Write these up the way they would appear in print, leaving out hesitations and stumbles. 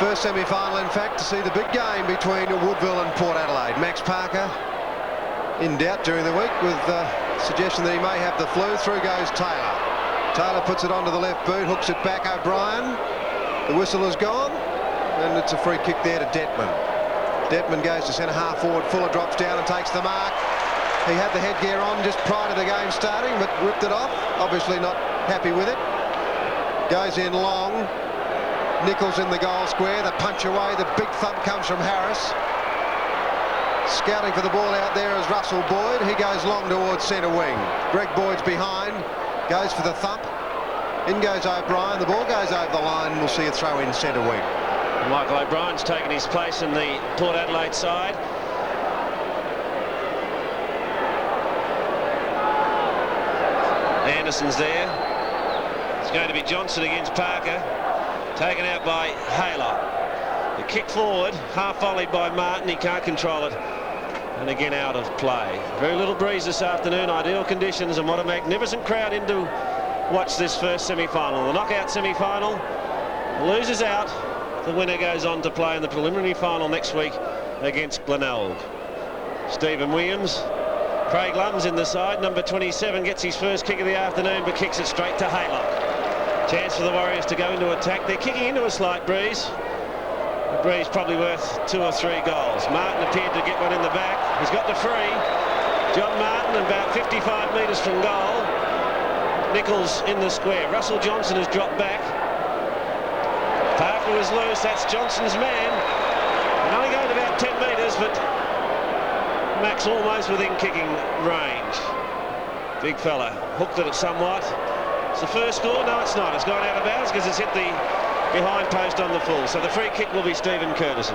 First semi-final, in fact, to see the big game between Woodville and Port Adelaide. Max Parker in doubt during the week with suggestion that he may have the flu. Through goes Taylor. Taylor puts it onto the left boot, hooks it back. O'Brien. The whistle is gone, and it's a free kick there to Detman. Detman goes to centre half forward. Fuller drops down and takes the mark. He had the headgear on just prior to the game starting, but ripped it off. Obviously not happy with it. Goes in long. Nichols in the goal square. The punch away. The big thump comes from Harris. Scouting for the ball out there is Russell Boyd. He goes long towards centre wing. Greg Boyd's behind. Goes for the thump. In goes O'Brien. The ball goes over the line. We'll see a throw in centre wing. Michael O'Brien's taken his place in the Port Adelaide side. Anderson's there. It's going to be Johnson against Parker. Taken out by Haylock. The kick forward, half volleyed by Martin. He can't control it. And again out of play. Very little breeze this afternoon. Ideal conditions, and what a magnificent crowd in to watch this first semi-final. The knockout semi-final. Loses out. The winner goes on to play in the preliminary final next week against Glenelg. Stephen Williams. Craig Lum's in the side. Number 27 gets his first kick of the afternoon, but kicks it straight to Haylock. Chance for the Warriors to go into attack. They're kicking into a slight breeze. The breeze probably worth 2 or 3 goals. Martin appeared to get one in the back. He's got the free. John Martin about 55 metres from goal. Nichols in the square. Russell Johnson has dropped back. Parker is loose. That's Johnson's man. Only going about 10 metres, but Max almost within kicking range. Big fella. Hooked at it somewhat. It's the first score. No, it's not. It's gone out of bounds because it's hit the behind post on the full. So the free kick will be Stephen Curtis's.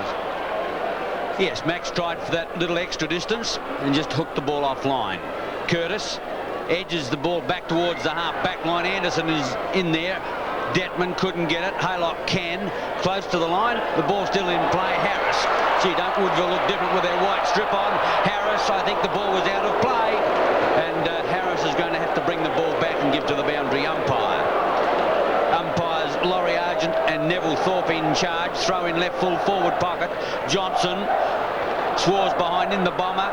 Yes, Max tried for that little extra distance and just hooked the ball offline. Curtis edges the ball back towards the half-back line. Anderson is in there. Detman couldn't get it. Haylock can. Close to the line. The ball still in play. Harris. Gee, don't Woodville look different with their white strip on? Harris, I think the ball was out of play. And Harris is going to have to bring the ball back and give to the boundary umpire. Umpires Laurie Argent and Neville Thorpe in charge. Throw in left full forward pocket. Johnson. Schwarz behind in the bomber.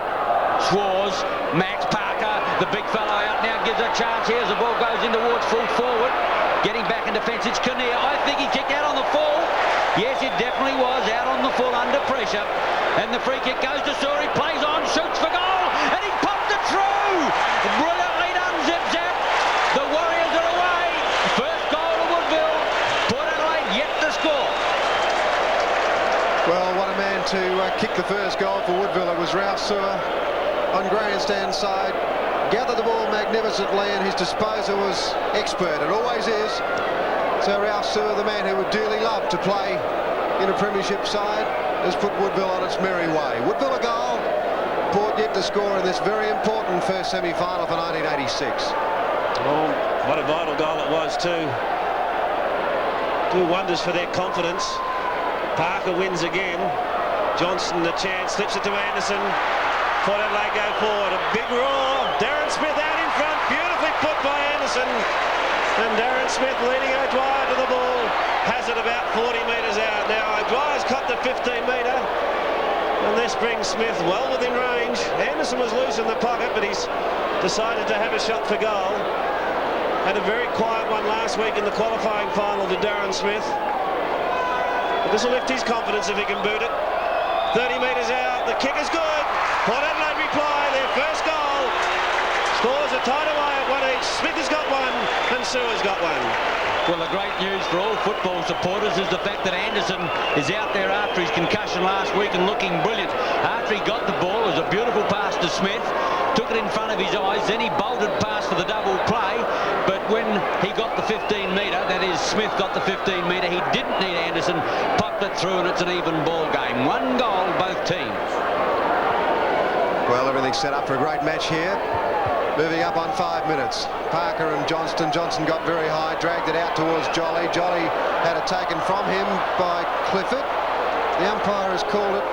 Schwarz. Max Parker. The big fellow out now gives a chance. Here's the ball goes in towards full forward. Getting back in defence, it's Kinnear. I think he kicked out on the full. Yes, it definitely was out on the full under pressure. And the free kick goes to Suri, plays on, shoots for goal, and he popped it through. Brilliantly done, zip zap. The Warriors are away. First goal to Woodville. Port Adelaide yet to score. Well, what a man to kick the first goal for Woodville. It was Ralph Sewer on grandstand side. Gathered the ball magnificently, and his disposal was expert. It always is. So Ralph Sewer, the man who would dearly love to play in a premiership side, has put Woodville on its merry way. Woodville a goal. Port yet to score in this very important first semi-final for 1986. Oh, what a vital goal it was too. Do wonders for their confidence. Parker wins again. Johnson the chance, slips it to Anderson. Port Adelaide go forward. A big roar. Darren Smith out in front. Beautifully put by Anderson. And Darren Smith leading O'Dwyer to the ball. Has it about 40 metres out. Now O'Dwyer's caught the 15-metre. And this brings Smith well within range. Anderson was loose in the pocket, but he's decided to have a shot for goal. Had a very quiet one last week in the qualifying final to Darren Smith. But this will lift his confidence if he can boot it. 30 metres out. The kick is good. Port Adelaide reply, their first goal. Scores are tied away at 1 each. Smith has got one and Sewer's got one. Well, the great news for all football supporters is the fact that Anderson is out there after his concussion last week and looking brilliant. After he got the ball, it was a beautiful pass to Smith. Took it in front of his eyes, then he bolted past for the double play. But when he got the 15-metre, that is, Smith got the 15-metre, he didn't need Anderson, popped it through, and it's an even ball game. 1 goal, both teams. Well, everything's set up for a great match here. Moving up on 5 minutes. Parker and Johnston. Johnson got very high, dragged it out towards Jolly. Jolly had it taken from him by Clifford. The umpire has called it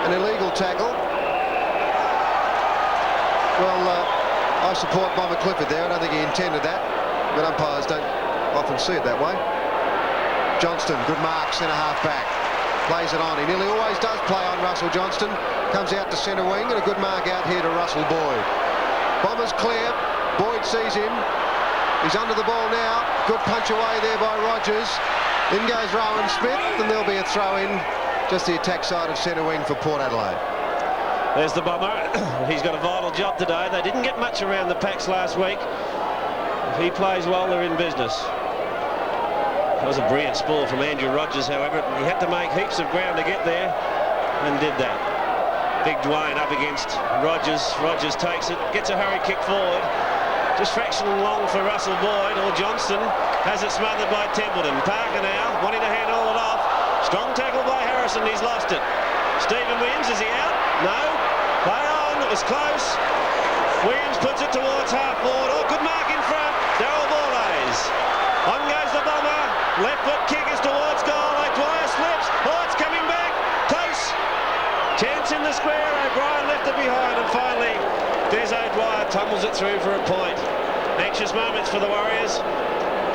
an illegal tackle. Well, I support Bomber Clifford there. I don't think he intended that, but umpires don't often see it that way. Johnston, good mark, centre half back. plays it on. He nearly always does play on Russell Johnston. Comes out to centre wing, and a good mark out here to Russell Boyd. Bombers clear. Boyd sees him. He's under the ball now. Good punch away there by Rogers. In goes Rowan Smith, and there'll be a throw in just the attack side of centre wing for Port Adelaide. There's the bomber. He's got a vital job today. They didn't get much around the packs last week. If he plays well, they're in business. That was a brilliant spoil from Andrew Rogers, however. He had to make heaps of ground to get there, and did that. Big Dwayne up against Rogers. Rogers takes it, gets a hurry kick forward. Just fractioning long for Russell Boyd, or Johnston has it smothered by Templeton. Parker now wanting to hand all it off. Strong tackle by Harrison, he's lost it. Stephen Williams, is he out? No. Play on, it was close. Williams puts it towards half forward. Oh, good mark in front. Darryl Borlays. On goes the bomber. Left foot kick is towards goal. O'Dwyer slips. Oh, it's coming back. Close. Chance in the square. O'Brien left it behind, and finally Des O'Dwyer tumbles it through for a point. Anxious moments for the Warriors.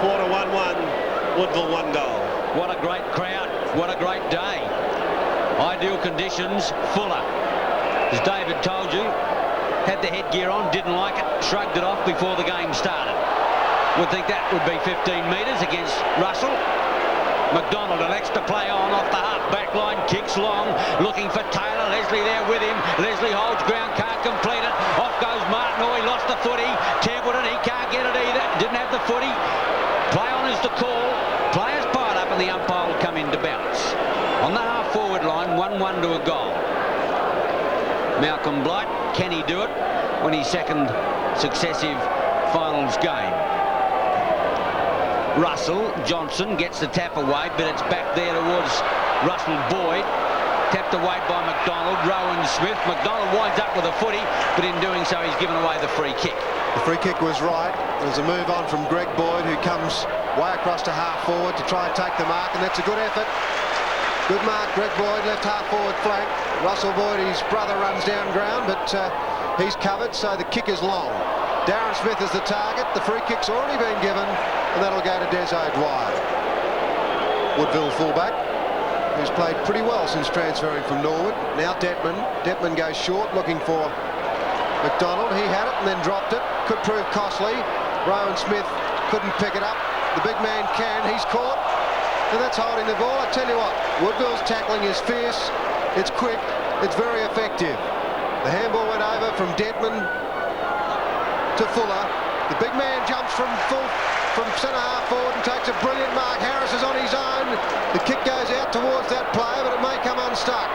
Porter 1-1. Woodville 1 goal. What a great crowd. What a great day. Ideal conditions. Fuller, as David told you, had the headgear on, didn't like it, shrugged it off before the game started. Would think that would be 15 metres against Russell. McDonald elects to play on off the half back line, kicks long, looking for Taylor. Leslie there with him. Leslie holds ground, can't complete it. Off goes Martin. Oh, he lost the footy. Templeton, he can't get it either. Didn't have the footy. Play on is the call. Players piled up, and the umpire will come in to bounce. On the half forward line, 1-1 to a goal. Malcolm Blight, can he do it when his second successive finals game? Russell Johnson gets the tap away, but it's back there towards Russell Boyd. Tapped away by McDonald. Rowan Smith. McDonald winds up with a footy, but in doing so he's given away the free kick. The free kick was right. There's a move on from Greg Boyd, who comes way across to half forward to try and take the mark, and that's a good effort. Good mark, Greg Boyd, left half forward flank. Russell Boyd, his brother, runs down ground, but he's covered, so the kick is long. Darren Smith is the target. The free kick's already been given, and that'll go to Des O'Dwyer. Woodville fullback, who's played pretty well since transferring from Norwood. Now Detman. Detman goes short, looking for McDonald. He had it and then dropped it. Could prove costly. Rowan Smith couldn't pick it up. The big man can. He's caught, and that's holding the ball. I tell you what, Woodville's tackling is fierce. It's quick. It's very effective. The handball went over from Detman to Fuller. The big man jumps from centre half forward and takes a brilliant mark. Harris is on his own. The kick goes out towards that player, but it may come unstuck.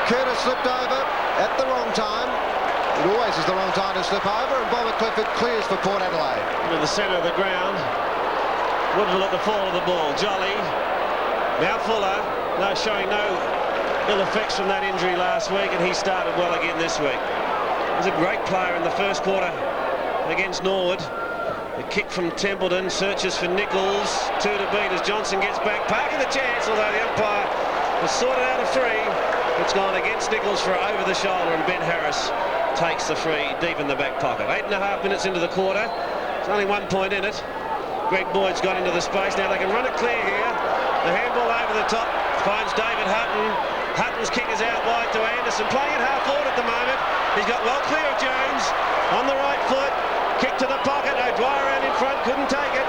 Curtis slipped over at the wrong time. It always is the wrong time to slip over, and Bomber Clifford clears for Port Adelaide. Into the centre of the ground. Woodville at the fall of the ball. Jolly. Now Fuller. No, showing no ill effects from that injury last week, and he started well again this week. He was a great player in the first quarter against Norwood. The kick from Templeton, searches for Nichols. 2 to beat as Johnson gets back. Parker the chance, although the umpire has sorted out a free. It's gone against Nichols for over the shoulder, and Ben Harris takes the free deep in the back pocket. 8.5 minutes into the quarter. There's only 1 point in it. Greg Boyd's got into the space. Now they can run it clear here. The handball over the top finds David Hutton. Hutton's kick is out wide to Anderson, playing it half forward at the moment. He's got well clear of Jones on the right foot. Kick to the pocket. O'Dwyer around in front, couldn't take it.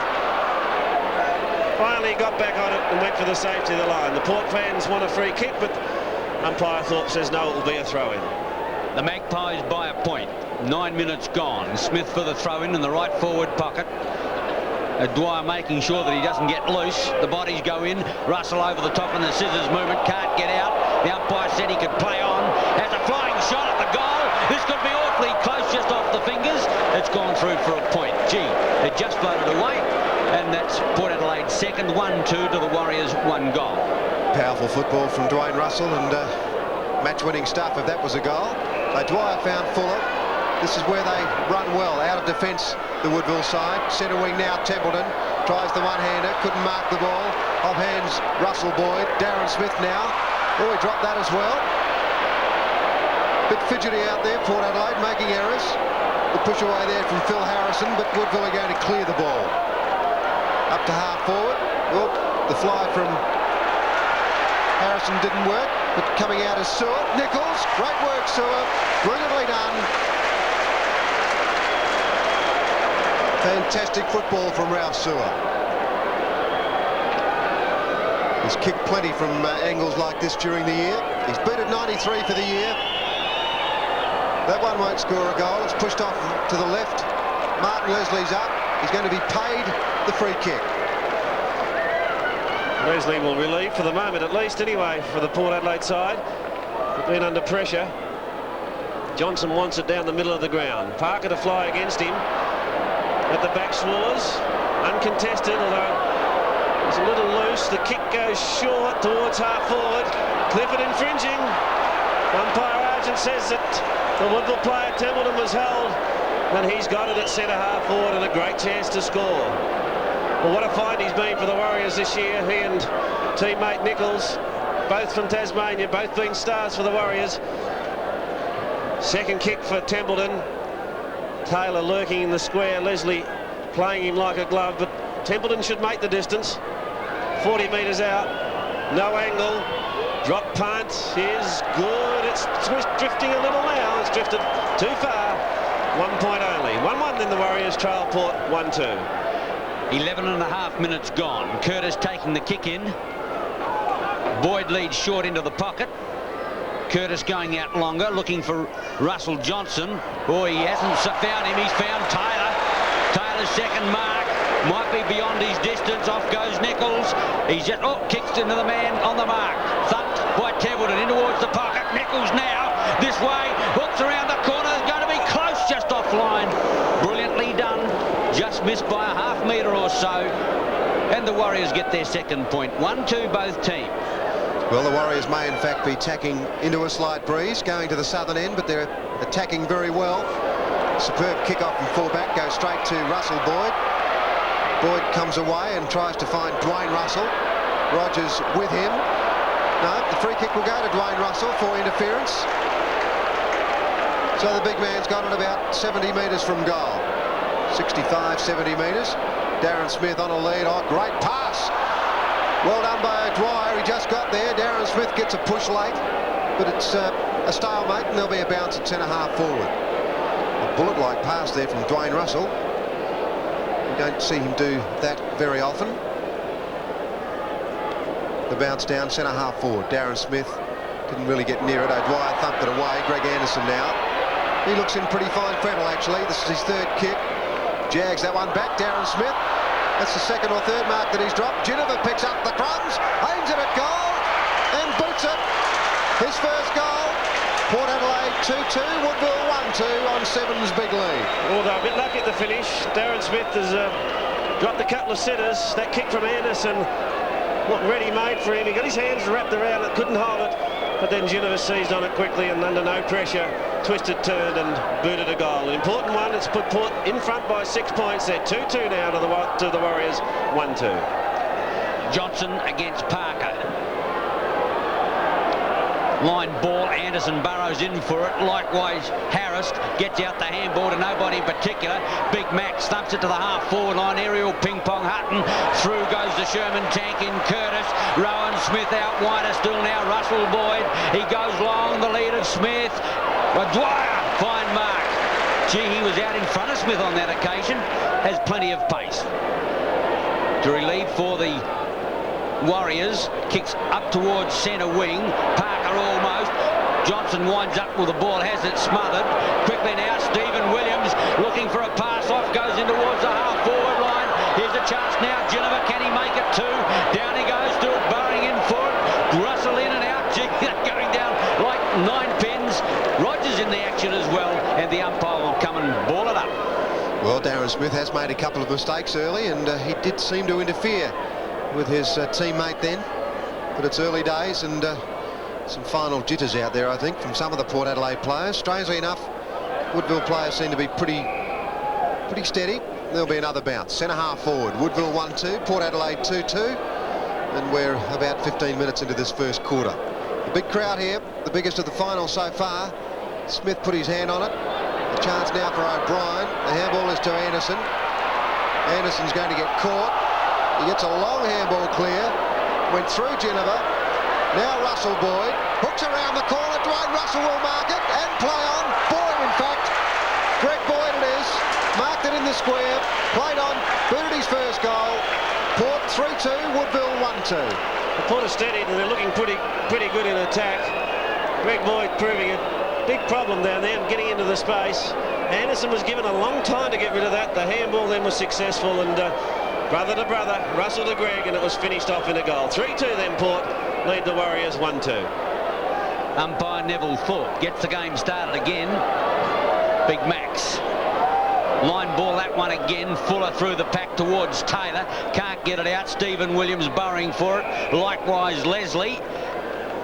Finally got back on it and went for the safety of the line. The Port fans want a free kick, but umpire Thorpe says no, it will be a throw-in. The Magpies by a point. 9 minutes gone. Smith for the throw-in in the right forward pocket. Dwyer making sure that he doesn't get loose. The bodies go in. Russell over the top in the scissors movement. Can't get out. The umpire said he could play on. Has a flying shot at the goal. This could be awfully close, just off the fingers. It's gone through for a point. Gee, it just floated away. And that's Port Adelaide's second. 1-2 to the Warriors. 1 goal. Powerful football from Dwayne Russell, and match-winning stuff if that was a goal. Dwyer found Fuller. This is where they run well out of defence, the Woodville side. Centre wing now, Templeton tries the one-hander, couldn't mark the ball. Off hands Russell Boyd. Darren Smith now. Oh, he dropped that as well. Bit fidgety out there, Port Adelaide making errors. The push away there from Phil Harrison, but Woodville are going to clear the ball. Up to half forward. Oh, the fly from Anderson didn't work, but coming out is Sewer. Nichols, great work, Sewer, brilliantly done. Fantastic football from Ralph Sewer. He's kicked plenty from angles like this during the year. He's beat at 93 for the year. That one won't score a goal. It's pushed off to the left. Martin Leslie's up. He's going to be paid the free kick. Leslie will relieve for the moment, at least anyway, for the Port Adelaide side. They've been under pressure. Johnson wants it down the middle of the ground. Parker to fly against him at the back shores. Uncontested, although it's a little loose. The kick goes short towards half forward. Clifford infringing. Umpire Argent says that the Woodville player Templeton was held, and he's got it at centre half forward and a great chance to score. Well, what a find he's been for the Warriors this year. He and teammate Nichols, both from Tasmania, both being stars for the Warriors. Second kick for Templeton. Taylor lurking in the square. Leslie playing him like a glove, but Templeton should make the distance. 40 metres out. No angle. Drop punt is good. It's drifting a little now. It's drifted too far. 1 point only. 1-1 then the Warriors trail Port 1-2. 11.5 minutes gone. Curtis taking the kick in. Boyd leads short into the pocket. Curtis going out longer, looking for Russell Johnson. Oh, he hasn't found him. He's found Taylor. Taylor's second mark might be beyond his distance. Off goes Nichols. He's just, kicks into the man on the mark. Thumped by Templeton in towards the pocket. Nichols now this way, hooks around the corner. It's going to be close, just offline. Brilliantly done. Just missed by a half metre or so. And the Warriors get their second point. 1-2 both teams. Well, the Warriors may in fact be tacking into a slight breeze, going to the southern end, but they're attacking very well. Superb kick-off from fullback, goes straight to Russell Boyd. Boyd comes away and tries to find Dwayne Russell. Rogers with him. No, the free kick will go to Dwayne Russell for interference. So the big man's got it about 70 metres from goal. 65, 70 metres. Darren Smith on a lead. Oh, great pass. Well done by O'Dwyer. He just got there. Darren Smith gets a push late, but it's a stalemate, and there'll be a bounce at centre half forward. A bullet-like pass there from Dwayne Russell. You don't see him do that very often. The bounce down centre half forward. Darren Smith didn't really get near it. O'Dwyer thumped it away. Greg Anderson now. He looks in pretty fine fettle actually. This is his third kick. Jags that one back. Darren Smith. That's the second or third mark that he's dropped. Ginnivan picks up the crumbs, aims it at goal, and boots it. His first goal. Port Adelaide 2-2, Woodville 1-2 on Seven's big lead. Although a bit lucky at the finish. Darren Smith has dropped a couple of sitters. That kick from Anderson, not ready-made for him. He got his hands wrapped around it, couldn't hold it. But then Ginnivan seized on it quickly and under no pressure, twisted, turned and booted a goal. An important one. It's put Port in front by 6 points. They're 2-2 now to the Warriors 1-2. Johnson against Parker. Line ball, Anderson burrows in for it. Likewise, Harris gets out the handball to nobody in particular. Big Max thumps it to the half forward line. Aerial ping pong. Hutton through goes the Sherman tank in. Curtis. Rowan Smith out wider still now. Russell Boyd. He goes long. The lead of Smith. Dwyer. Fine mark. Gee, he was out in front of Smith on that occasion. Has plenty of pace. To relieve for the Warriors, kicks up towards centre wing. Parker almost. Johnson winds up with the ball, has it smothered. Quickly now, Stephen Williams looking for a pass off, goes in towards the half forward line. Here's a chance now. Ginnivan, can he make it two? Down he goes, still burrowing in for it. Russell in and out. Gee, going down like 9 pins. Rogers in the action as well, and the umpire will come and ball it up. Well, Darren Smith has made a couple of mistakes early, and he did seem to interfere with his teammate then, but it's early days and some final jitters out there, I think, from some of the Port Adelaide players. Strangely enough, Woodville players seem to be pretty steady. There'll be another bounce. Centre half forward. Woodville 1-2, Port Adelaide 2-2, and we're about 15 minutes into this first quarter. The big crowd here, the biggest of the final so far. Smith put his hand on it. A chance now for O'Brien. The handball is to Anderson. Anderson's going to get caught. He gets a long handball clear, went through Ginnivan, Now Russell Boyd hooks around the corner. Dwayne Russell will mark it and play on. Boyd, in fact. Greg Boyd it is. Marked it in the square. Played on. Booted his first goal. Port 3-2. Woodville 1-2. Port are steadied and they're looking pretty good in attack. Greg Boyd proving a big problem down there and getting into the space. Anderson was given a long time to get rid of that. The handball then was successful, and brother to brother, Russell to Greg, and it was finished off in a goal. 3-2 then Port lead the Warriors 1-2. Umpire Neville Thorpe gets the game started again. Big Max. Line ball, that one again. Fuller through the pack towards Taylor. Can't get it out. Stephen Williams burrowing for it. Likewise Leslie.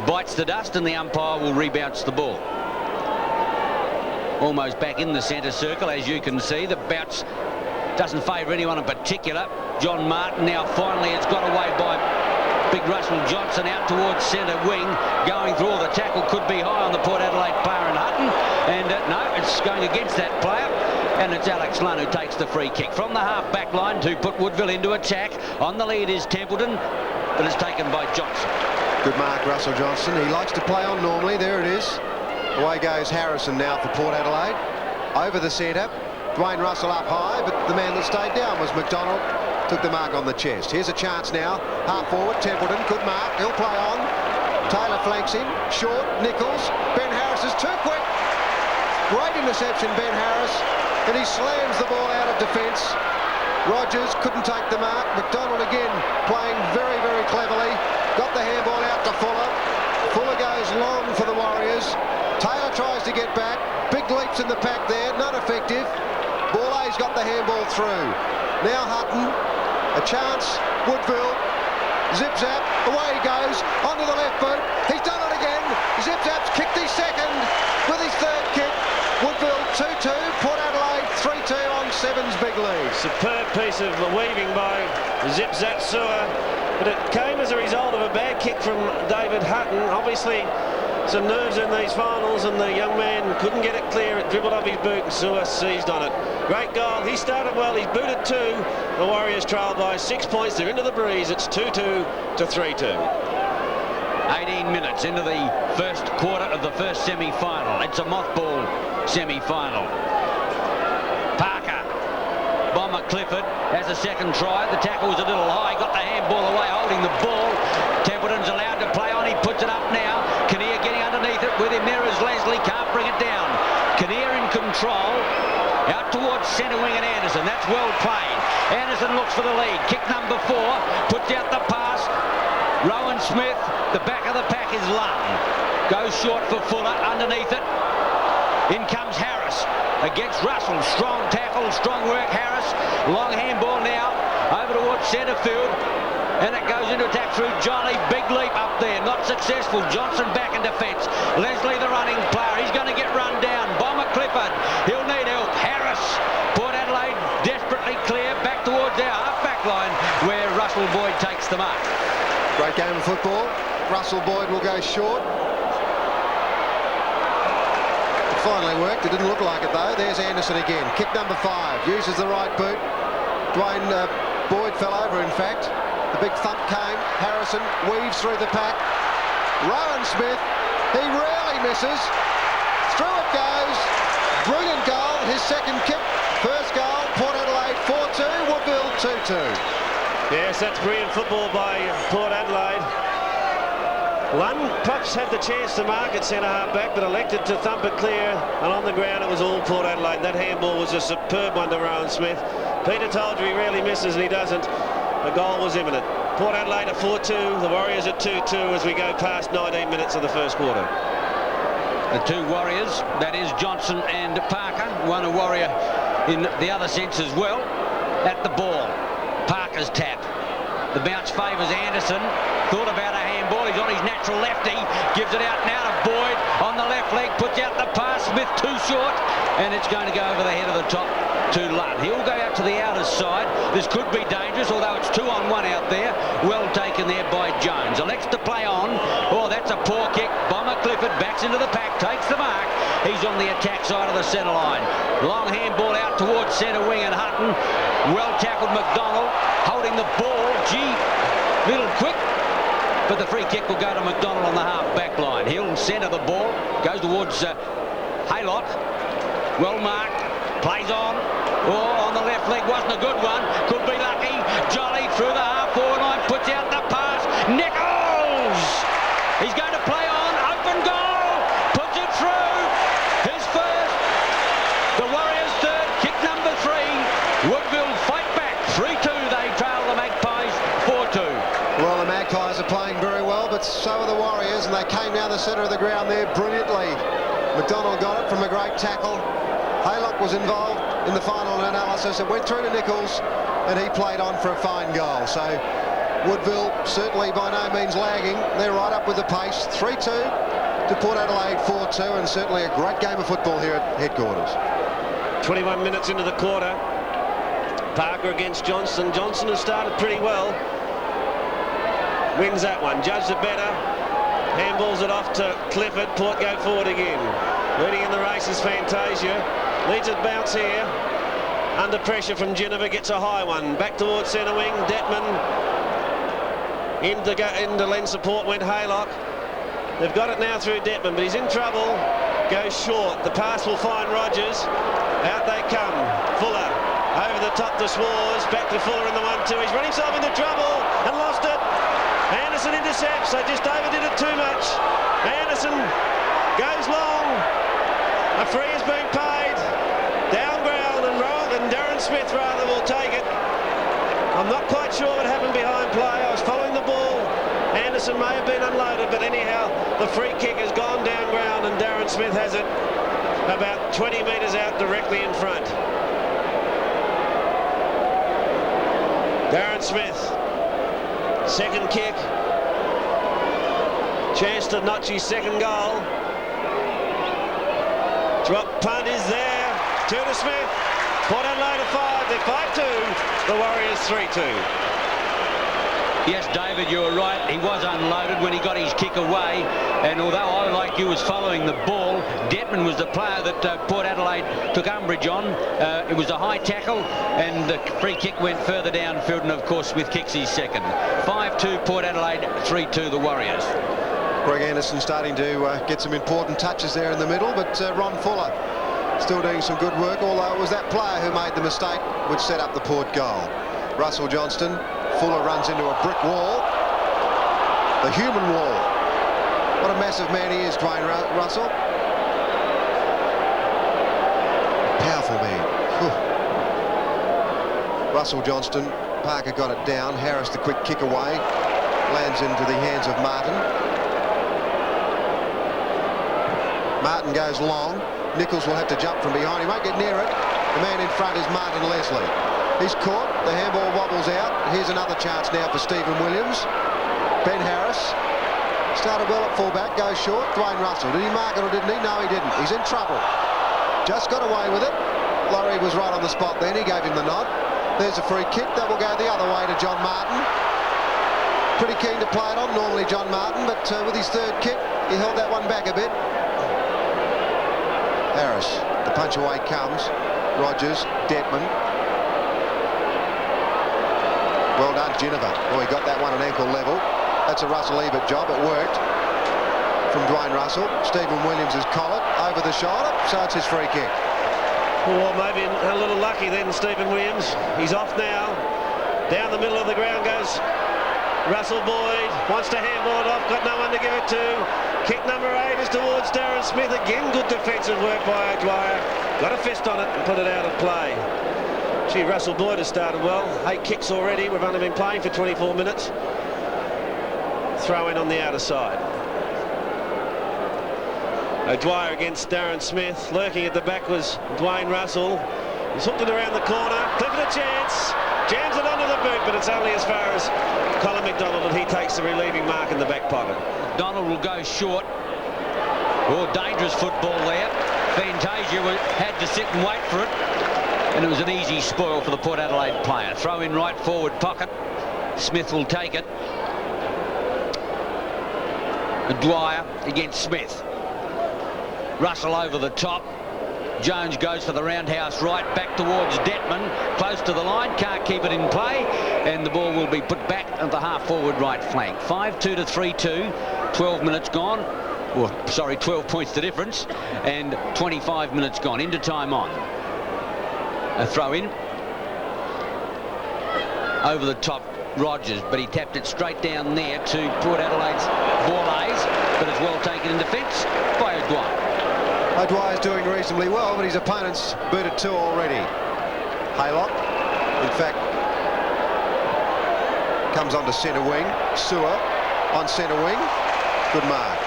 Bites the dust and the umpire will rebounce the ball. Almost back in the centre circle, as you can see. The bounce doesn't favour anyone in particular. John Martin now finally has got away by big Russell Johnson out towards centre wing. Going through all the tackle could be high on the Port Adelaide player in Hutton. And no, it's going against that player. And it's Alex Lunn who takes the free kick from the half-back line to put Woodville into attack. On the lead is Templeton, but it's taken by Johnson. Good mark, Russell Johnson. He likes to play on normally. There it is. Away goes Harrison now for Port Adelaide. Over the centre. Dwayne Russell up high, but the man that stayed down was McDonald. Took the mark on the chest. Here's a chance now. Half forward, Templeton. Good mark. He'll play on. Taylor flanks him. Short. Nichols. Ben Harris is too quick. Great interception, Ben Harris. And he slams the ball out of defence. Rogers couldn't take the mark. McDonald again playing very, very cleverly. Got the handball out to Fuller. Fuller goes long for the Warriors. Taylor tries to get back. Big leaps in the pack there. Not effective. Borlay's got the handball through. Now Hutton. A chance. Woodville. Zip-zap. Away he goes. Onto the left boot. He's done it again. Zip-zap's kicked his second with his third kick. Woodville 2-2. Port Adelaide 3-2 on Seven's big lead. Superb piece of weaving by Zip-zap Sewer. But it came as a result of a bad kick from David Hutton. Obviously, some nerves in these finals, and the young man couldn't get it clear. It dribbled off his boot, and Sewer seized on it. Great goal. He started well. He's booted two. The Warriors trail by 6 points. They're into the breeze. It's 2-2 to 3-2. 18 minutes into the first quarter of the first semi-final. It's a mothball semi-final. Parker. Bomber Clifford has a second try. The tackle was a little high. Got the handball away, holding the ball. Templeton's allowed to play on. He puts it up now. Kinnear getting underneath it. With him there is Leslie. Can't bring it down. Kinnear in control. Out towards centre wing and Anderson. That's well played. Anderson looks for the lead. Kick number 4. Puts out the pass. Rowan Smith. The back of the pack is Lunn. Goes short for Fuller. Underneath it. In comes Harris. Against Russell. Strong tackle. Strong work, Harris. Long handball now. Over towards centre field. And it goes into attack through Johnny. Big leap up there. Not successful. Johnson back in defence. Leslie the running player. He's going to get run down. Bomber Clifford. He'll need help. Harris. Port Adelaide desperately clear. Back towards our half-back line where Russell Boyd takes the mark. Great game of football. Russell Boyd will go short. It finally worked. It didn't look like it though. There's Anderson again. Kick number 5. Uses the right boot. Dwayne Boyd fell over in fact. The big thump came. Harrison weaves through the pack. Rowan Smith. He rarely misses. Through it goes. Brilliant goal. His second kick. First goal. Port Adelaide 4-2. Woodville 2-2. Yes, that's brilliant football by Port Adelaide. Lunn perhaps had the chance to mark at centre half back, but elected to thump it clear, and on the ground it was all Port Adelaide. That handball was a superb one to Rowan Smith. Peter told you he rarely misses, and he doesn't. The goal was imminent. Port Adelaide at 4-2, the Warriors at 2-2 as we go past 19 minutes of the first quarter. The two Warriors, that is Johnson and Parker, one a Warrior in the other sense as well, at the ball. Parker's tap. The bounce favours Anderson. Thought about a handball. He's on his natural lefty. Gives it out now to Boyd on the left leg. Puts out the pass. Smith too short. And it's going to go over the head of the top to Lunn. He'll go out to the outer side. This could be dangerous, although it's 2-on-1 out there. Well taken there by Jones. Elects to play on. Oh, that's a poor kick. Bomber Clifford backs into the pack. Takes the mark. He's on the attack side of the centre line. Long handball out towards centre wing and Hutton. Well tackled McDonald. Holding the ball. Gee, little quick. but the free kick will go to McDonald on the half-back line. He'll centre the ball, goes towards Haylock. Well marked, plays on. Oh, on the left leg, wasn't a good one. Could be lucky. Jolly through the half-forward line, puts out the pass. Nichols! He's going to play on, open goal, puts it through. His first, the Warriors' third, kick number 3. Woodville fight back, 3-2. They trail the Magpies 4-2. Well, the Magpies are playing very well, but so are the Warriors, and they came down the centre of the ground there brilliantly. McDonald got it from a great tackle. Haylock was involved in the final analysis. It went through to Nichols, and he played on for a fine goal. So Woodville certainly by no means lagging. They're right up with the pace. 3-2 to Port Adelaide 4-2, and certainly a great game of football here at headquarters. 21 minutes into the quarter. Parker against Johnson. Johnson has started pretty well. Wins that one. Judged it better. Handballs it off to Clifford. Port go forward again. Leading in the race is Fantasia. Leads it bounce here. Under pressure from Geneva. Gets a high one. Back towards centre wing. Detman. Into lend support went Haylock. They've got it now through Detman, but he's in trouble. Goes short. The pass will find Rogers. Out they come. Fuller. Over the top to Swars. Back to Fuller in the 1-2. He's run himself into trouble and lost it. Anderson intercepts. They just overdid it too much. Anderson goes long. A free has been paid. Down ground, and Darren Smith rather will take it. I'm not quite sure what happened behind play. I was following the ball. Anderson may have been unloaded, but anyhow, the free kick has gone down ground, and Darren Smith has it about 20 metres out directly in front. Darren Smith, second kick. Chance to notch his second goal. Drop punt is there. 2 to Smith. Port Adelaide 5. They're 5-2. The Warriors 3-2. Yes, David, you were right. He was unloaded when he got his kick away. And although I, like you, was following the ball, Detman was the player that Port Adelaide took umbrage on. It was a high tackle, and the free kick went further downfield, and of course Smith kicks his second. 5-2 Port Adelaide, 3-2 the Warriors. Greg Anderson starting to get some important touches there in the middle, but Ron Fuller still doing some good work, although it was that player who made the mistake which set up the Port goal. Russell Johnston. Fuller runs into a brick wall. The human wall. What a massive man he is, Dwayne Russell. Powerful man. Whew. Russell Johnston. Parker got it down. Harris the quick kick away. Lands into the hands of Martin. Martin goes long. Nichols will have to jump from behind. He won't get near it. The man in front is Martin Leslie. He's caught. The handball wobbles out. Here's another chance now for Stephen Williams. Ben Harris started well at fullback, goes short. Dwayne Russell. Did he mark it or didn't he? No, he didn't. He's in trouble. Just got away with it. Laurie was right on the spot then. He gave him the nod. There's a free kick that will go the other way to John Martin. Pretty keen to play it on, normally John Martin, but with his third kick, he held that one back a bit. Harris, the punch away comes. Rogers, Detman. Well done, Geneva. Oh, he got that one at ankle level. That's a Russell Ebert job. It worked. From Dwayne Russell. Stephen Williams has collared over the shoulder, so it's his free kick. Well, maybe a little lucky then, Stephen Williams. He's off now. Down the middle of the ground goes Russell Boyd. Wants to handball it off. Got no one to give it to. Kick number 8 is towards Darren Smith. Again, good defensive work by O'Dwyer. Got a fist on it and put it out of play. Gee, Russell Boyd has started well. 8 kicks already. We've only been playing for 24 minutes. Throw in on the outer side. O'Dwyer against Darren Smith. Lurking at the back was Dwayne Russell. He's hooked it around the corner. Clifford a chance. Jams it onto the boot, but it's only as far as Colin McDonald, and he takes the relieving mark in the back pocket. McDonald will go short. Oh, dangerous football there. Fantasia had to sit and wait for it. And it was an easy spoil for the Port Adelaide player. Throw in right forward pocket. Smith will take it. Dwyer against Smith. Russell over the top. Jones goes for the roundhouse right back towards Detman. Close to the line. Can't keep it in play. and the ball will be put back at the half-forward right flank. 5-2 to 3-2, 12 minutes gone. Well, sorry, 12 points the difference, and 25 minutes gone. Into time on. A throw in. Over the top, Rogers, but he tapped it straight down there to Port Adelaide's Borlays, but it's well taken in defence by O'Dwyer. O'Dwyer's doing reasonably well, but his opponent's booted 2 already. Haylock, in fact, comes onto centre wing. Sewer on centre wing. Good mark.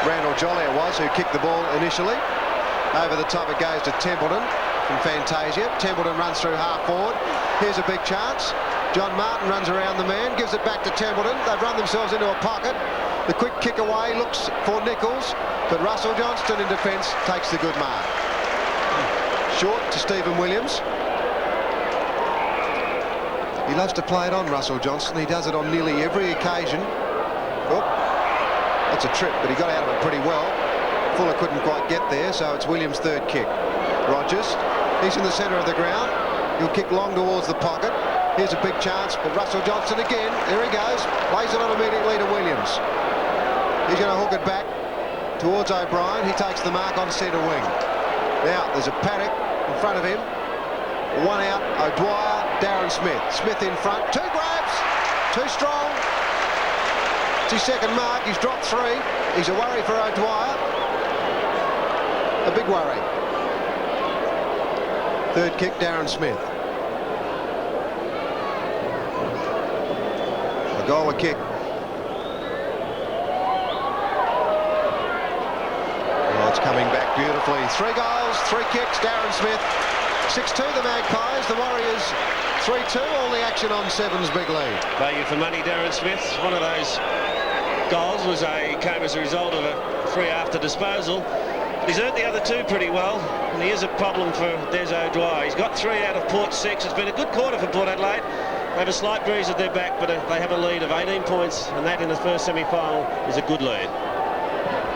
Randall Jolly it was who kicked the ball initially. Over the top it goes to Templeton from Fantasia. Templeton runs through half forward. Here's a big chance. John Martin runs around the man, gives it back to Templeton. They've run themselves into a pocket. The quick kick away looks for Nichols, but Russell Johnston in defence takes the good mark. Short to Stephen Williams. He loves to play it on, Russell Johnston. He does it on nearly every occasion. Oh, that's a trip, but he got out of it pretty well. Fuller couldn't quite get there, so it's Williams' third kick. Rogers, he's in the centre of the ground. He'll kick long towards the pocket. Here's a big chance, but Russell Johnston again. There he goes. Lays it on immediately to Williams. He's going to hook it back towards O'Brien. He takes the mark on centre wing. Now, there's a Paddock in front of him. One out, O'Dwyer, Darren Smith. Smith in front. 2 grabs. Too strong. It's his second mark. He's dropped 3. He's a worry for O'Dwyer. A big worry. Third kick, Darren Smith. A goal, a kick. Oh, it's coming back beautifully. 3 goals, 3 kicks, Darren Smith. 6-2 the Magpies, the Warriors 3-2, all the action on 7's big lead. Value for money, Darren Smith. One of those goals came as a result of a free after disposal. He's earned the other 2 pretty well, and he is a problem for Des O'Dwyer. He's got 3 out of Port's 6. It's been a good quarter for Port Adelaide. They have a slight breeze at their back, but they have a lead of 18 points, and that in the first semi-final is a good lead.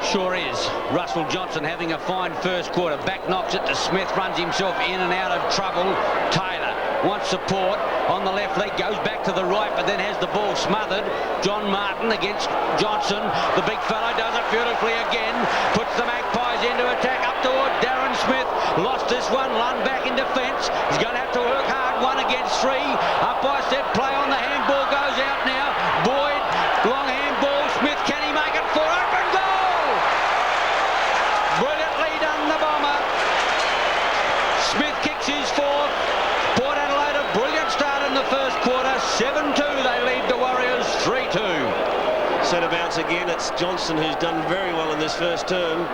Sure is. Russell Johnson having a fine first quarter. Back knocks it to Smith, runs himself in and out of trouble. Taylor wants support on the left leg, goes back to the right, but then has the ball smothered. John Martin against Johnson. The big fellow does it beautifully again. Puts the Magpies into attack up toward Darren Smith. Lost this one, Lund back in defence. He's going to have to work hard, 1 against 3. Up by step, play on the handball, goes out now. Boyd, long handball. Smith, can he make it for open goal? Brilliantly done, the bomber. Smith kicks his 4th. Port Adelaide a brilliant start in the first quarter. 7-2, they lead the Warriors 3-2. Centre bounce again. It's Johnson who's done very well in this first term.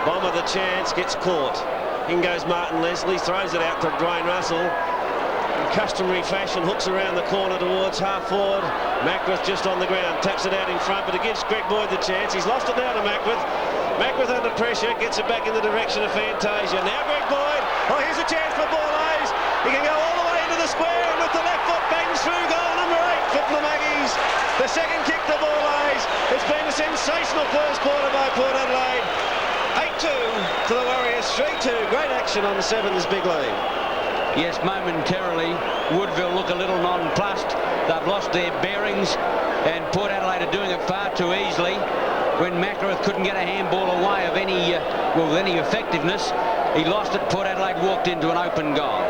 Bomber the chance, gets caught. In goes Martin Leslie, throws it out to Dwayne Russell. In customary fashion, hooks around the corner towards half forward. Mackworth just on the ground, taps it out in front, but it gives Greg Boyd the chance. He's lost it now to Mackworth. Mackworth under pressure, gets it back in the direction of Fantasia. Now Greg Boyd. Oh, here's a chance for Borlays. He can go all the way into the square, and with the left foot bangs through goal number 8 for the Maggies. The second kick to Borlays. It's been a sensational first quarter by Port Adelaide. 8-2 to the Warriors, 3-2. Great action on 7's big lead. Yes, momentarily, Woodville look a little nonplussed. They've lost their bearings, and Port Adelaide are doing it far too easily. When Mackworth couldn't get a handball away of any effectiveness, he lost it. Port Adelaide walked into an open goal.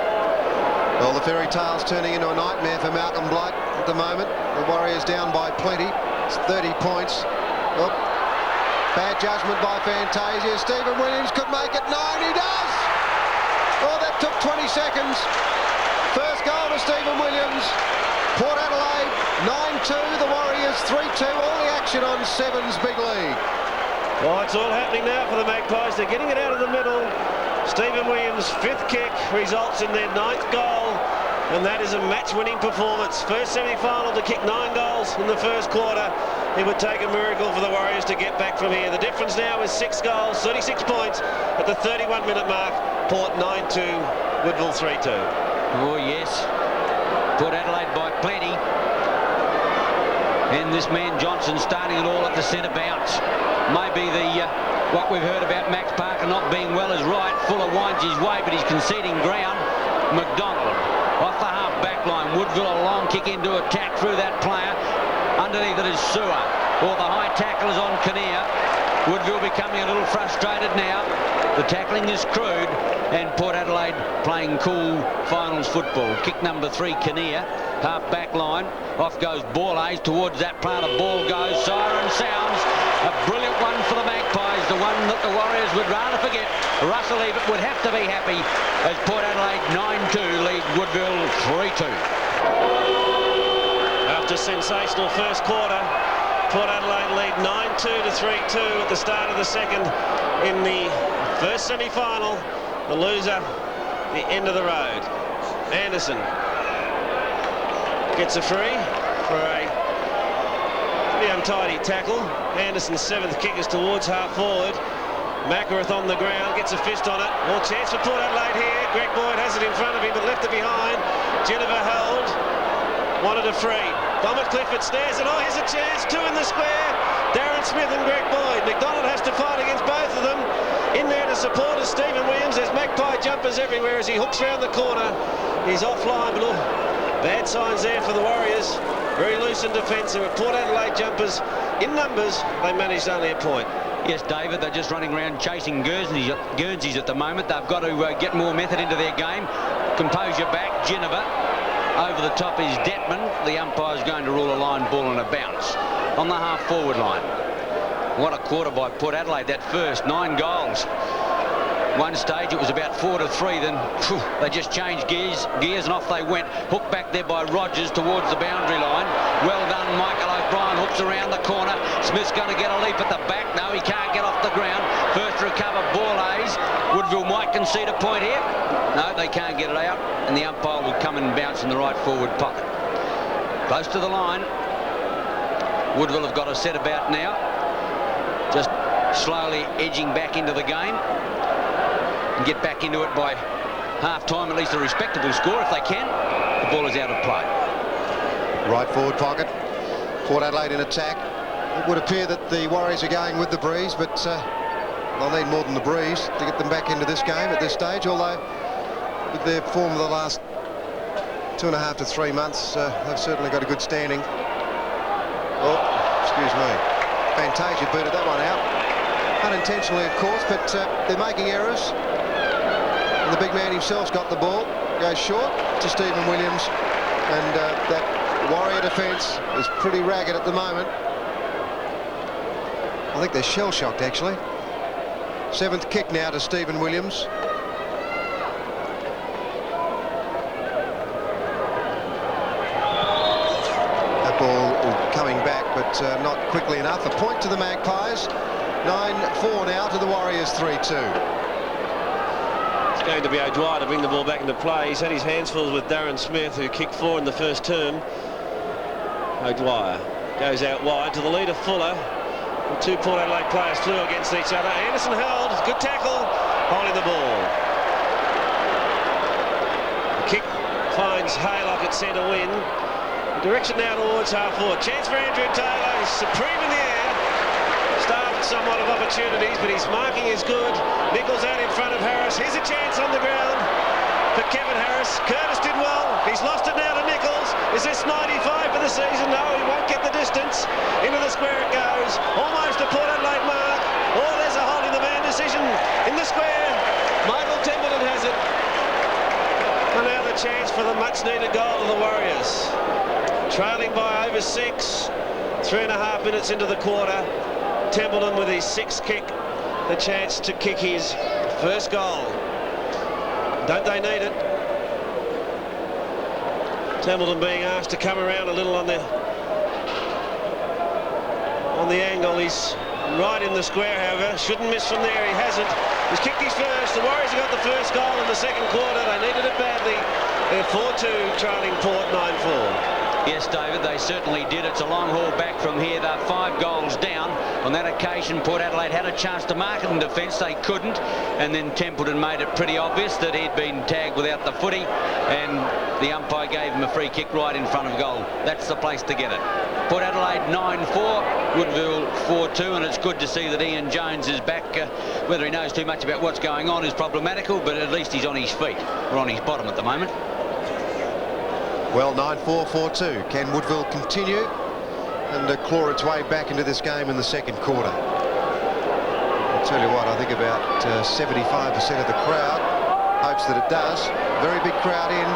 Well, the fairy tale's turning into a nightmare for Malcolm Blight at the moment. The Warriors down by plenty. It's 30 points. Oh, bad judgment by Fantasia. Stephen Williams could make it 9. He does! Oh, that took 20 seconds. First goal to Stephen Williams. Port Adelaide 9-2. The Warriors 3-2. All the action on 7's big league. Well, it's all happening now for the Magpies. They're getting it out of the middle. Stephen Williams' 5th kick results in their 9th goal, and that is a match-winning performance. First semi-final to kick 9 goals in the first quarter. It would take a miracle for the Warriors to get back from here. The difference now is 6 goals, 36 points at the 31-minute mark. Port 9-2, Woodville 3-2. Oh, yes. Port Adelaide by plenty. And this man Johnson starting it all at the centre bounce. Maybe what we've heard about Max Parker not being well is right. Fuller winds his way, but he's conceding ground. McDonald off the half back line. Woodville, a long kick into attack through that player. Underneath it is Sewer. Or the high tackle is on Kinnear. Woodville becoming a little frustrated now. The tackling is crude, and Port Adelaide playing cool finals football. Kick number 3, Kinnear, half back line. Off goes Borlase towards that player. The ball goes. Siren sounds. A brilliant one for the Magpies. The one that the Warriors would rather forget. Russell Ebert would have to be happy as Port Adelaide 9-2 lead Woodville 3-2. After sensational first quarter, Port Adelaide lead 9-2 to 3-2 at the start of the second. In the first semi-final, the loser, the end of the road. Anderson gets a free for a pretty untidy tackle. Anderson's 7th kick is towards half forward. Mackworth on the ground, gets a fist on it. More chance for Port Adelaide here. Greg Boyd has it in front of him, but left it behind. Jennifer held, wanted a free. Dominic Clifford snares it. Oh, here's a chance. 2 in the square. Darren Smith and Greg Boyd. McDonald has to fight against both of them. In there to support is Stephen Williams. There's Magpie jumpers everywhere as he hooks round the corner. He's offline, but bad signs there for the Warriors. Very loose in defence. There were Port Adelaide jumpers in numbers. They managed only a point. Yes, David, they're just running around chasing Guernseys at the moment. They've got to get more method into their game. Compose your back, Geneva. Over the top is Detman. The umpire's going to rule a line ball and a bounce on the half-forward line. What a quarter by Port Adelaide, that first. 9 goals. One stage it was about 4-3, then they just changed gears and off they went. Hooked back there by Rogers towards the boundary line. Well done, Michael O'Brien hooks around the corner. Smith's going to get a leap at the back. No, he can't get off the ground. First recover, Borlase. Woodville might concede a point here. No, they can't get it out, and the umpire will come and bounce in the right forward pocket. Close to the line. Woodville have got a set about now. Just slowly edging back into the game. And get back into it by half-time, at least a respectable score if they can. The ball is out of play. Right forward pocket. Port Adelaide in attack. It would appear that the Warriors are going with the breeze, but they'll need more than the breeze to get them back into this game at this stage, although with their form of the last 2.5 to 3 months, they've certainly got a good standing. Oh, excuse me. Fantasia booted that one out. Unintentionally, of course, but they're making errors. And the big man himself's got the ball. Goes short to Stephen Williams. And that Warrior defence is pretty ragged at the moment. I think they're shell-shocked, actually. 7th kick now to Stephen Williams. That ball coming back, but not quickly enough. A point to the Magpies. 9-4 now to the Warriors, 3-2. It's going to be O'Dwyer to bring the ball back into play. He's had his hands full with Darren Smith, who kicked 4 in the first term. O'Dwyer goes out wide to the leader, Fuller. The 2 Port Adelaide players flew against each other. Anderson held, good tackle, holding the ball. The kick finds Haylock at centre wing. Direction now towards half forward. Chance for Andrew Taylor. He's supreme in the air. Starved somewhat of opportunities, but his marking is good. Nichols out in front of Harris. Here's a chance on the ground for Kevin Harris. Curtis did well. He's lost it now to Nichols. Is this 95 for the season? No, he won't get the distance. Into the square it goes. Almost a Port Adelaide mark. Oh, there's a holding the man decision in the square. Michael Templeton has it. And now the chance for the much-needed goal of the Warriors. Trailing by over 6. 3.5 minutes into the quarter. Templeton with his 6th kick, the chance to kick his first goal. Don't they need it? Templeton being asked to come around a little on the angle. He's right in the square, however. Shouldn't miss from there. He hasn't. He's kicked his first. The Warriors have got the first goal in the second quarter. They needed it badly. They're 4-2, trailing Port 9-4. Yes, David, they certainly did. It's a long haul back from here. They're 5 goals down. On that occasion, Port Adelaide had a chance to mark it in defence. They couldn't. And then Templeton made it pretty obvious that he'd been tagged without the footy. And the umpire gave him a free kick right in front of goal. That's the place to get it. Port Adelaide 9-4, Woodville 4-2. And it's good to see that Ian Jones is back. Whether he knows too much about what's going on is problematical, but at least he's on his feet. We're on his bottom at the moment. Well, 9-4, 4-2. Can Woodville continue and claw its way back into this game in the second quarter? I'll tell you what, I think about 75% of the crowd hopes that it does. Very big crowd in,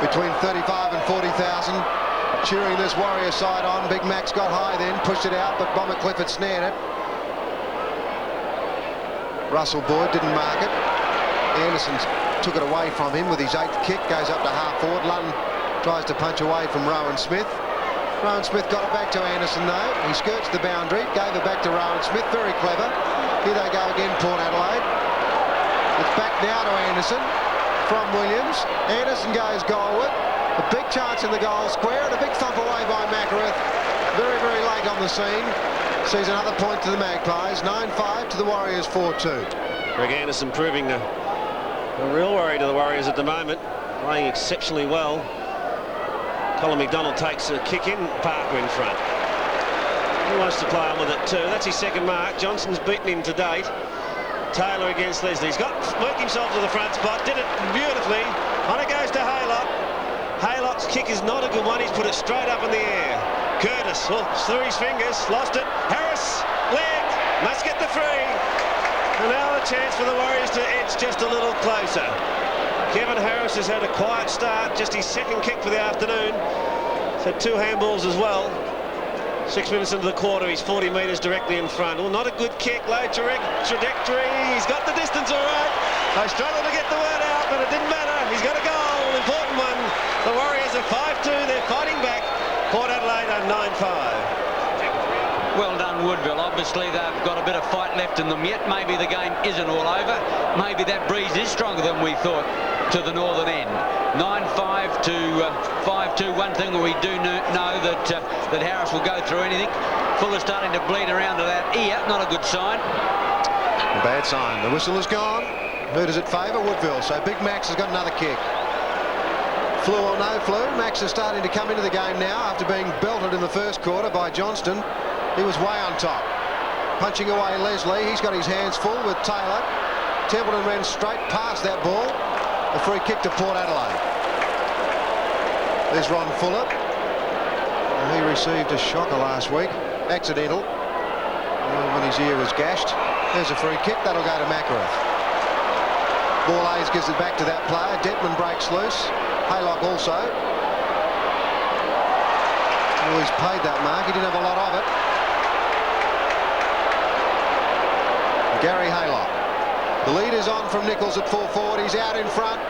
between 35 and 40,000, cheering this Warrior side on. Big Max got high then, pushed it out, but Bomber Clifford snared it. Russell Boyd didn't mark it. Anderson took it away from him with his 8th kick, goes up to half forward. Lunn tries to punch away from Rowan Smith. Rowan Smith got it back to Anderson though. He skirts the boundary, gave it back to Rowan Smith. Very clever. Here they go again, Port Adelaide. It's back now to Anderson from Williams. Anderson goes goalward. A big chance in the goal square and a big thump away by Macarath. Very, very late on the scene. Sees another point to the Magpies. 9-5 to the Warriors, 4-2. Greg Anderson proving a real worry to the Warriors at the moment. Playing exceptionally well. Colin McDonald takes a kick in, Parker in front. He wants to play on with it too. That's his second mark. Johnson's beaten him to date. Taylor against Leslie. He's worked himself to the front spot, did it beautifully. On it goes to Haylock. Haylock's kick is not a good one. He's put it straight up in the air. Curtis, through his fingers, lost it. Harris, leg, must get the free. And now the chance for the Warriors to edge just a little closer. Kevin Harris has had a quiet start, just his second kick for the afternoon. He's had 2 handballs as well. 6 minutes into the quarter, he's 40 metres directly in front. Oh, not a good kick, low trajectory. He's got the distance all right. They struggled to get the word out, but it didn't matter. He's got a goal, important one. The Warriors are 5-2, they're fighting back. Port Adelaide are 9-5. Well done, Woodville. Obviously, they've got a bit of fight left in them yet. Maybe the game isn't all over. Maybe that breeze is stronger than we thought to the northern end. 9-5 to 5-2. One thing we do know that Harris will go through anything. Fuller's starting to bleed around to that ear. Not a good sign. A bad sign. The whistle is gone. Who does it favour? Woodville. So Big Max has got another kick. Flu or no flu, Max is starting to come into the game now after being belted in the first quarter by Johnston. He was way on top. Punching away Leslie. He's got his hands full with Taylor. Templeton ran straight past that ball. A free kick to Port Adelaide. There's Ron Fuller. He received a shocker last week. Accidental. When his ear was gashed. There's a free kick. That'll go to Macarath. Ball Hayes gives it back to that player. Detman breaks loose. Haylock also. Well, he's paid that mark. He didn't have a lot of it. Gary Haylock. The lead is on from Nichols at full forward. He's out in front.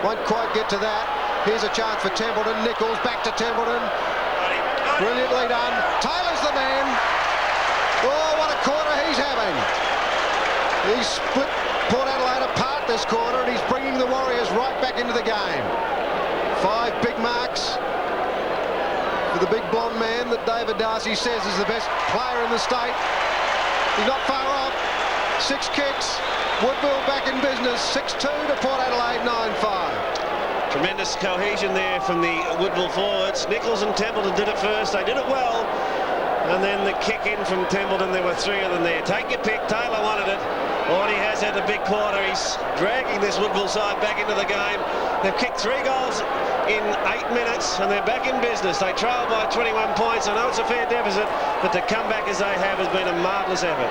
Won't quite get to that. Here's a chance for Templeton. Nichols back to Templeton. Brilliantly done. Taylor's the man. Oh, what a quarter he's having. He's split Port Adelaide apart this quarter, and he's bringing the Warriors right back into the game. 5 big marks for the big blonde man that David Darcy says is the best player in the state. He's not far off. 6 kicks. Woodville back in business. 6-2 to Port Adelaide, 9-5. Tremendous cohesion there from the Woodville forwards. Nichols and Templeton did it first. They did it well. And then the kick in from Templeton. There were 3 of them there. Take your pick. Taylor wanted it. Oh, he has had a big quarter. He's dragging this Woodville side back into the game. They've kicked 3 goals in 8 minutes, and they're back in business. They trail by 21 points. I know it's a fair deficit, but to come back as they have has been a marvellous effort.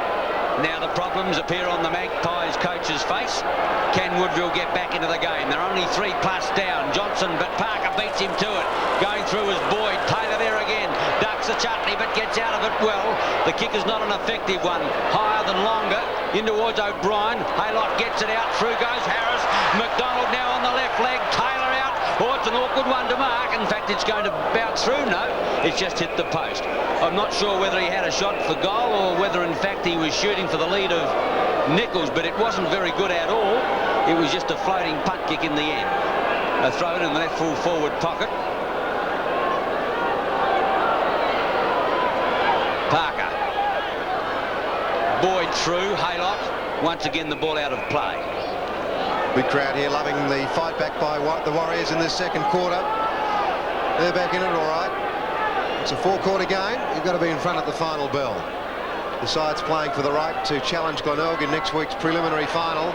Now the problems appear on the Magpies coach's face. Can Woodville get back into the game? They're only 3+ down. Johnson, but Parker beats him to it. Going through is Boyd. Taylor there again. Ducks the chutney, but gets out of it well. The kick is not an effective one. Higher than longer. In towards O'Brien. Haylock gets it out. Through goes Harris. McDonald now on the left leg. Taylor out. Oh, it's an awkward one to mark. In fact, it's going to bounce through. No, it's just hit the post. I'm not sure whether he had a shot for goal or whether, in fact, he was shooting for the lead of Nichols, but it wasn't very good at all. It was just a floating punt kick in the end. A throw it in the left full forward pocket. Parker. Boyd through. Haylock. Once again, the ball out of play. Big crowd here loving the fight back by the Warriors in this second quarter. They're back in it all right. It's a 4-quarter game. You've got to be in front at the final bell. The side's playing for the right to challenge Glenelg in next week's preliminary final.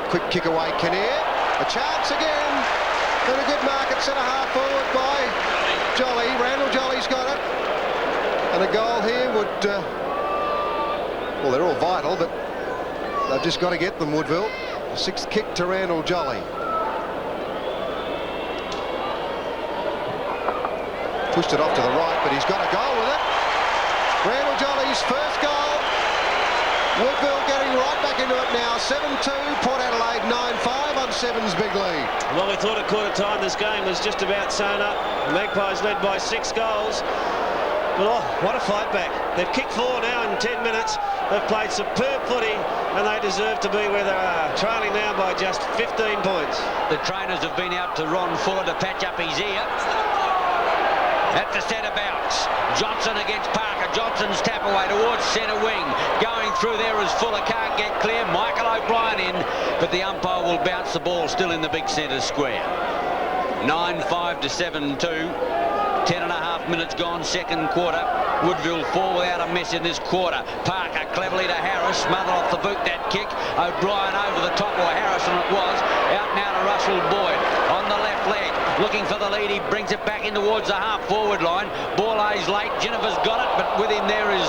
Quick kick away, Kinnear. A chance again. And a good mark at centre half forward by Jolly. Randall Jolly's got it. And a goal here would... well, they're all vital, but they've just got to get them, Woodville. A sixth kick to Randall Jolly. Pushed it off to the right, but he's got a goal with it. Randall Jolly's first goal. Woodville getting right back into it now. 7-2, Port Adelaide 9-5 on Seven's big lead. Well, we thought at quarter time this game was just about sewn up. The Magpies led by 6 goals. But oh, what a fight back. They've kicked 4 now in 10 minutes. They've played superb footy and they deserve to be where they are. Trailing now by just 15 points. The trainers have been out to Ron Fuller to patch up his ear. At the centre bounce, Johnson against Parker. Johnson's tap away towards centre wing. Going through there as Fuller can't get clear. Michael O'Brien in, but the umpire will bounce the ball still in the big centre square. 9-5 to 7-2. 10.5 minutes gone, second quarter. Woodville 4 without a miss in this quarter. Parker cleverly to Harris, smothered off the boot that kick. O'Brien over the top, or Harrison it was. Out now to Russell Boyd on the left leg. Looking for the lead, he brings it back in towards the half-forward line. Ball lays late, Jennifer's got it, but with him there is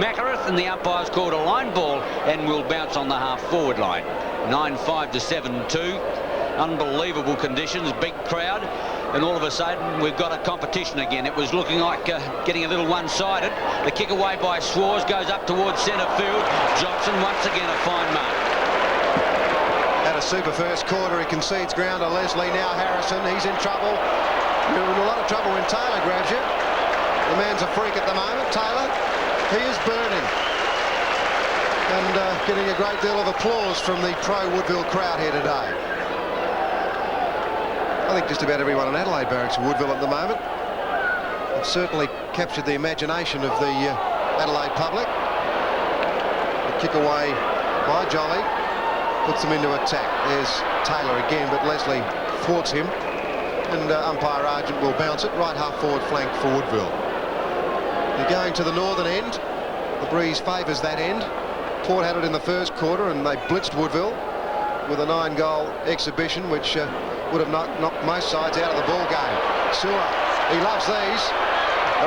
Macareth, and the umpire's called a line ball and will bounce on the half-forward line. 9-5 to 7-2. Unbelievable conditions, big crowd, and all of a sudden we've got a competition again. It was looking like getting a little one-sided. The kick away by Swars goes up towards centre field. Johnson once again a fine mark. Had a super first quarter. He concedes ground to Leslie. Now Harrison, he's in trouble. You're in a lot of trouble when Taylor grabs you. The man's a freak at the moment, Taylor. He is burning. And getting a great deal of applause from the pro-Woodville crowd here today. I think just about everyone in Adelaide barracks Woodville at the moment. It's certainly captured the imagination of the Adelaide public. The kick away by Jolly puts them into attack. There's Taylor again, but Leslie thwarts him, and umpire Argent will bounce it right half forward flank for Woodville. They're going to the northern end. The breeze favours that end. Port had it in the first quarter and they blitzed Woodville with a 9-goal exhibition, which would have knocked most sides out of the ball game. Sewer, he loves these.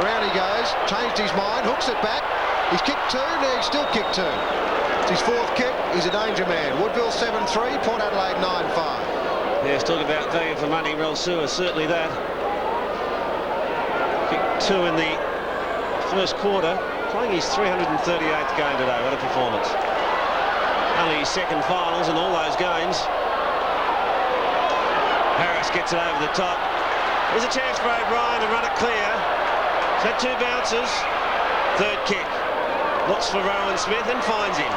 Around he goes, changed his mind, hooks it back. He's kicked 2, now he's still kicked 2. It's his 4th kick, he's a danger man. Woodville 7-3, Port Adelaide 9-5. Yes, talk about value for money, Rel Sewer, certainly that. Kicked 2 in the first quarter, playing his 338th game today. What a performance. Only his second finals in all those games. Harris gets it over the top. There's a chance for O'Brien to run it clear. He's had 2 bounces. 3rd kick. Looks for Rowan Smith and finds him.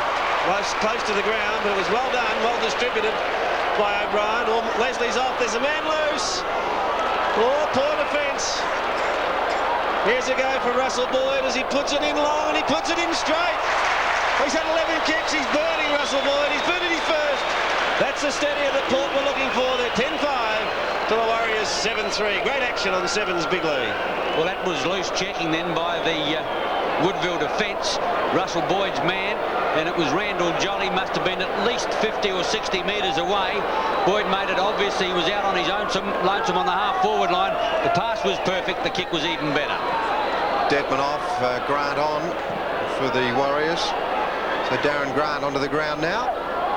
Close to the ground, but it was well done, well distributed by O'Brien. Leslie's off. There's a man loose. Oh, poor defence. Here's a go for Russell Boyd as he puts it in long and he puts it in straight. He's had 11 kicks. He's burning Russell Boyd. He's burning his first. That's the steadier that Port were looking for. They're 10-5 to the Warriors 7-3. Great action on Seven's big lead. Well, that was loose checking then by the Woodville defence. Russell Boyd's man, and it was Randall Jolly, must have been at least 50 or 60 metres away. Boyd made it obvious he was out on his own, lonesome on the half-forward line. The pass was perfect, the kick was even better. Detman off, Grant on for the Warriors. So Darren Grant onto the ground now.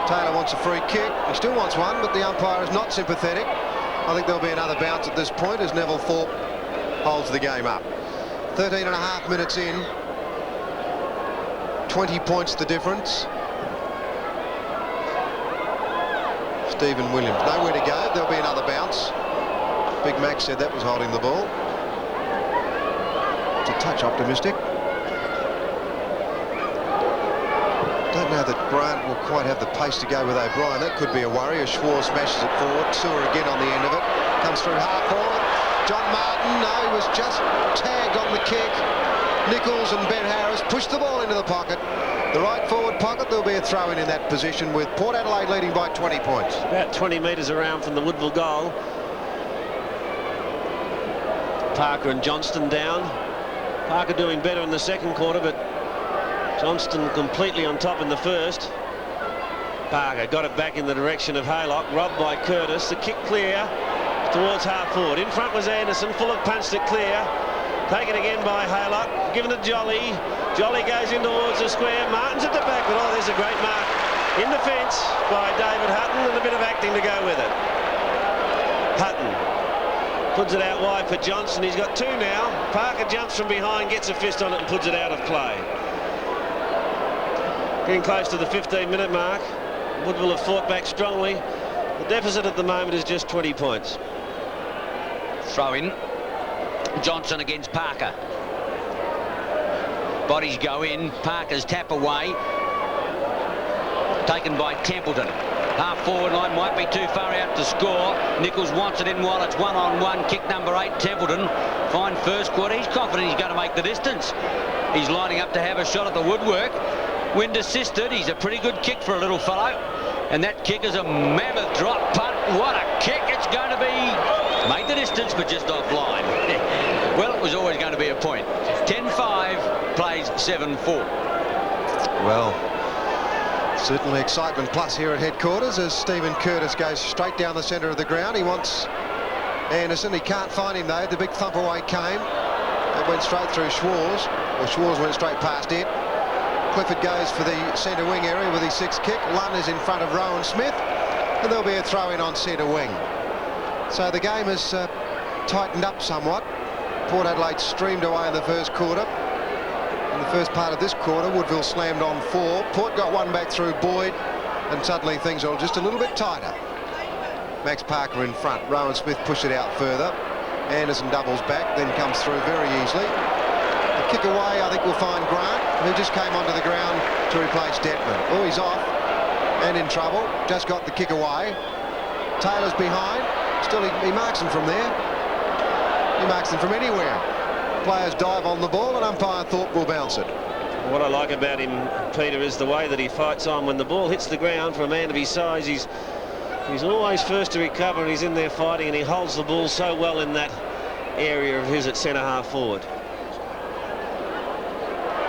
Taylor wants a free kick. He still wants one, but the umpire is not sympathetic. I think there'll be another bounce at this point as Neville Thorpe holds the game up. 13.5 minutes in. 20 points the difference. Stephen Williams, nowhere to go. There'll be another bounce. Big Mac said that was holding the ball. It's a touch optimistic. Don't know that Grant will quite have the pace to go with O'Brien. That could be a worry as Schwartz smashes it forward. Sewer again on the end of it. Comes through half forward. John Martin, no, he was just tagged on the kick. Nichols and Ben Harris pushed the ball into the pocket. The right forward pocket, there'll be a throw-in in that position with Port Adelaide leading by 20 points. About 20 metres around from the Woodville goal. Parker and Johnston down. Parker doing better in the second quarter, but Johnston completely on top in the first. Parker got it back in the direction of Haylock, robbed by Curtis. The kick clear. towards half forward. In front was Anderson. Fuller punched it clear. Taken again by Haylock. Given to Jolly. Jolly goes in towards the square. Martin's at the back, but oh, there's a great mark in defence by David Hutton, and a bit of acting to go with it. Hutton puts it out wide for Johnson. He's got 2 now. Parker jumps from behind, gets a fist on it and puts it out of play. Getting close to the 15-minute mark. Woodville have fought back strongly. The deficit at the moment is just 20 points. Throw in. Johnson against Parker. Bodies go in. Parker's tap away. Taken by Templeton. Half forward line might be too far out to score. Nichols wants it in while it's 1-on-1. Kick number 8, Templeton. Fine first quarter. He's confident he's going to make the distance. He's lining up to have a shot at the woodwork. Wind assisted. He's a pretty good kick for a little fellow. And that kick is a mammoth drop punt. What a kick. It's going to be... Made the distance, but just offline. Well, it was always going to be a point. 10-5, plays 7-4. Well, certainly excitement plus here at headquarters as Stephen Curtis goes straight down the centre of the ground. He wants Anderson. He can't find him, though. The big thump away came. It went straight through Schwarz. Well, Schwarz went straight past it. Clifford goes for the centre wing area with his 6th kick. Lunn is in front of Rowan Smith, and there'll be a throw in on centre wing. So the game has tightened up somewhat. Port Adelaide streamed away in the first quarter. In the first part of this quarter, Woodville slammed on 4. Port got one back through Boyd, and suddenly things are just a little bit tighter. Max Parker in front. Rowan Smith pushed it out further. Anderson doubles back, then comes through very easily. The kick away, I think, will find Grant, who just came onto the ground to replace Detman. Oh, he's off and in trouble. Just got the kick away. Taylor's behind. Still, he marks them from there. He marks them from anywhere. Players dive on the ball, and umpire Thorpe will bounce it. What I like about him, Peter, is the way that he fights on. When the ball hits the ground, for a man of his size, he's always first to recover, and he's in there fighting, and he holds the ball so well in that area of his at centre half forward.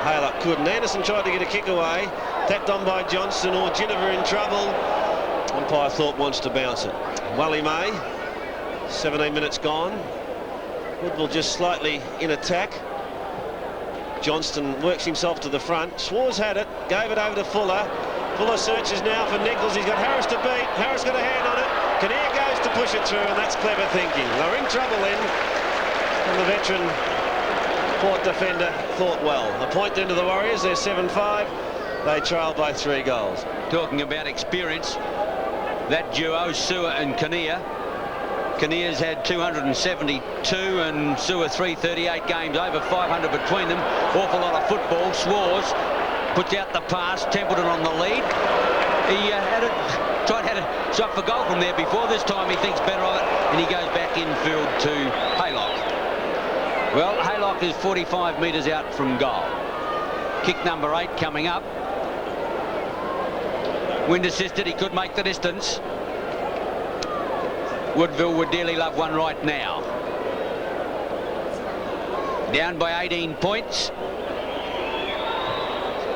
Haylock couldn't. Anderson tried to get a kick away. Tapped on by Johnson, or Ginniver in trouble. Umpire Thorpe wants to bounce it. Well, he may. 17 minutes gone. Woodville just slightly in attack. Johnston works himself to the front. Schwarz had it, gave it over to Fuller. Fuller searches now for Nichols. He's got Harris to beat. Harris got a hand on it. Kinnear goes to push it through, and that's clever thinking. They're in trouble then. And the veteran Port defender thought well. A point into the Warriors. They're 7-5. They trail by 3 goals. Talking about experience, that duo, Sewer and Kinnear. Kinnear's had 272 and Sewer 338 games, over 500 between them. Awful lot of football. Schwarz puts out the pass. Templeton on the lead. He had a shot for goal from there before. This time he thinks better of it, and he goes back infield to Haylock. Well, Haylock is 45 metres out from goal. Kick number 8 coming up. Wind assisted. He could make the distance. Woodville would dearly love one right now. Down by 18 points.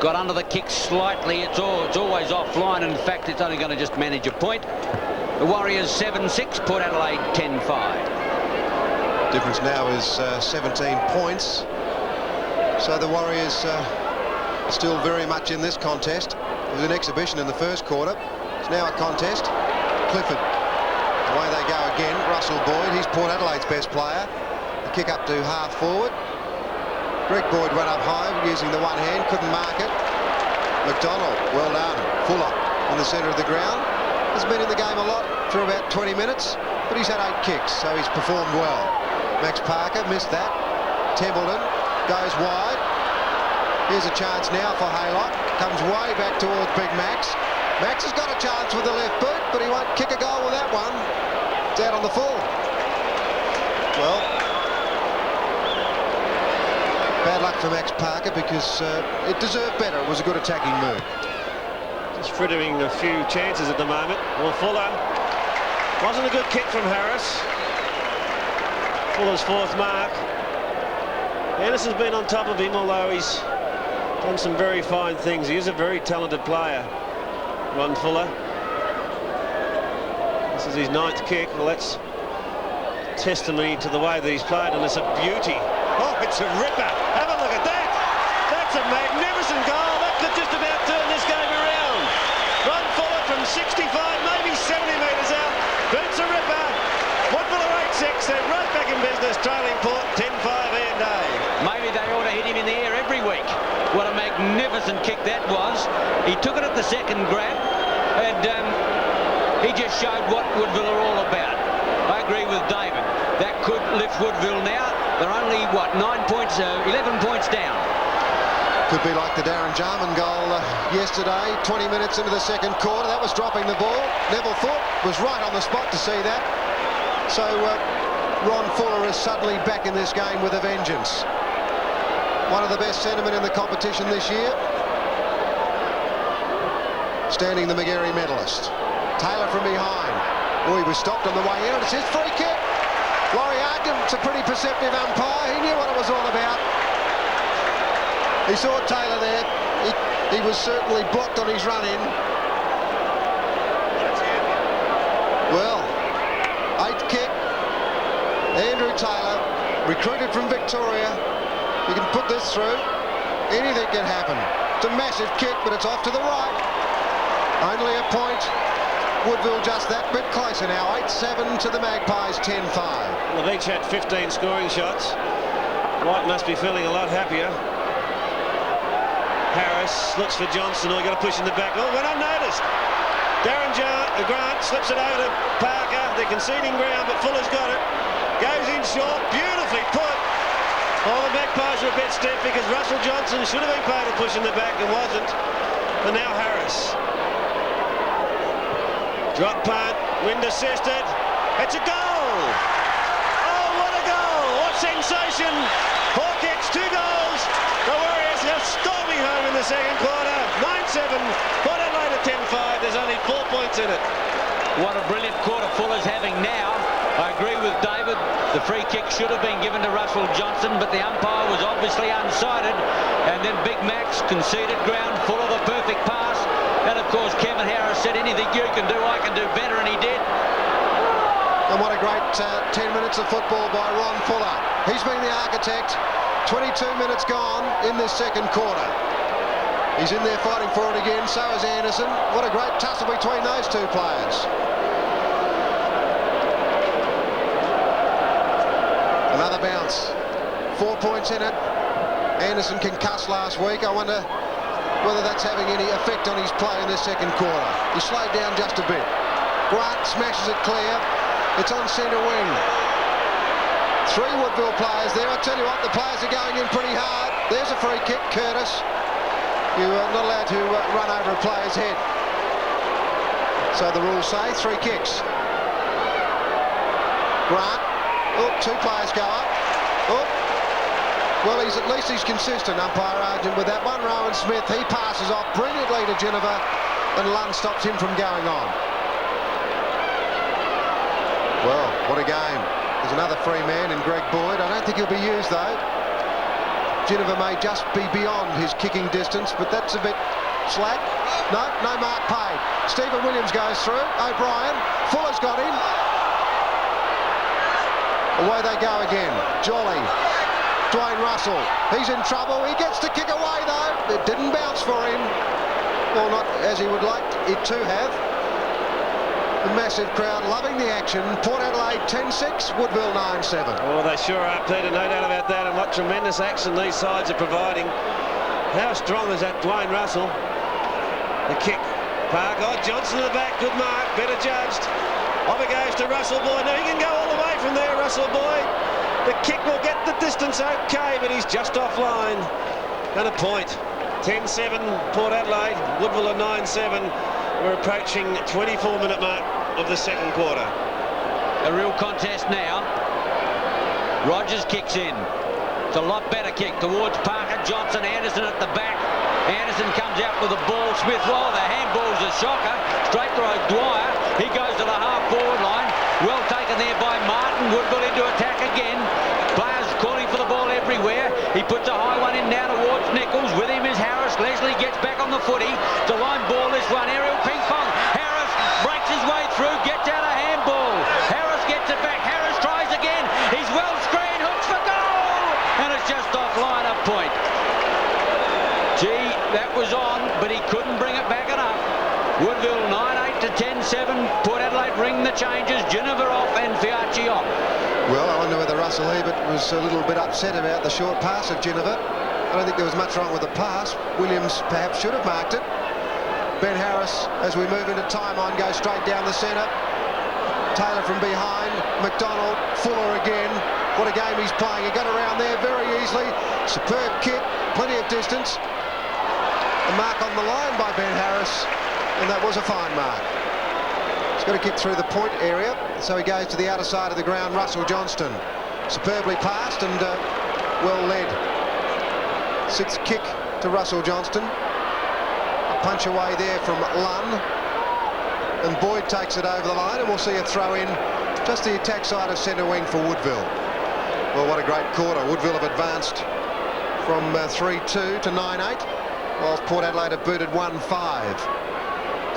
Got under the kick slightly. It's always offline. In fact, it's only going to just manage a point. The Warriors 7-6. Port Adelaide 10-5. Difference now is 17 points. So the Warriors still very much in this contest. It was an exhibition in the first quarter. It's now a contest. Clifford. Away they go again. Russell Boyd, he's Port Adelaide's best player. The kick up to half forward. Greg Boyd went up high using the one hand, couldn't mark it. McDonald, well done. Fuller in the centre of the ground. Has been in the game a lot for about 20 minutes, but he's had 8 kicks, so he's performed well. Max Parker missed that. Templeton goes wide. Here's a chance now for Haylock. Comes way back towards Big Max. Max has got a chance with the left boot, but he won't kick a goal with that one. It's out on the full. Well, bad luck for Max Parker because it deserved better. It was a good attacking move. Just frittering a few chances at the moment. Well, Fuller. Wasn't a good kick from Harris. Fuller's 4th mark. Anderson's been on top of him, although he's done some very fine things. He is a very talented player, Ron Fuller. This is his 9th kick. Well, that's testimony to the way that he's played, and it's a beauty. Oh, it's a ripper. Have a look at that. That's a magnificent goal. That could just about turn this game around. Run forward from 65, maybe 70 metres out. But it's a ripper. Woodville are 8-6. They're right back in business, trailing Port 10-5 E&A. Maybe they ought to hit him in the air every week. What a magnificent kick that was. He took it at the second grab, and he just showed what Woodville are all about. I agree with David. That could lift Woodville now. They're only, what, 11 points down. Could be like the Darren Jarman goal yesterday, 20 minutes into the second quarter. That was dropping the ball. Neville Thorpe was right on the spot to see that. So Ron Fuller is suddenly back in this game with a vengeance. One of the best centremen in the competition this year. Standing the McGarry medalist. Taylor from behind. Oh, he was stopped on the way in, and it's his free kick. Laurie Argent's a pretty perceptive umpire. He knew what it was all about. He saw Taylor there. He was certainly blocked on his run in. Well, 8th kick. Andrew Taylor, recruited from Victoria. You can put this through. Anything can happen. It's a massive kick, but it's off to the right. Only a point. Woodville just that bit closer now. 8-7 to the Magpies, 10-5. Well, they've each had 15 scoring shots. White must be feeling a lot happier. Harris looks for Johnson. Oh, he got a push in the back. Oh, went unnoticed. Darren Grant slips it over to Parker. They're conceding ground, but Fuller's got it. Goes in short. Beautifully put. Oh, the Magpies are a bit stiff because Russell Johnson should have been paid a push in the back and wasn't. And now Harris. Drop punt, wind assisted. It's a goal! Oh, what a goal! What sensation! Hawkins, 2 goals. The Warriors are storming home in the second quarter. 9-7. Port Adelaide at 10-5. There's only 4 points in it. What a brilliant quarter Fuller's having now. I agree with David. The free kick should have been given to Russell Johnson, but the umpire was obviously unsighted. And then Big Max conceded ground, Fuller the perfect pass. And of course, Kevin Harris said, anything you can do, I can do better, and he did. And what a great 10 minutes of football by Ron Fuller. He's been the architect. 22 minutes gone in this second quarter. He's in there fighting for it again, so is Anderson. What a great tussle between those two players. Another bounce. 4 points in it. Anderson concussed last week. I wonder whether that's having any effect on his play in this second quarter. He slowed down just a bit. Grant smashes it clear. It's on centre wing. 3 Woodville players there. I tell you what, the players are going in pretty hard. There's a free kick, Curtis. You are not allowed to run over a player's head. So the rules say 3 kicks. Grant. Oh, 2 players go up. Oh. Well, at least he's consistent, umpire Argent, with that one. Rowan Smith, he passes off brilliantly to Geneva, and Lund stops him from going on. Well, what a game. There's another free man in Greg Boyd. I don't think he'll be used, though. Geneva may just be beyond his kicking distance, but that's a bit slack. No mark paid. Stephen Williams goes through. O'Brien. Fuller's got him. Away they go again. Jolly. Dwayne Russell, he's in trouble. He gets to kick away, though. It didn't bounce for him. Well, not as he would like it to have. The massive crowd loving the action. Port Adelaide 10-6, Woodville 9-7. Oh, they sure are, Peter, no doubt about that. And what tremendous action these sides are providing. How strong is that Dwayne Russell? The kick. Park. Oh, Johnson in the back. Good mark. Better judged. Off it goes to Russell Boyd. No, he can go all the way from there, Russell Boyd. The kick will get the distance okay, but he's just offline. And a point. 10-7, Port Adelaide. Woodville are 9-7. We're approaching 24-minute mark of the second quarter. A real contest now. Rogers kicks in. It's a lot better kick towards Parker. Johnson, Anderson at the back. Anderson comes out with the ball. Smith, well, the handball's a shocker. Straight throw Dwyer. He goes to the half-forward line. Well taken there by Martin. Woodville into attack again. Players calling for the ball everywhere. He puts a high one in now towards Nichols. With him is Harris. Leslie gets back on the footy. It's a line ball, this one. Aerial ping pong. Harris breaks his way through. Gets out a handball. Harris gets it back. Harris tries again. but he couldn't bring it back enough. Woodville 9-8 to 10-7. Port Adelaide ring the changes. Ginniver off and Fiacci on. Well, I wonder whether Russell Ebert was a little bit upset about the short pass of Ginniver. I don't think there was much wrong with the pass. Williams perhaps should have marked it. Ben Harris, as we move into time on, goes straight down the centre. Taylor from behind. McDonald, Fuller again. What a game he's playing. He got around there very easily. Superb kick, plenty of distance. A mark on the line by Ben Harris, and that was a fine mark. He's got to kick through the point area, so he goes to the outer side of the ground. Russell Johnston, superbly passed and well led. Sixth kick to Russell Johnston. A punch away there from Lunn. And Boyd takes it over the line, and we'll see a throw in just the attack side of centre wing for Woodville. Well, what a great quarter. Woodville have advanced from 3-2 to 9-8, whilst Port Adelaide have booted 1-5.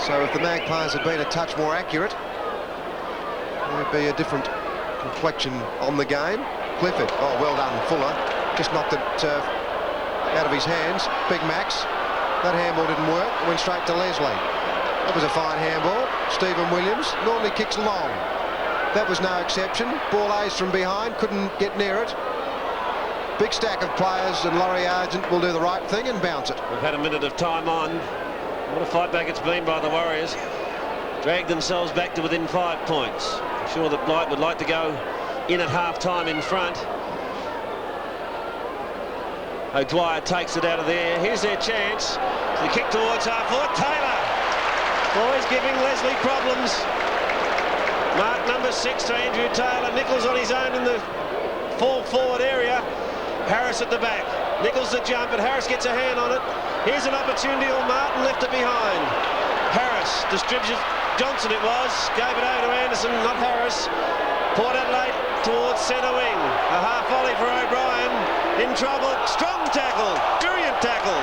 So if the Magpies had been a touch more accurate, there would be a different complexion on the game. Clifford, oh, well done, Fuller. Just knocked it out of his hands. Big Max. That handball didn't work. It went straight to Leslie. That was a fine handball. Stephen Williams normally kicks long. That was no exception. Ball A's from behind, couldn't get near it. Big stack of players, and Laurie Argent will do the right thing and bounce it. We've had a minute of time on. What a fight back it's been by the Warriors. Dragged themselves back to within 5 points. I'm sure that Blight would like to go in at half-time in front. O'Dwyer takes it out of there. Here's their chance. The kick towards half-forward. Taylor. Always giving Leslie problems. Mark number 6 to Andrew Taylor. Nichols on his own in the forward area. Harris at the back. Nichols the jump, but Harris gets a hand on it. Here's an opportunity, or Martin left it behind. Harris distributes. Johnson it was. Gave it over to Anderson, not Harris. Port Adelaide towards centre wing. A half volley for O'Brien. In trouble. Strong tackle. Brilliant tackle.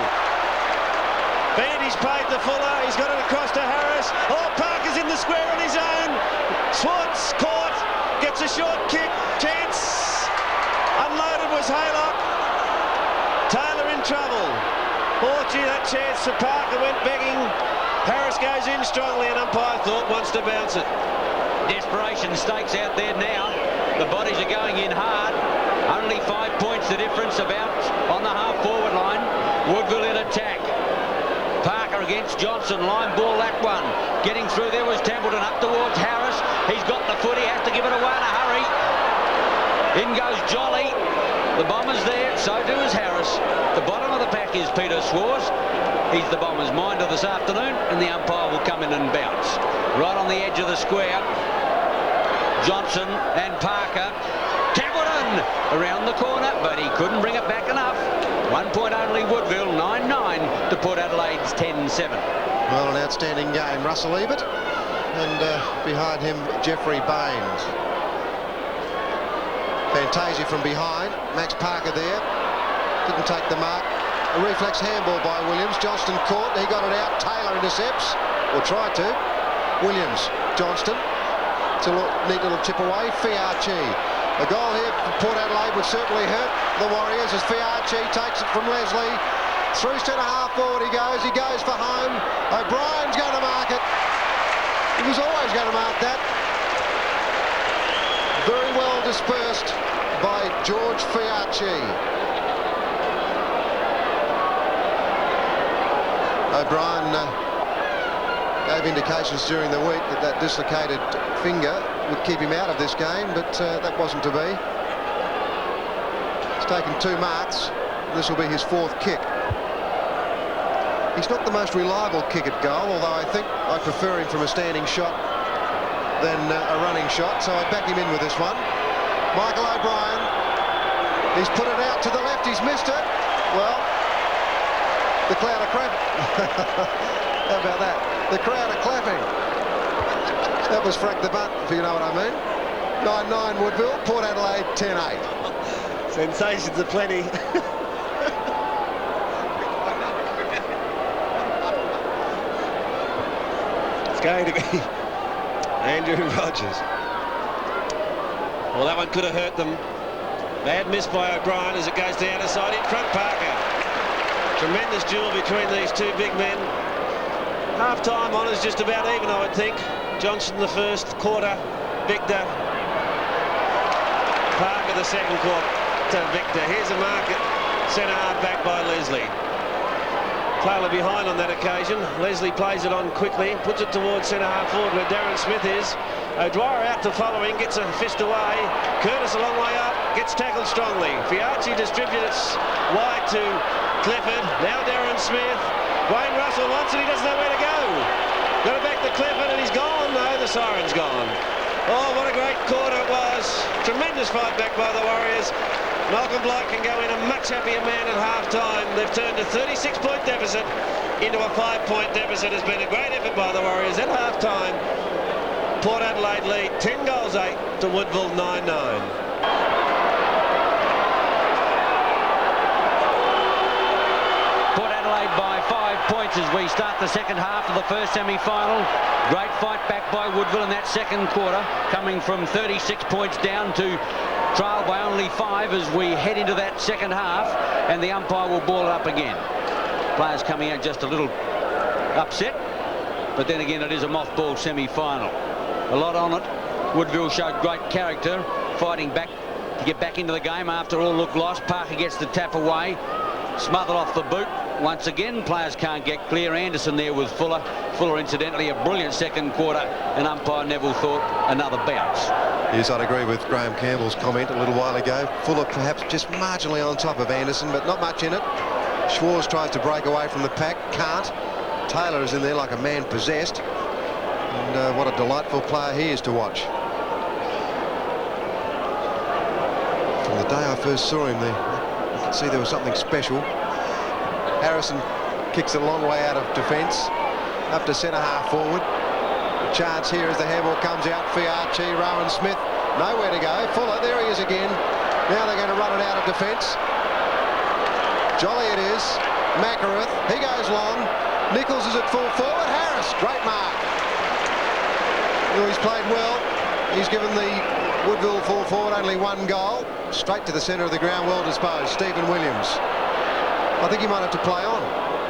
Bandy's paid to Fuller. He's got it across to Harris. Oh, Parker's in the square on his own. Swartz caught. Gets a short kick. Chance. Unloaded was Haylock. Taylor in trouble. Oh, gee, that chance for Parker went begging. Harris goes in strongly, and umpire thought wants to bounce it. Desperation stakes out there now. The bodies are going in hard. Only 5 points the difference about on the half-forward line. Woodville in attack. Parker against Johnson. Line ball, that one. Getting through there was Templeton up towards Harris. He's got the foot. He has to give it away in a hurry. In goes Jolly. The Bombers there. So do is Harris. The bottom of the pack is Peter Schwarz. He's the Bombers' minder this afternoon, and the umpire will come in and bounce. Right on the edge of the square. Johnson and Parker. Templeton around the corner, but he couldn't bring it back enough. 1 point only Woodville, 9-9 to Port Adelaide's 10-7. Well, an outstanding game. Russell Ebert, and behind him, Jeffrey Baines. Fantasia from behind. Max Parker there. Didn't take the mark. A reflex handball by Williams. Johnston caught. He got it out. Taylor intercepts, or tried to. Williams. Johnston. It's a neat little chip away. Fiacci. A goal here for Port Adelaide would certainly hurt the Warriors as Fiacci takes it from Leslie. Through centre half forward he goes. He goes for home. O'Brien's going to mark it. He was always going to mark that. Very well dispersed by George Fiacci. O'Brien gave indications during the week that that dislocated finger would keep him out of this game, but that wasn't to be. He's taken 2 marks. This will be his 4th kick. He's not the most reliable kick at goal, although I think I prefer him from a standing shot than a running shot, so I back him in with this one. Michael O'Brien. He's put it out to the left. He's missed it. Well, the crowd are clapping. How about that? The crowd are clapping. That was Frank the Bunt, if you know what I mean. 9-9 Woodville, Port Adelaide 10-8. Sensations aplenty. It's going to be Andrew Rogers. Well, that one could have hurt them. Bad miss by O'Brien as it goes to the outer side. In front, Parker. Tremendous duel between these 2 big men. Half-time on is just about even, I would think. Johnson the first quarter, Victor. Parker the second quarter to Victor. Here's a mark at centre half back by Leslie. Taylor behind on that occasion. Leslie plays it on quickly, puts it towards centre half forward where Darren Smith is. O'Dwyer out to following, gets a fist away. Curtis a long way up, gets tackled strongly. Fiarchi distributes wide to Clifford. Now Darren Smith. Wayne Russell wants it, he doesn't know where to go. Got it back to Clifford and he's gone. No, the siren's gone. Oh, what a great quarter it was. Tremendous fight back by the Warriors. Malcolm Blight can go in a much happier man at half-time. They've turned a 36-point deficit into a 5-point deficit. It's been a great effort by the Warriors at half-time. Port Adelaide lead 10 goals 8 to Woodville 9-9. By 5 points as we start the second half of the first semi-final. Great fight back by Woodville in that second quarter, coming from 36 points down to trail by only 5 as we head into that second half, and the umpire will ball it up again. Players coming out just a little upset, but then again it is a mothball semi-final. A lot on it. Woodville showed great character, fighting back to get back into the game after all looked lost. Parker gets the tap away, smothered off the boot. Once again, players can't get clear. Anderson there with Fuller. Fuller, incidentally, a brilliant second quarter, and umpire Neville thought another bounce. Yes, I'd agree with Graham Campbell's comment a little while ago. Fuller perhaps just marginally on top of Anderson, but not much in it. Schwarz tries to break away from the pack, can't. Taylor is in there like a man possessed, and what a delightful player he is to watch. From the day I first saw him there, you could see there was something special. Harrison kicks it a long way out of defence, up to centre half forward. A chance here as the handball comes out. Fiarchi, Rowan Smith, nowhere to go. Fuller, there he is again. Now they're going to run it out of defence. Jolly it is. Macareth, he goes long. Nichols is at full forward. Harris, great mark. Well, he's played well. He's given the Woodville full forward only 1 goal. Straight to the centre of the ground, well disposed. Stephen Williams. I think he might have to play on.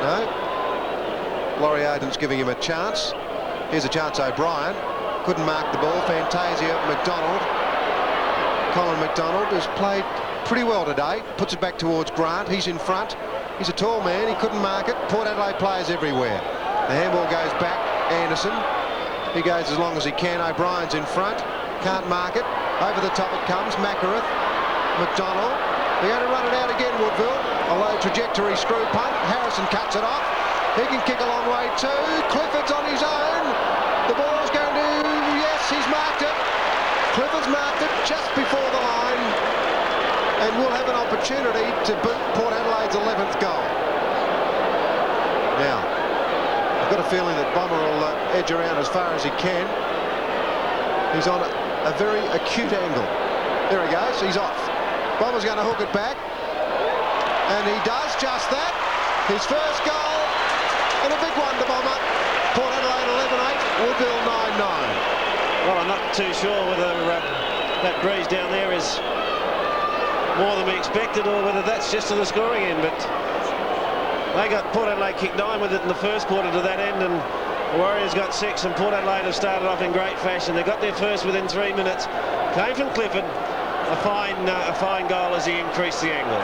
No. Laurie Oden's giving him a chance. Here's a chance, O'Brien. Couldn't mark the ball. Fantasia McDonald. Colin McDonald has played pretty well today. Puts it back towards Grant. He's in front. He's a tall man. He couldn't mark it. Port Adelaide players everywhere. The handball goes back. Anderson. He goes as long as he can. O'Brien's in front. Can't mark it. Over the top it comes. Macareth. McDonald. They're going to run it out again, Woodville. A low trajectory screw punt. Harrison cuts it off. He can kick a long way too. Clifford's on his own. The ball's going to... Yes, he's marked it. Clifford's marked it just before the line. And we'll have an opportunity to boot Port Adelaide's 11th goal. Now, I've got a feeling that Bomber will edge around as far as he can. He's on a very acute angle. There he goes. He's off. Bomber's going to hook it back. And he does just that. His first goal, and a big one to Bomber. Port Adelaide 11-8, Woodville 9-9. Well, I'm not too sure whether that breeze down there is more than we expected or whether that's just to the scoring end, but they got Port Adelaide kicked 9 with it in the first quarter to that end, and the Warriors got 6, and Port Adelaide have started off in great fashion. They got their first within 3 minutes. Came from Clifford. A fine goal as he increased the angle.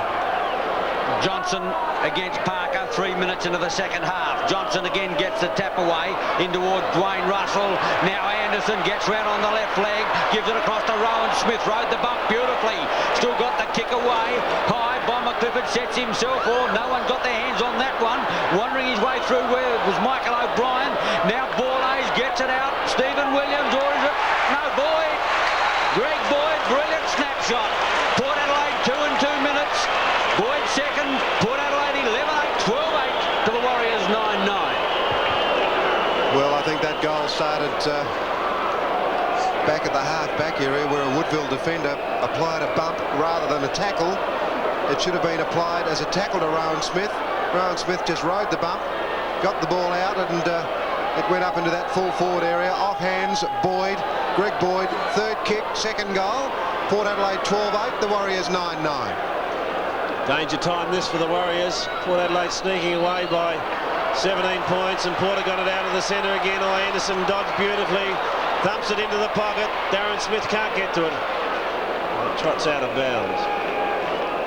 Johnson against Parker 3 minutes into the second half. Johnson again gets the tap away in towards Dwayne Russell. Now Anderson gets round on the left leg, gives it across to Rowan Smith. Rode the bump beautifully. Still got the kick away. High Bomber Clifford sets himself on. No one got their hands on that one. Wandering his way through where it was Michael O'Brien. Now Borlaze gets it out. Stephen Williams, or is it? No, Boyd. Greg Boyd, brilliant snapshot. Port Adelaide 2 in 2 minutes. Boyd second. Port Adelaide 11-8, 12-8 to the Warriors 9-9. Well, I think that goal started back at the half-back area where a Woodville defender applied a bump rather than a tackle. It should have been applied as a tackle to Rowan Smith. Rowan Smith just rode the bump, got the ball out, and it went up into that full forward area. Off hands, Boyd. Greg Boyd, third kick, second goal. Port Adelaide 12-8, the Warriors 9-9. Danger time this for the Warriors. Port Adelaide sneaking away by 17 points, and Porter got it out of the centre again. Anderson dodged beautifully, thumps it into the pocket. Darren Smith can't get to it. It trots out of bounds.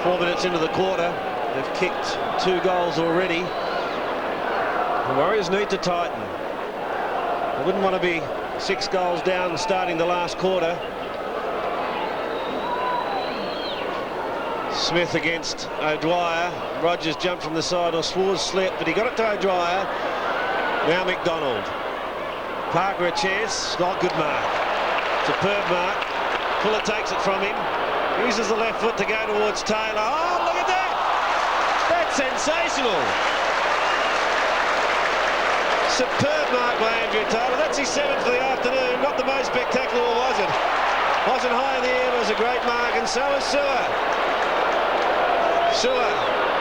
4 minutes into the quarter, they've kicked 2 goals already. The Warriors need to tighten. They wouldn't want to be 6 goals down starting the last quarter. Smith against O'Dwyer. Rogers jumped from the side, or Schwarz slipped, but he got it to O'Dwyer. Now McDonald. Parker a chance. Not good mark. Superb mark. Fuller takes it from him. Uses the left foot to go towards Taylor. Oh, look at that! That's sensational. Superb mark by Andrew Taylor. That's his 7th for the afternoon. Not the most spectacular, was it? Wasn't high in the air, but it was a great mark, and so is Sewer. Sewer,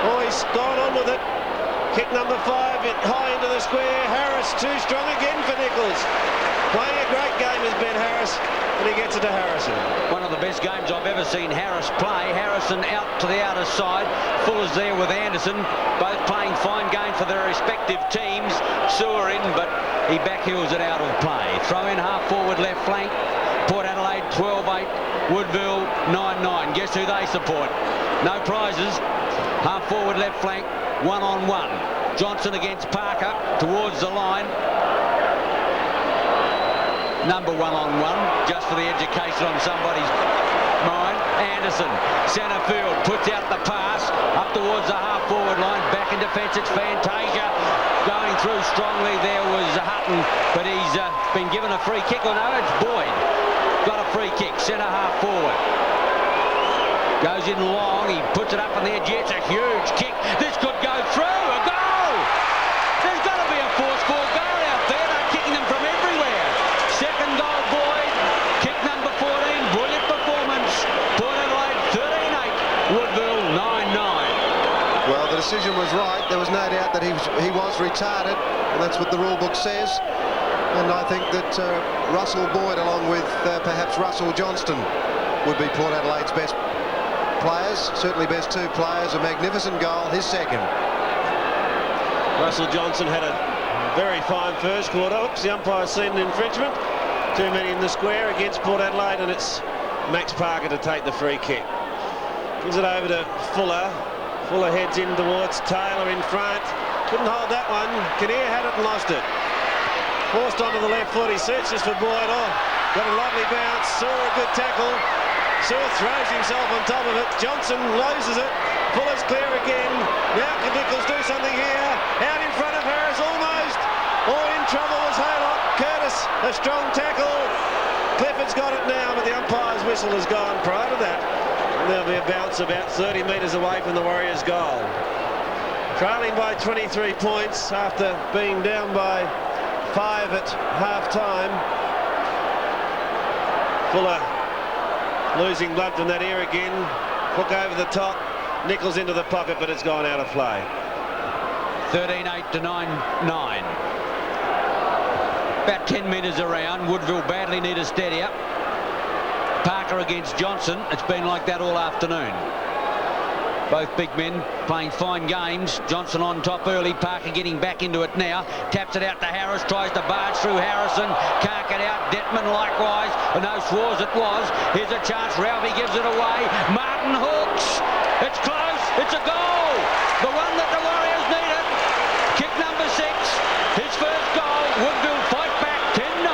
oh, he's gone on with it. Kick number 5, high into the square. Harris too strong again for Nichols. Playing a great game is Ben Harris, and he gets it to Harrison. One of the best games I've ever seen Harris play. Harrison out to the outer side. Fuller's there with Anderson, both playing fine game for their respective teams. Sewer in, but he backheels it out of play. Throw in half forward left flank. Port Adelaide 12-8, Woodville 9-9. Guess who they support? No prizes. Half forward left flank, 1-on-1. Johnson against Parker towards the line. Number 1-on-1, just for the education on somebody's mind. Anderson, centre field, puts out the pass up towards the half forward line. Back in defence, it's Fantasia. Going through strongly there was Hutton, but he's been given a free kick. Or no, it's Boyd. Got a free kick, centre half forward. Goes in long, he puts it up on the edge. It's a huge kick. This could go through. A goal! There's got to be a force for a goal out there. They're kicking them from everywhere. Second goal, Boyd. Kick number 14. Brilliant performance. Port Adelaide 13-8. Woodville 9-9. Well, the decision was right. There was no doubt that he was retarded, and that's what the rule book says. And I think that Russell Boyd, along with perhaps Russell Johnston, would be Port Adelaide's best players, certainly best 2 players. A magnificent goal, his second. Russell Johnson had a very fine first quarter. Oops, the umpire's seen an infringement. Too many in the square against Port Adelaide, and it's Max Parker to take the free kick. Gives it over to Fuller. Fuller heads in towards Taylor in front. Couldn't hold that one. Kinnear had it and lost it. Forced onto the left foot. He searches for Boyd. Oh, got a lovely bounce. Saw a good tackle. Sewer throws himself on top of it. Johnson loses it. Fuller's clear again. Now can Nichols do something here? Out in front of Harris almost. All in trouble was Haylock. Curtis, a strong tackle. Clifford's got it now, but the umpire's whistle has gone prior to that. And there'll be a bounce about 30 metres away from the Warriors' goal. Trailing by 23 points after being down by 5 at half-time. Fuller losing blood from that ear again. Hook over the top. Nichols into the pocket, but it's gone out of play. 13-8 to 9-9. About 10 metres around. Woodville badly need a steady up. Parker against Johnson. It's been like that all afternoon. Both big men playing fine games. Johnson on top early. Parker getting back into it now. Taps it out to Harris. Tries to barge through Harrison. Can't get out. Detman likewise. No, Schwarz it was. Here's a chance. Ralphie gives it away. Martin hooks. It's close. It's a goal. The one that the Warriors needed. Kick number 6. His first goal. Woodville fight back 10-9.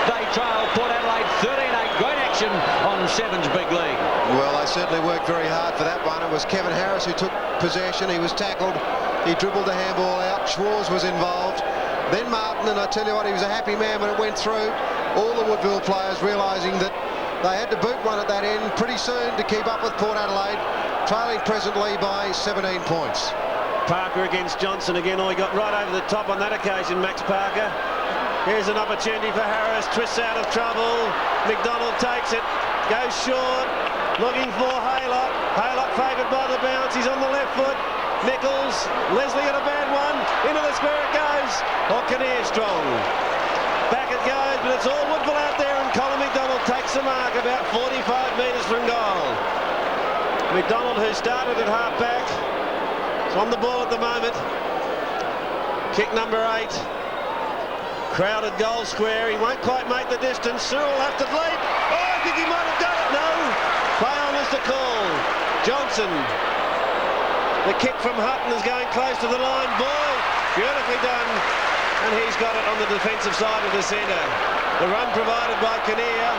They trail Port Adelaide 13-8. Great action on Seven's big league. Well, they certainly worked very hard for that one. It was Kevin Harris who took possession. He was tackled. He dribbled the handball out. Schwarz was involved. Then Martin, and I tell you what, he was a happy man when it went through. All the Woodville players realising that they had to boot one at that end pretty soon to keep up with Port Adelaide, trailing presently by 17 points. Parker against Johnson again. Oh, he got right over the top on that occasion, Max Parker. Here's an opportunity for Harris. Twists out of trouble. McDonald takes it. Goes short. Looking for Haylock. Haylock favoured by the bounce. He's on the left foot. Nichols. Leslie at a bad one. Into the square it goes. Oh, Kinnear strong. Back it goes, but it's all Woodville out there, and Colin McDonald takes the mark about 45 metres from goal. McDonald, who started at half back, is on the ball at the moment. Kick number 8. Crowded goal square. He won't quite make the distance. Sewell will have to leap. Oh, I think he might have done it. No. Play on is the call. Johnson. The kick from Hutton is going close to the line. Boyd. Beautifully done. And he's got it on the defensive side of the centre. The run provided by Kinnear.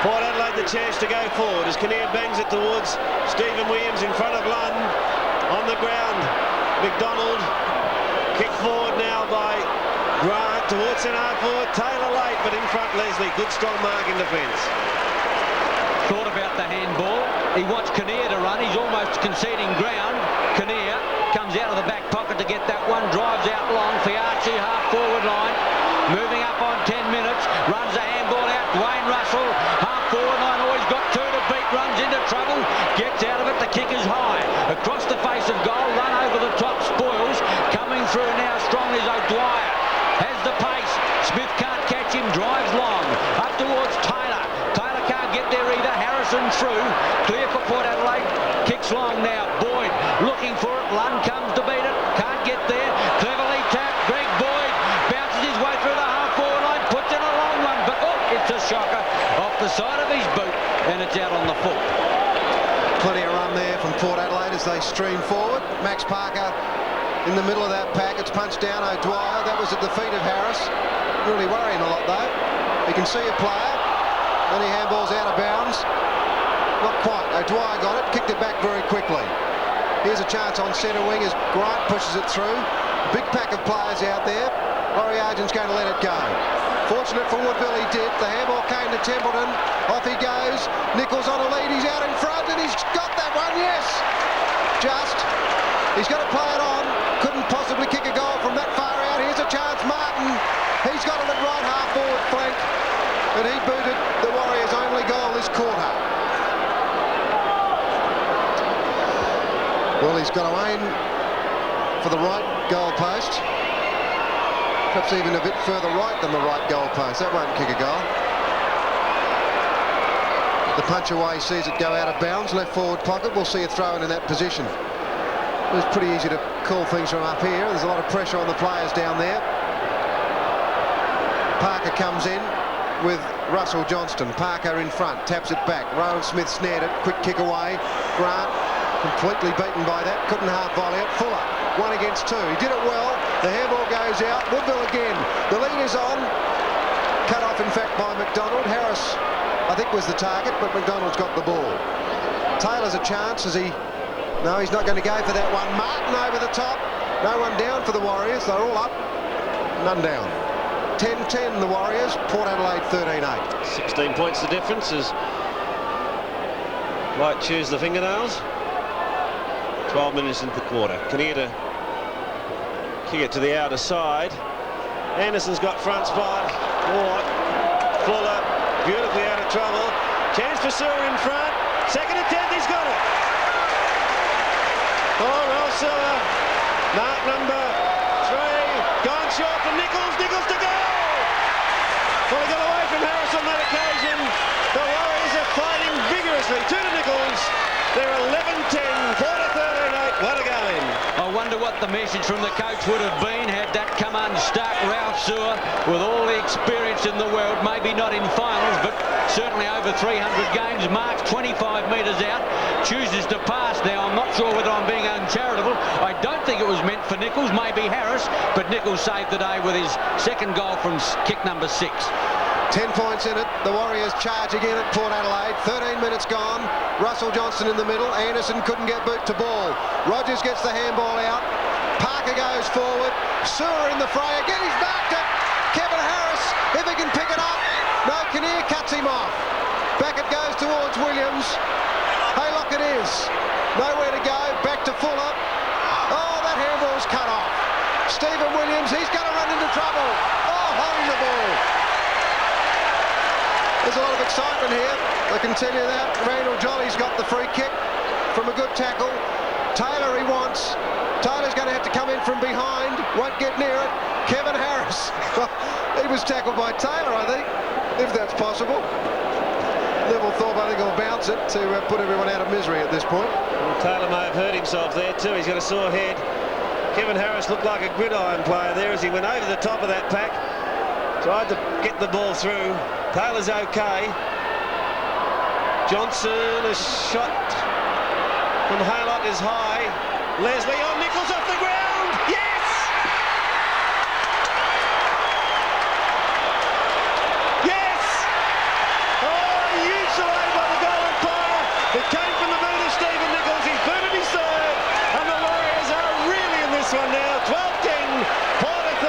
Port Adelaide the chance to go forward as Kinnear bangs it towards Stephen Williams in front of Lunn. On the ground. McDonald. Kick forward now by Grant towards centre forward. Taylor late, but in front Leslie. Good strong mark in defence. Thought about the handball. He wants Kinnear to run. He's almost conceding ground. Kinnear comes out of the back pocket to get that one. Drives out long. Fiachi half forward line. Moving up on 10 minutes. Runs the handball out. Dwayne Russell half forward line. Always got 2 to beat. Runs into trouble. Gets out of it. The kick is high. Across the face of goal. Run over the top. Spoils. Coming through now strong is O'Dwyer. Has the pace. Smith can't catch him. Drives long. Up towards Taylor. Taylor can't get there either. Harrison through. Clear for Port Adelaide. Kicks long now. Boyd looking for it. Lunn comes to beat it. Can't get there. Cleverly tapped. Greg Boyd bounces his way through the half-forward line. Puts in a long one. But oh, it's a shocker. Off the side of his boot. And it's out on the full. Plenty of run there from Port Adelaide as they stream forward. Max Parker in the middle of that pack. It's punched down. O'Dwyer. That was at the feet of Harris. Really worrying a lot though. You can see a player. Then he handballs out of bounds. Not quite. O'Dwyer got it. Kicked it back very quickly. Here's a chance on centre wing as Grant pushes it through. Big pack of players out there. Laurie Argent's going to let it go. Fortunate for Woodville he did. The handball came to Templeton. Off he goes. Nichols on a lead. He's out in front and he's got that one. Yes. Just. He's got to play it on. Couldn't possibly kick a goal from that far out. Here's a chance. Martin. He's got it at right half forward flank. And he booted the Warriors' only goal this quarter. Well, he's got to aim for the right goal post. Perhaps even a bit further right than the right goal post. That won't kick a goal. The punch away sees it go out of bounds. Left forward pocket. We'll see a throw in that position. It was pretty easy to call things from up here. There's a lot of pressure on the players down there. Parker comes in with Russell Johnston. Parker in front. Taps it back. Rowan Smith snared it. Quick kick away. Grant completely beaten by that. Couldn't half volley it. Fuller 1 against 2. He did it well. The handball goes out. Woodville again. The lead is on. Cut off in fact by McDonald. Harris I think was the target, but McDonald's got the ball. Taylor's a chance as he... No, he's not going to go for that one. Martin over the top. No one down for the Warriors. They're all up. None down. 10-10 the Warriors. Port Adelaide 13-8. 16 points the difference as White chews the fingernails. 12 minutes into the quarter. Kinnear to kick it to the outer side. Anderson's got front spot. Ward. Fuller beautifully out of trouble. Chance for Sewer in front. Second attempt, he's got it. Oh, well, Sewer. Mark number 3. Gone short for Nichols. Nichols to go. Well, he got away from Harris on that occasion. The Warriors are fighting vigorously. 2 to Nichols. They're 11-10. Quarter 13-8. What a game. I wonder what the message from the coach would have been had that come unstuck. Ralph Sewer, with all the experience in the world, maybe not in finals, but certainly over 300 games, marks 25 metres out, chooses to pass. Now, I'm not sure whether I'm being uncharitable. I don't think it was meant for Nichols, maybe Harris, but Nichols saved the day with his second goal from kick number 6. 10 points in it. The Warriors charge again at Port Adelaide. 13 minutes gone. Russell Johnston in the middle. Anderson couldn't get boot to ball. Rogers gets the handball out. Parker goes forward. Sewer in the fray again. He's backed it. Kevin Harris, if he can pick it up. No, Kinnear cuts him off. Back it goes towards Williams. Haylock it is. Nowhere to go. Back to Fuller. Oh, that handball's cut off. Stephen Williams, he's going to run into trouble. Oh, holding the ball. There's a lot of excitement here, I can tell you that. Randall Jolly's got the free kick from a good tackle. Taylor he wants. Taylor's going to have to come in from behind. Won't get near it. Kevin Harris. He was tackled by Taylor, I think, if that's possible. Neville Thorpe, I think, will bounce it to put everyone out of misery at this point. Well, Taylor may have hurt himself there too. He's got a sore head. Kevin Harris looked like a gridiron player there as he went over the top of that pack. Tried to get the ball through. Taylor's okay. Johnson, a shot from Haylock is high. Leslie on Nichols off the ground. Yes! Yes! Oh, huge delay by the goal umpire. It came from the boot of Stephen Nichols. He's booted his third. And the Warriors are really in this one now. 12-10, Port at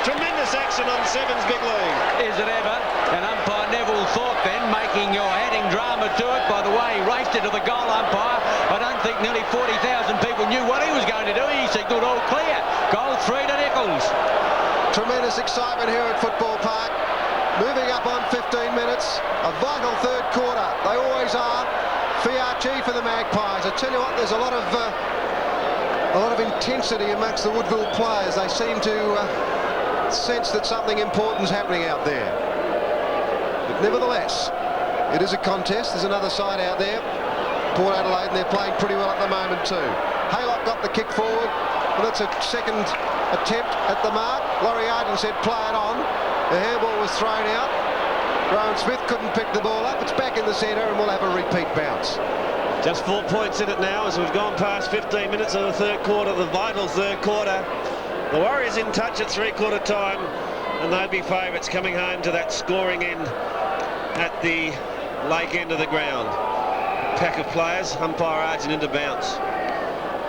13-8. Tremendous action on Seven's big league. Is it ever? And umpire Neville thought then, adding drama to it by the way he raced into the goal umpire. I don't think nearly 40,000 people knew what he was going to do. He signalled all clear. Goal 3 to Nichols. Tremendous excitement here at Football Park. Moving up on 15 minutes. A vital third quarter. They always are. Fiachi for the Magpies. I tell you what, there's a lot of intensity amongst the Woodville players. They seem to sense that something important's happening out there. But nevertheless, it is a contest. There's another side out there, Port Adelaide, and they're playing pretty well at the moment too. Haylock got the kick forward, and that's a second attempt at the mark. Laurie Arden said play it on. The handball was thrown out. Rowan Smith couldn't pick the ball up. It's back in the centre, and we'll have a repeat bounce. Just 4 points in it now as we've gone past 15 minutes of the third quarter, the vital third quarter. The Warriors in touch at three-quarter time, and they'd be favourites coming home to that scoring end at the lake end of the ground. Pack of players, umpire Argent into bounce.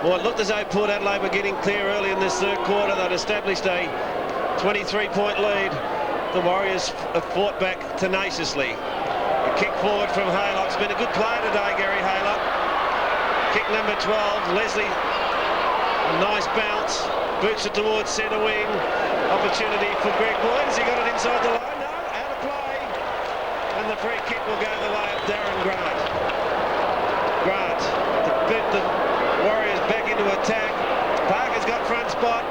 Well, it looked as though Port Adelaide were getting clear early in this third quarter. They'd established a 23-point lead. The Warriors have fought back tenaciously. A kick forward from Haylock's been a good player today, Gary Haylock. Kick number 12, Leslie, a nice bounce, boots it towards centre wing. Opportunity for Greg Boyd. Has he got it inside the line? No, out of play. And the free kick will go the way of Darren Grant. Grant to beat the Warriors back into attack. Parker's got front spot.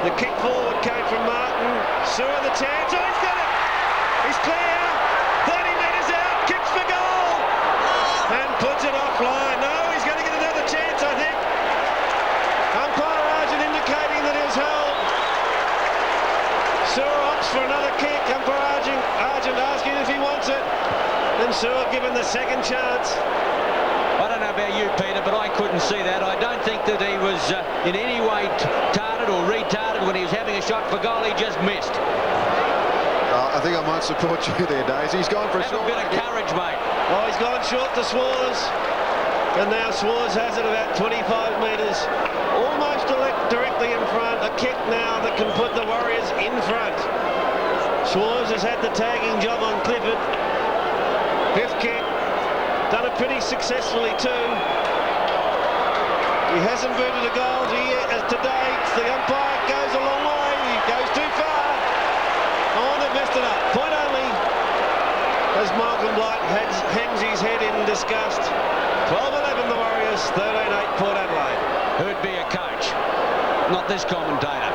The kick forward came from Martin. Sewer the chance. Oh, he's got it! He's clear. 30 metres out. Kicks for goal. And puts it offline. No, he's going to get another chance, I think. Umpire Argent indicating that he was held. Sewer opts for another kick. Umpire Argent asking if he wants it. And Sewer given the second chance. I don't know about you, Peter, but I couldn't see that. I don't think that he was in any way tarded or retarded when he was having a shot for goal. He just missed. I think I might support you there, Daisy. He's gone for a short. Have a bit of courage, mate. Oh, he's gone short to Swars. And now Swars has it about 25 metres. Almost directly in front. A kick now that can put the Warriors in front. Swars has had the tagging job on Clifford. Fifth kick. Done it pretty successfully too. He hasn't booted a goal today. The umpire goes a long way. He goes too far. Oh, they've messed it up. Point only as Malcolm Blight hangs his head in disgust. 12-11 the Warriors, 13-8 Port Adelaide. Who'd be a coach? Not this commentator.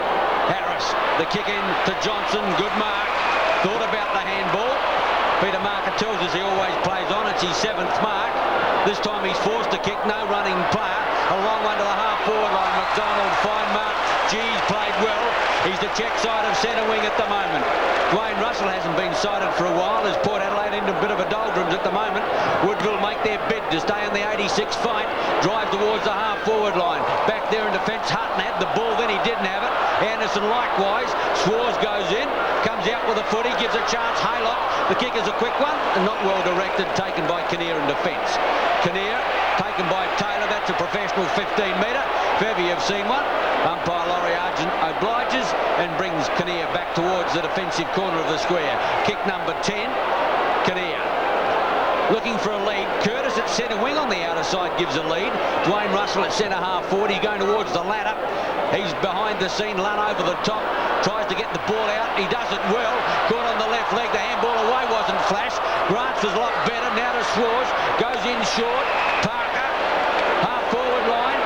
Harris, the kick in to Johnson. Good mark. Thought about the handball. Peter Marker tells us he always plays on. It's his 7th mark. This time he's forced to kick. No running player. A long one to the half-forward line. McDonald, fine mark. G's played well. He's the check side of centre wing at the moment. Dwayne Russell hasn't been sighted for a while as Port Adelaide into a bit of a doldrums at the moment. Woodville make their bid to stay in the 86 fight. Drive towards the half-forward line. Back there in defence, Hutton had the ball, then he didn't have it. Anderson likewise. Swars goes in. Comes out with a footy, gives a chance. Haylock. The kick is a quick one and not well directed, taken by Kinnear in defence. Kinnear taken by Taylor. That's a professional 15-metre. If ever you've seen one. Umpire Laurie Argent obliges and brings Kinnear back towards the defensive corner of the square. Kick number 10, Kinnear. Looking for a lead. Curtis at centre wing on the outer side gives a lead. Dwayne Russell at centre half forward. He's going towards the ladder. He's behind the scene, Lunn over the top. Tries to get the ball out. He does it well. Caught on the left leg. The handball away wasn't flash. Grants was a lot better. Now to Swars. Goes in short. Parker. Half forward line.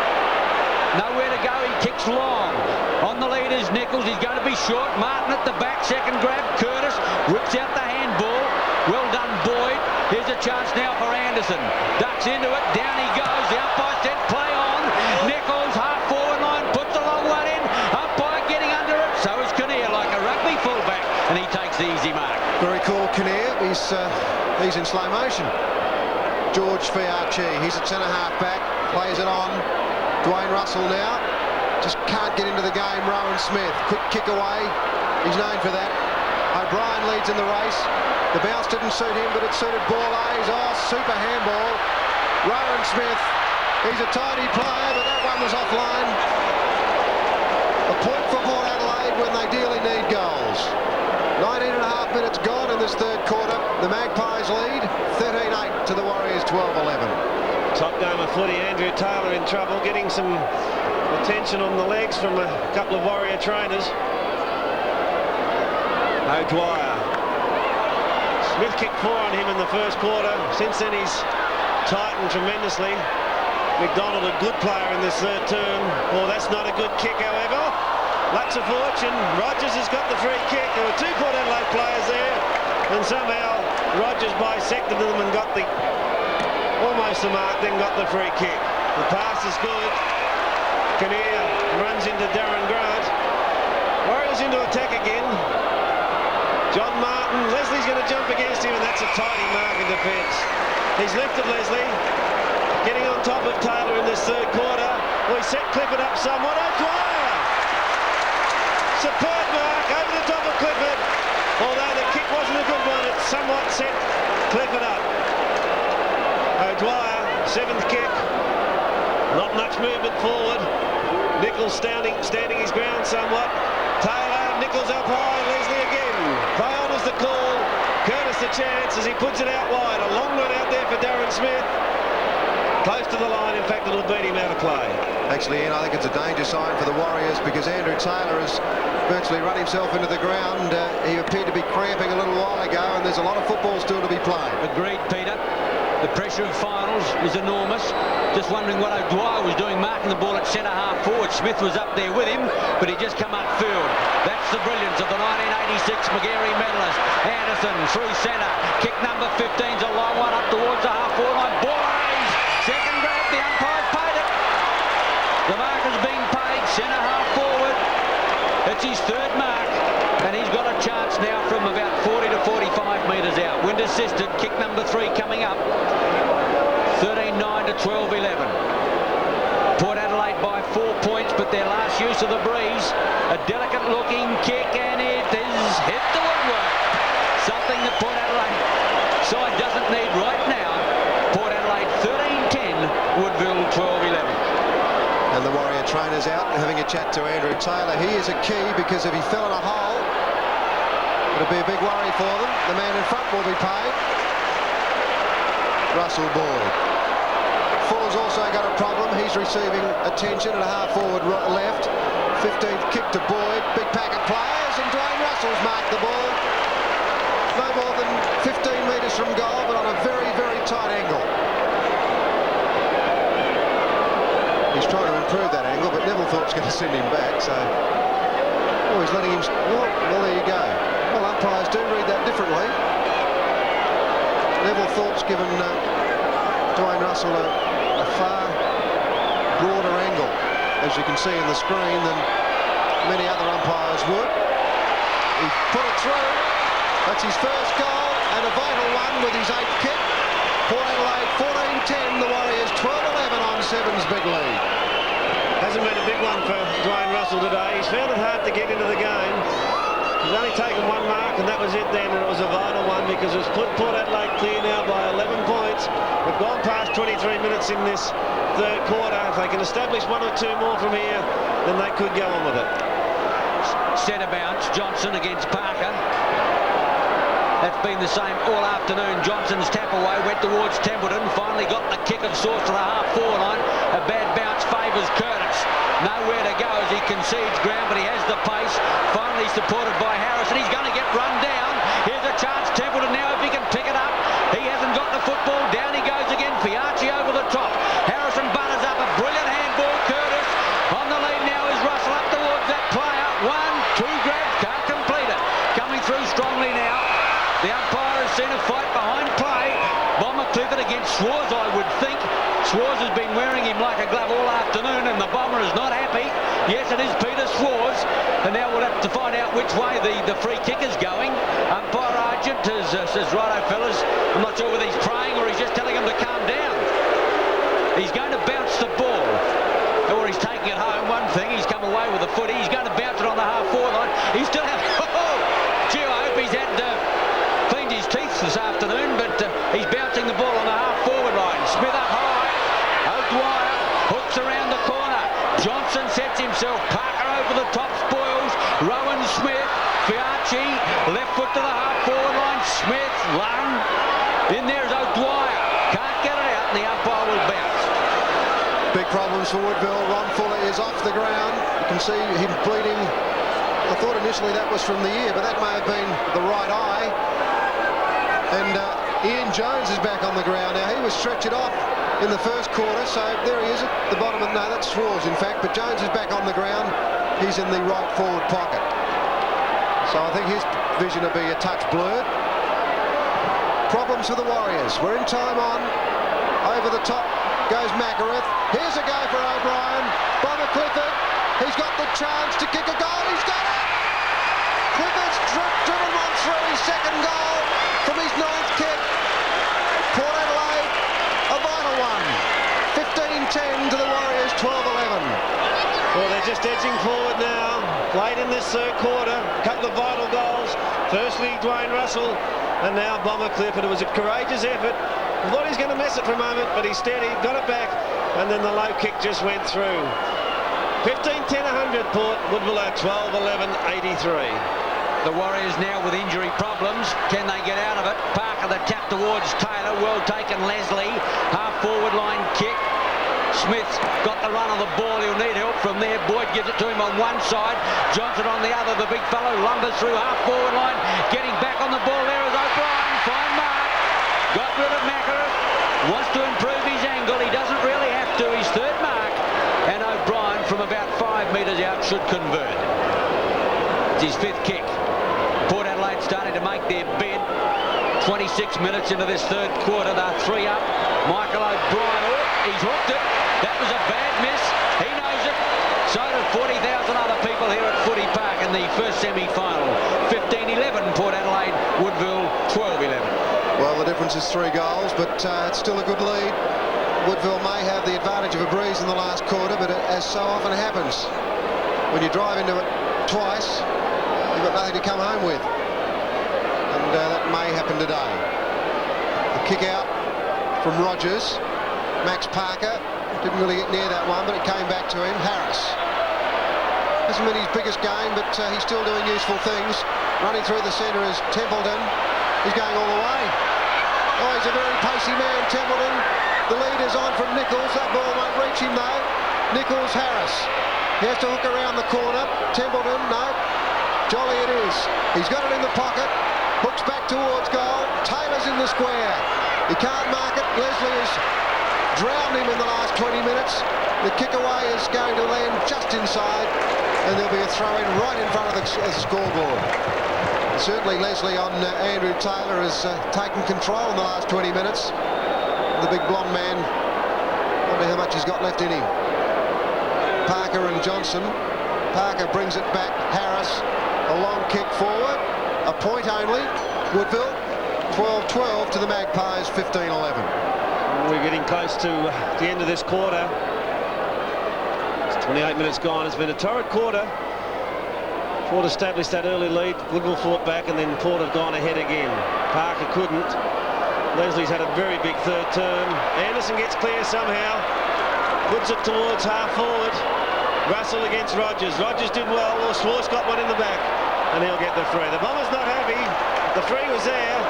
Nowhere to go. He kicks long. On the lead is Nichols. He's going to be short. Martin at the back. Second grab. Curtis whips out the handball. Well done, Boyd. Here's a chance now for Anderson. Ducks into it. Down he goes. The umpire said play on. Nichols half forward line. Puts a long one in. Kinnear like a rugby fullback, and he takes the easy mark. Very cool, Kinnear. He's in slow motion. George Fiarchi, he's at centre-half back, plays it on. Dwayne Russell now. Just can't get into the game. Rowan Smith, quick kick away. He's known for that. O'Brien leads in the race. The bounce didn't suit him, but it suited Borlase. Oh, super handball. Rowan Smith, he's a tidy player, but that one was offline. A point for Port Adelaide when they dearly need goals. 19.5 minutes gone in this third quarter. The Magpies lead 13-8 to the Warriors 12-11. Top game of footy. Andrew Taylor in trouble, getting some attention on the legs from a couple of Warrior trainers. O'Dwyer. Smith kicked 4 on him in the first quarter. Since then he's tightened tremendously. McDonald, a good player in this third term. Well, that's not a good kick, however. Lucks of fortune. Rogers has got the free kick. There were 2 Port Adelaide players there, and somehow Rogers bisected them and got the almost the mark, then got the free kick. The pass is good. Kinnear runs into Darren Grant. Warriors into attack again. John Martin, Leslie's going to jump against him, and that's a tidy mark in defence. He's lifted Leslie, getting on top of Taylor in this third quarter. Well, he set Clifford up somewhat. O'Dwyer! Superb mark over the top of Clifford. Although the kick wasn't a good one, it somewhat set Clifford up. O'Dwyer, 7th kick. Not much movement forward. Nichols standing his ground somewhat. Taylor, Nichols up high, Leslie again. Play on is the call. Curtis the chance as he puts it out wide. A long run out there for Darren Smith. Close to the line, in fact it'll beat him out of play. Actually, Ian, I think it's a danger sign for the Warriors because Andrew Taylor has virtually run himself into the ground. He appeared to be cramping a little while ago, and there's a lot of football still to be played. Agreed, Peter. The pressure of finals is enormous. Just wondering what O'Dwyer was doing marking the ball at centre-half forward. Smith was up there with him, but he just come upfield. That's the brilliance of the 1986 Magarey medalist. Anderson through centre. Kick number 15's a long one up towards the half-forward line. Borlase, second grab. The umpire's paid it. The mark has been paid. Centre-half forward. It's his third mark, and he's got a chance now from about 40 to 45 metres out. Wind assisted. Kick number 3 coming up. 13-9 to 12-11. Port Adelaide by 4 points, but their last use of the breeze. A delicate looking kick, and it is hit the woodwork. Something that Port Adelaide side doesn't need right now. Port Adelaide 13-10, Woodville 12-11. And the Warrior trainer's out having a chat to Andrew Taylor. He is a key because if he fell in a hole, it'll be a big worry for them. The man in front will be paid. Russell Boyd. Fuller's also got a problem. He's receiving attention at a half-forward left. 15th kick to Boyd. Big pack of players, and Dwayne Russell's marked the ball. No more than 15 metres from goal, but on a very, very tight angle. He's trying to improve that angle, but Neville Thorpe's going to send him back, so... Oh, he's letting him... Well, there you go. Well, umpires do read that differently. Neville Thorpe's given Dwayne Russell a far broader angle, as you can see in the screen, than many other umpires would. He put it through. That's his first goal, and a vital one with his 8th kick. Port Adelaide 14-10, the Warriors 12-11 on Seven's big lead. Hasn't been a big one for Dwayne Russell today. He's found it hard to get into the game. He's only taken 1 mark, and that was it then, and it was a vital one because it's put Port Adelaide clear now by 11 points. We've gone past 23 minutes in this third quarter. If they can establish 1 or 2 more from here, then they could go on with it. Centre bounce, Johnson against Parker. That's been the same all afternoon. Johnson's tap away went towards Templeton. Finally got the kick of sorts to the half-forward line. A bad bounce favours Curtis. Nowhere to go as he concedes ground, but he has the pace. Finally supported by Harrison. He's going to get run down. Here's a chance. Templeton now, if he can pick it up. He hasn't got the football. Down he goes again. Fiarchi over the top. Harrison butters up a brilliant handball. Curtis on the lead now is Russell up towards that player. 1, 2 grabs. Can't complete it. Coming through strongly now. The umpire has seen a fight behind play. Bomber Clifford against Schwarz, I would think. Schwarz has been wearing him like a glove all afternoon. afternoon, and the bomber is not happy. Yes, it is Peter Schwarz, and now we'll have to find out which way the free kick is going. Umpire Argent says, righto, fellas. I'm not sure whether he's praying or he's just telling him to calm down. He's going to bounce the ball, or he's taking it home. One thing, he's come away with a footy. He's going to bounce it on the half-forward line. He's still having... Gee, I hope he's had cleaned his teeth this afternoon, but he's bouncing the ball on the half-forward line. Smith up high. O'Dwyer hooks around the corner. Johnson sets himself. Parker over the top, spoils. Rowan Smith. Fiacci, left foot to the half-forward line. Smith, run. In there is O'Dwyer. Can't get it out, and the umpire will bounce. Big problems for Woodville. Ron Fuller is off the ground. You can see him bleeding. I thought initially that was from the ear, but that may have been the right eye. And Ian Jones is back on the ground now. He was stretchered off in the first quarter, so there he is at the bottom of... No, that's Schwarz, in fact, but Jones is back on the ground. He's in the right forward pocket. So I think his vision will be a touch blurred. Problems for the Warriors. We're in time on. Over the top goes Macareth. Here's a go for O'Brien. Bomber Clifford. He's got the chance to kick a goal. He's got it! Clifford's driven one through his second goal from his 9th kick. Port Adelaide, a vital one. 15-10 to the Warriors, 12-11. Well, they're just edging forward now. Late in this third quarter, a couple of vital goals. Firstly, Dwayne Russell, and now Bomber Clifford. It was a courageous effort. I thought he was going to miss it for a moment, but he steady, got it back, and then the low kick just went through. 15-10, 100 Port. Woodville at 12-11, 83. The Warriors now with injury problems. Can they get out of it? Parker, the tap towards Taylor. Well taken, Leslie. Half-forward line kick. Smith's got the run of the ball. He'll need help from there. Boyd gives it to him on one side. Johnson on the other. The big fellow lumbers through half-forward line. Getting back on the ball. There is O'Brien. Fine mark. Got rid of Macareth. Wants to improve his angle. He doesn't really have to. His third mark. And O'Brien from about 5 metres out should convert. It's his 5th kick. Port Adelaide starting to make their bed. 26 minutes into this third quarter. They're 3 up. Michael O'Brien. Oh, he's hooked it. That was a bad miss. He knows it. So do 40,000 other people here at Footy Park in the first semi-final. 15-11 Port Adelaide. Woodville 12-11. Well, the difference is 3 goals, but it's still a good lead. Woodville may have the advantage of a breeze in the last quarter, but as so often happens, when you drive into it twice, you've got nothing to come home with. And that may happen today. The kick out from Rogers. Max Parker didn't really get near that one, but it came back to him. Harris. Hasn't been his biggest game, but he's still doing useful things. Running through the centre is Templeton. He's going all the way. Oh, he's a very pacey man, Templeton. The lead is on from Nichols. That ball won't reach him, though. Nichols, Harris. He has to hook around the corner. Templeton, no. Jolly it is. He's got it in the pocket. Hooks back towards goal. Taylor's in the square. He can't mark it. Leslie has drowned him in the last 20 minutes. The kick away is going to land just inside, and there'll be a throw-in right in front of the scoreboard. Certainly Leslie on Andrew Taylor has taken control in the last 20 minutes. The big blonde man, I wonder how much he's got left in him. Parker and Johnson. Parker brings it back. Harris, a long kick forward. A point only. Woodville, 12-12 to the Magpies, 15-11. We're getting close to the end of this quarter. It's 28 minutes gone. It's been a torrid quarter. Port established that early lead. Woodville fought back, and then Port have gone ahead again. Parker couldn't. Leslie's had a very big third term. Anderson gets clear somehow. Puts it towards half forward. Russell against Rogers. Rogers did well. Well, Schwarz got one in the back, and he'll get the free. The Bombers not happy. The free was there.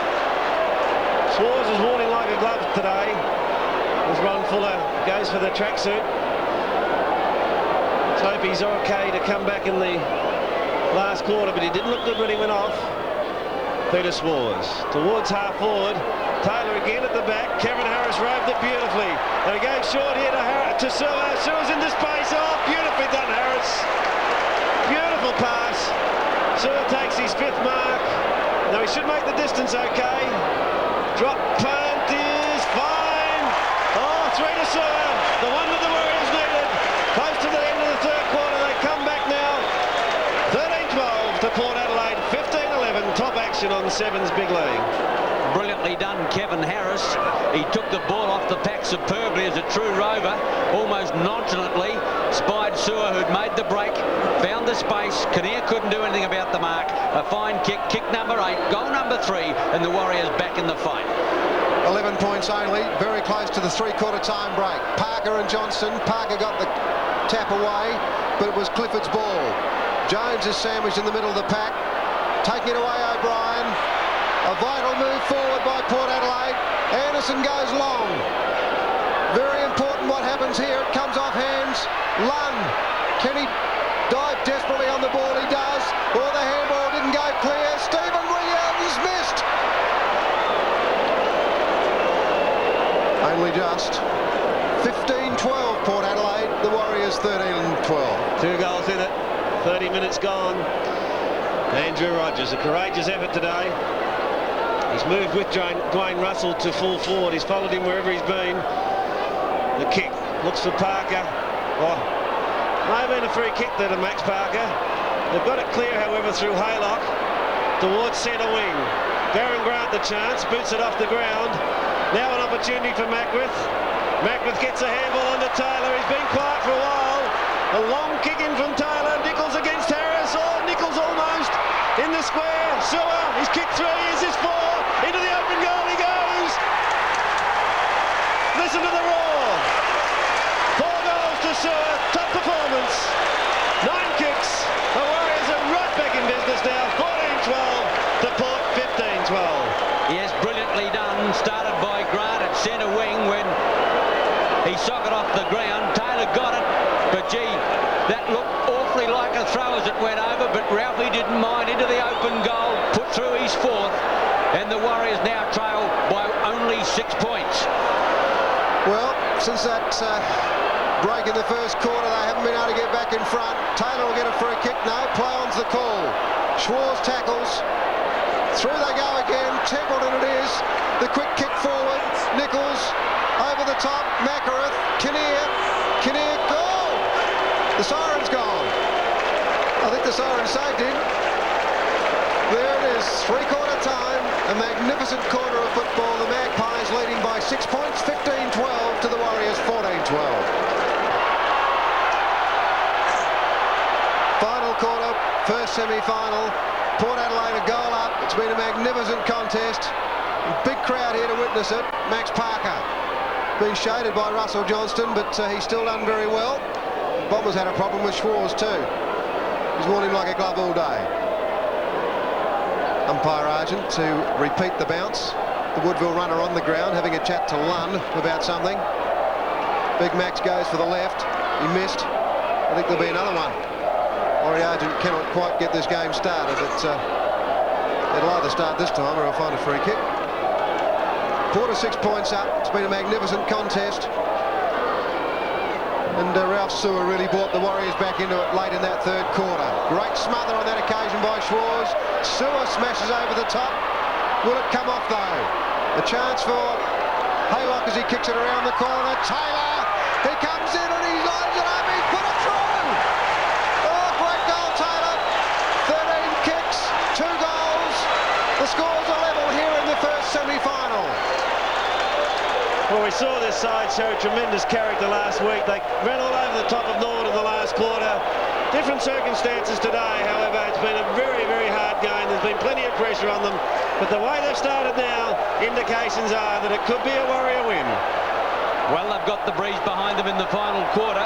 Schwarz is warning like a glove today as Ron Fuller goes for the tracksuit. Let's hope he's okay to come back in the last quarter, but he didn't look good when he went off. Peter Schwarz towards half forward. Taylor again at the back. Kevin Harris roved it beautifully. And it goes short here to Sewer. Sewer's into space. Oh, beautifully done, Harris. Beautiful pass. Sewer takes his 5th mark. Now he should make the distance okay. Drop punt is fine. Oh, 3 to Sewer. The one that the Warriors needed. Adelaide 15-11, top action on Seven's Big League. Brilliantly done, Kevin Harris. He took the ball off the pack superbly as a true rover, almost nonchalantly spied Sewer, who'd made the break, found the space. Kinnear couldn't do anything about the mark. A fine kick, kick number 8, goal number 3, and the Warriors back in the fight. 11 points only, very close to the three-quarter time break. Parker and Johnson. Parker got the tap away, but it was Clifford's ball. Jones is sandwiched in the middle of the pack, taking it away O'Brien. A vital move forward by Port Adelaide. Anderson goes long. Very important what happens here. It comes off hands. Lunn. Can he dive desperately on the ball? He does. Or the handball didn't go clear. Stephen Williams missed. Only just. 15-12 Port Adelaide. The Warriors 13-12. 2 goals in it. 30 minutes gone. Andrew Rogers, a courageous effort today. He's moved with Dwayne Russell to full forward. He's followed him wherever he's been. The kick looks for Parker. Oh, may have been a free kick there to Max Parker. They've got it clear, however, through Haylock towards centre wing. Darren Grant the chance, boots it off the ground. Now an opportunity for Mackworth. Mackworth gets a handball onto Taylor. He's been quiet for a while. A long kick in from Taylor. Nichols against Harris. Oh, Nichols almost in the square. Sewer, he's kicked 3. Is this 4? Into the open goal he goes. Listen to the roar. 4 goals to Sewer. Top performance. 9 kicks. The Warriors are right back in business now. 14-12 to Port 15-12. Yes, brilliantly done. Started by Grant at centre wing when he socked off the ground. Taylor got it, but gee, that looked awfully like a throw as it went over, but Ralphie didn't mind. Into the open goal, put through his 4th, and the Warriors now trail by only 6 points. Well, since that break in the first quarter, they haven't been able to get back in front. Taylor will get a free kick. No, play on's the call. Schwarz tackles. Through they go again. Templeton it is. The quick kick forward. Nichols over the top. Mackworth. Kinnear. Goal! The siren's gone. I think the siren saved him. There it is. Three-quarter time. A magnificent quarter of football. The Magpies leading by 6 points. 15-12 to the Warriors 14-12. Final quarter. First semi-final. Port Adelaide a goal up. It's been a magnificent contest. Big crowd here to witness it. Max Parker been shaded by Russell Johnston, but he's still done very well. Bombers had a problem with Schwarz too. He's worn him like a glove all day. Umpire Argent to repeat the bounce. The Woodville runner on the ground having a chat to Lunn about something. Big Max goes for the left. He missed. I think there'll be another one. Laurie Argent cannot quite get this game started. It'll either start this time or he'll find a free kick. Porter 6 points up. It's been a magnificent contest. And Ralph Sewer really brought the Warriors back into it late in that third quarter. Great smother on that occasion by Schwarz. Sewer smashes over the top. Will it come off though? A chance for Haylock as he kicks it around the corner. Taylor, he comes in and he lines it up. He's put it through. Oh, great goal, Taylor. 13 kicks, 2 goals. The scores are level here in the first semi-final. Well, we saw this side show tremendous character last week. They ran all over the top of Norwood in the last quarter. Different circumstances today, however. It's been a very, very hard game. There's been plenty of pressure on them. But the way they've started now, indications are that it could be a Warrior win. Well, they've got the breeze behind them in the final quarter.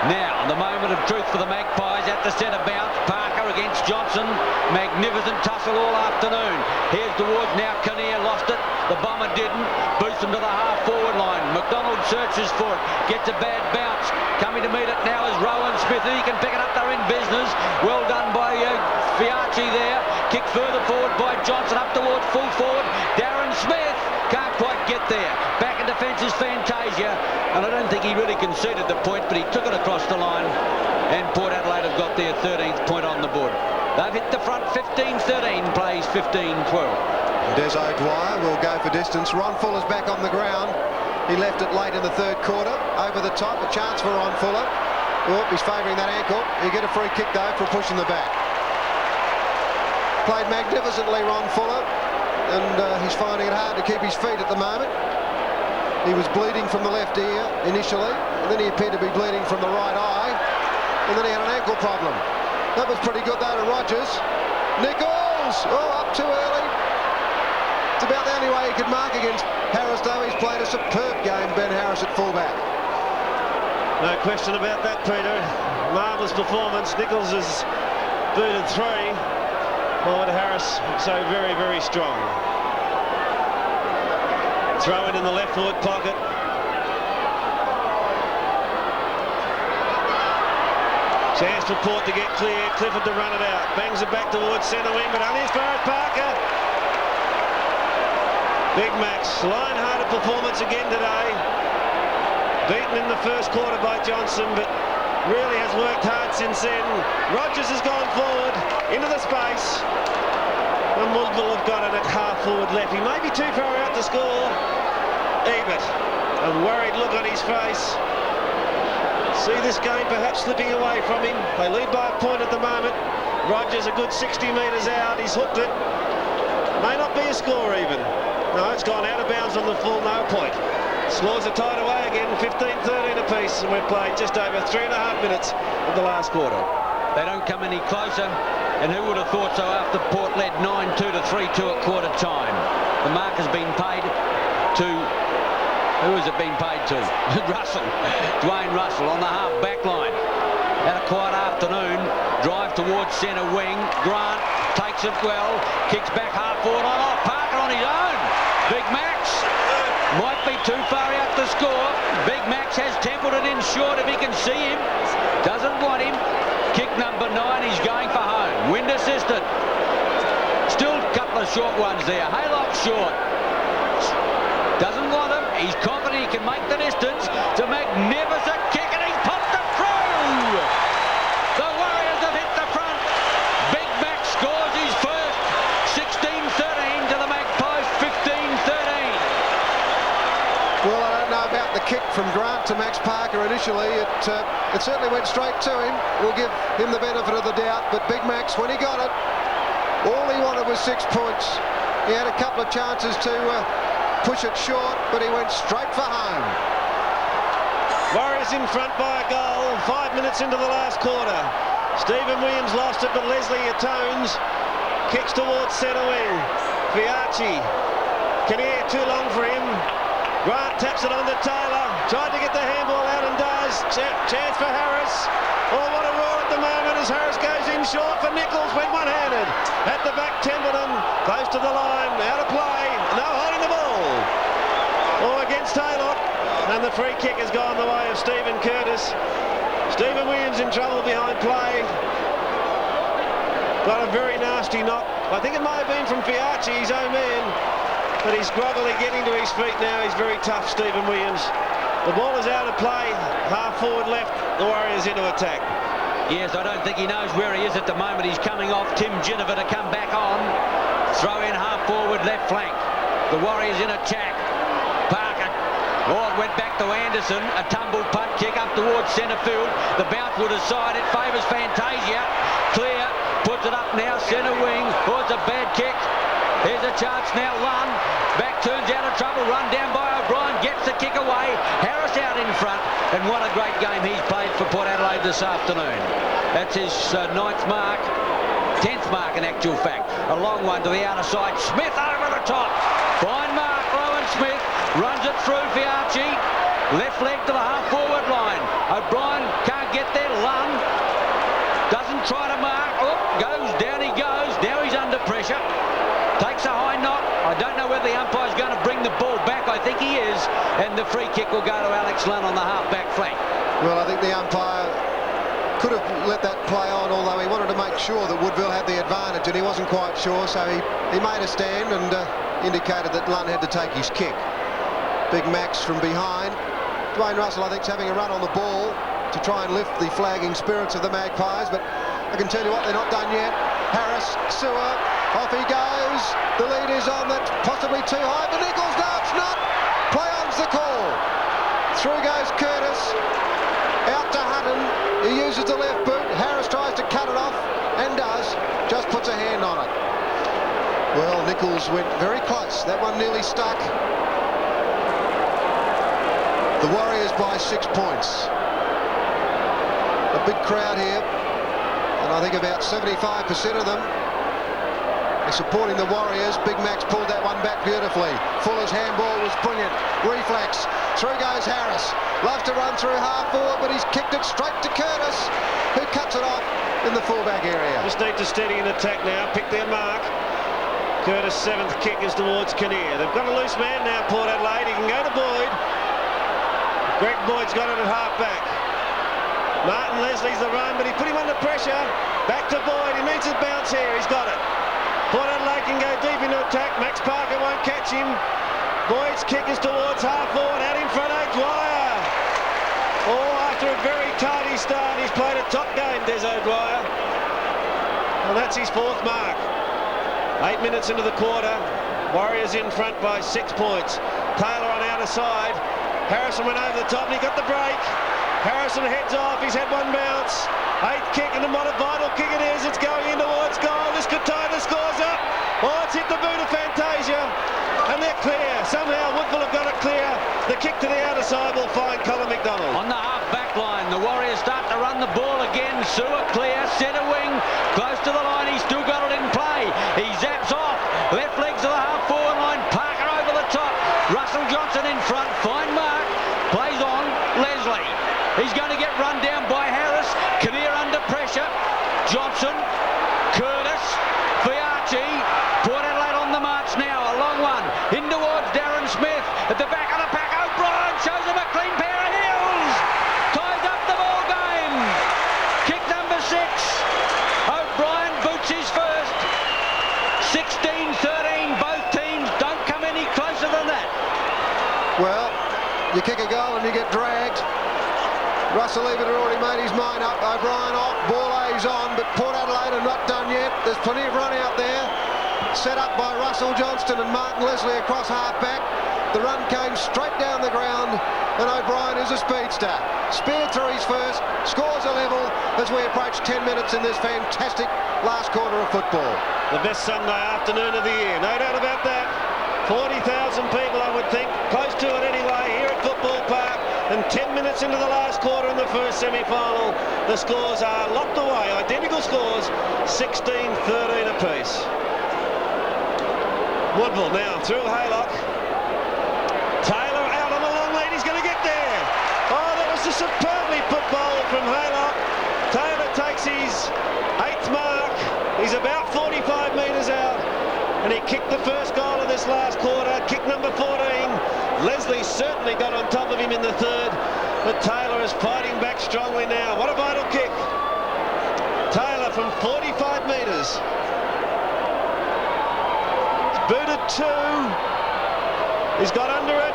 Now, the moment of truth for the Magpies at the centre bounce. Parker against Johnson. Magnificent tussle all afternoon. Here's towards now. Kinnear lost it. The bomber didn't. Boosts him to the half-forward line. McDonald searches for it. Gets a bad bounce. Coming to meet it now is Rowan Smith. He can pick it up. They're in business. Well done by Fiacci there. Kick further forward by Johnson. Up towards full forward. Darren Smith can't quite get there. Back in defence is Fantasia. And I don't think he really conceded the point, but he took it across the line. And Port Adelaide have got their 13th point on the board. They've hit the front 15-13, plays 15-12. Des O'Dwyer will go for distance. Ron Fuller's back on the ground. He left it late in the third quarter. Over the top, a chance for Ron Fuller. Oh, he's favouring that ankle. He'll get a free kick though for pushing the back. Played magnificently, Ron Fuller, and he's finding it hard to keep his feet at the moment. He was bleeding from the left ear initially, and then he appeared to be bleeding from the right eye, and then he had an ankle problem. That was pretty good though to Rogers. Nichols! Oh, up too early. It's about the only way he could mark against Harris though. He's played a superb game, Ben Harris at fullback. No question about that, Peter. Marvellous performance. Nichols has booted 3. Forward Harris, so very, very strong. Throw it in the left forward pocket. Chance for Port to get clear. Clifford to run it out. Bangs it back towards centre wing, but only as far as Parker. Big Max, line-hearted performance again today. Beaten in the first quarter by Johnson, but really has worked hard since then. Rogers has gone forward into the space. And Woodville have got it at half forward left. He may be too far out to score. Ebert, a worried look on his face. See this game perhaps slipping away from him. They lead by a point at the moment. Rogers a good 60 metres out. He's hooked it. May not be a score even. No, it's gone out of bounds on the full, no point. Scores are tied away again, 15-13 apiece, and we've played just over 3.5 minutes of the last quarter. They don't come any closer, and who would have thought so after Port led 9-2 to 3-2 at quarter time. The mark has been paid to, who has it been paid to? Russell, Dwayne Russell on the half back line. Had a quiet afternoon, drive towards centre wing. Grant takes it well, kicks back half forward on off. Parker on his own. Big Max might be too far out to score. Big Max has templed it in short if he can see him. Doesn't want him. Kick number 9, he's going for home. Wind assisted. Still a couple of short ones there. Haylock short. Doesn't want him. He's confident he can make the distance. It's a magnificent kick and he's popped it through. The Warriors have hit the front. Big Max scores his first. 16-13 to the Magpies, 15-13. Well, I don't know about the kick from Grant to Max Parker initially. It certainly went straight to him. We'll give him the benefit of the doubt. But Big Max, when he got it, all he wanted was 6 points. He had a couple of chances to push it short, but he went straight for home. Warriors in front by a goal, 5 minutes into the last quarter. Stephen Williams lost it, but Leslie atones. Kicks towards centre wing. Fiacci. Kinnear too long for him. Grant taps it on to Taylor. Tried to get the handball out and does. Chance for Harris. Oh, what a roar at the moment as Harris goes in short for Nichols. Went one-handed. At the back, Templeton. Close to the line. Out of play. No holding the ball. Oh, against Taylor. And the free kick has gone the way of Stephen Curtis. Stephen Williams in trouble behind play. Got a very nasty knock. I think it might have been from Fiacci, his own man. But he's groggily getting to his feet now. He's very tough, Stephen Williams. The ball is out of play. Half forward left. The Warriors into attack. Yes, I don't think he knows where he is at the moment. He's coming off Tim Ginniver to come back on. Throw in half forward left flank. The Warriors in attack. Parker. Oh, it went back to Anderson. A tumble punt kick up towards centre field. The bounce will decide. It favours Fantasia. Clear. Puts it up now. Centre wing. Oh, it's a bad kick. Here's a chance now. Lunn. Back turns out of trouble. Run down by O'Brien. Gets the kick away. Harris out in front. And what a great game he's played for Port Adelaide this afternoon. That's his 9th mark. 10th mark in actual fact. A long one to the outer side. Smith over the top. Fine mark. Rowan Smith runs it through Fiacci. Left leg to the half forward line. O'Brien can't get there. Lunn doesn't try to mark. Oh, goes down he goes. Now he's under pressure. Takes a high knock. I don't know whether the umpire's going to bring the ball back. I think he is. And the free kick will go to Alex Lunn on the half-back flank. Well, I think the umpire could have let that play on, although he wanted to make sure that Woodville had the advantage, and he wasn't quite sure, so he made a stand and indicated that Lunn had to take his kick. Big Max from behind. Dwayne Russell, I think, is having a run on the ball to try and lift the flagging spirits of the Magpies, but I can tell you what, they're not done yet. Harris, Sewer, off he goes. The lead is on. That's possibly too high for Nichols. No, it's not. Play on's the call. Through goes Curtis. Out to Hutton. He uses the left boot. Harris tries to cut it off and does. Just puts a hand on it. Nichols went very close. That one nearly stuck. The Warriors by 6 points. A big crowd here, and I think about 75% of them are supporting the Warriors. Big Max pulled that one back beautifully. Fuller's handball was brilliant. Reflex. Through goes Harris. Loves to run through half forward, but he's kicked it straight to Curtis, who cuts it off in the fullback area. Just need to steady an attack now, pick their mark. Curtis' 7th kick is towards Kinnear. They've got a loose man now, Port Adelaide. He can go to Boyd. Greg Boyd's got it at half back. Martin Leslie's the run, but he put him under pressure. Back to Boyd. He needs a bounce here. He's got it. Port Adelaide can go deep into attack. Max Parker won't catch him. Boyd's kick is towards half forward. Out in front, O'Dwyer. Oh, after a very tardy start, he's played a top game, Des O'Dwyer. And that's his 4th mark. 8 minutes into the quarter. Warriors in front by 6 points. Taylor on outer side. Harrison went over the top and he got the break. Harrison heads off. He's had one bounce. 8th kick, and what a vital kick it is. It's going in towards goal. This could tie the scores up. Oh, it's hit the boot of Fantasia. And they're clear. Somehow Woodville have got it clear. The kick to the outer side will find Colin McDonald. On the half-back line, the Warriors start to run the ball again. Sewer clear, centre wing, close to the line. He's still got it in play. He zaps off. Left legs to the half-forward line. Parker over the top. Russell Johnson in front. Fine mark. Plays on. Leslie. He's going to get run down by Harris. Kinnear under pressure. Johnson. Curtis. Fiarchi. Port Adelaide on the march now. A long one. In towards Darren Smith. At the back of the pack. O'Brien shows him a clean pair of heels. Ties up the ball game. Kick number 6. O'Brien boots his first. 16-13. Both teams don't come any closer than that. Well, you kick a goal and you get dragged. Russell Eben had already made his mind up. O'Brien off, ball A's on, but Port Adelaide are not done yet. There's plenty of run out there. Set up by Russell Johnston and Martin Leslie across half-back. The run came straight down the ground, and O'Brien is a speedster. Speared through his first, scores a level as we approach 10 minutes in this fantastic last quarter of football. The best Sunday afternoon of the year, no doubt about that. 40,000 people, I would think, close to it anyway, here at Football Park. And 10 minutes into the last quarter in the first semi-final, the scores are locked away. Identical scores, 16-13 apiece. Woodville now through Haylock. Taylor out on the long lead. He's going to get there. Oh, that was a superbly put ball from Haylock. Taylor takes his 8th mark. He's about 45 metres out. And he kicked the first goal of this last quarter. Kick number 14. Leslie certainly got on top of him in the 3rd, but Taylor is fighting back strongly now. What a vital kick. Taylor from 45 metres. It's booted 2. He's got under it,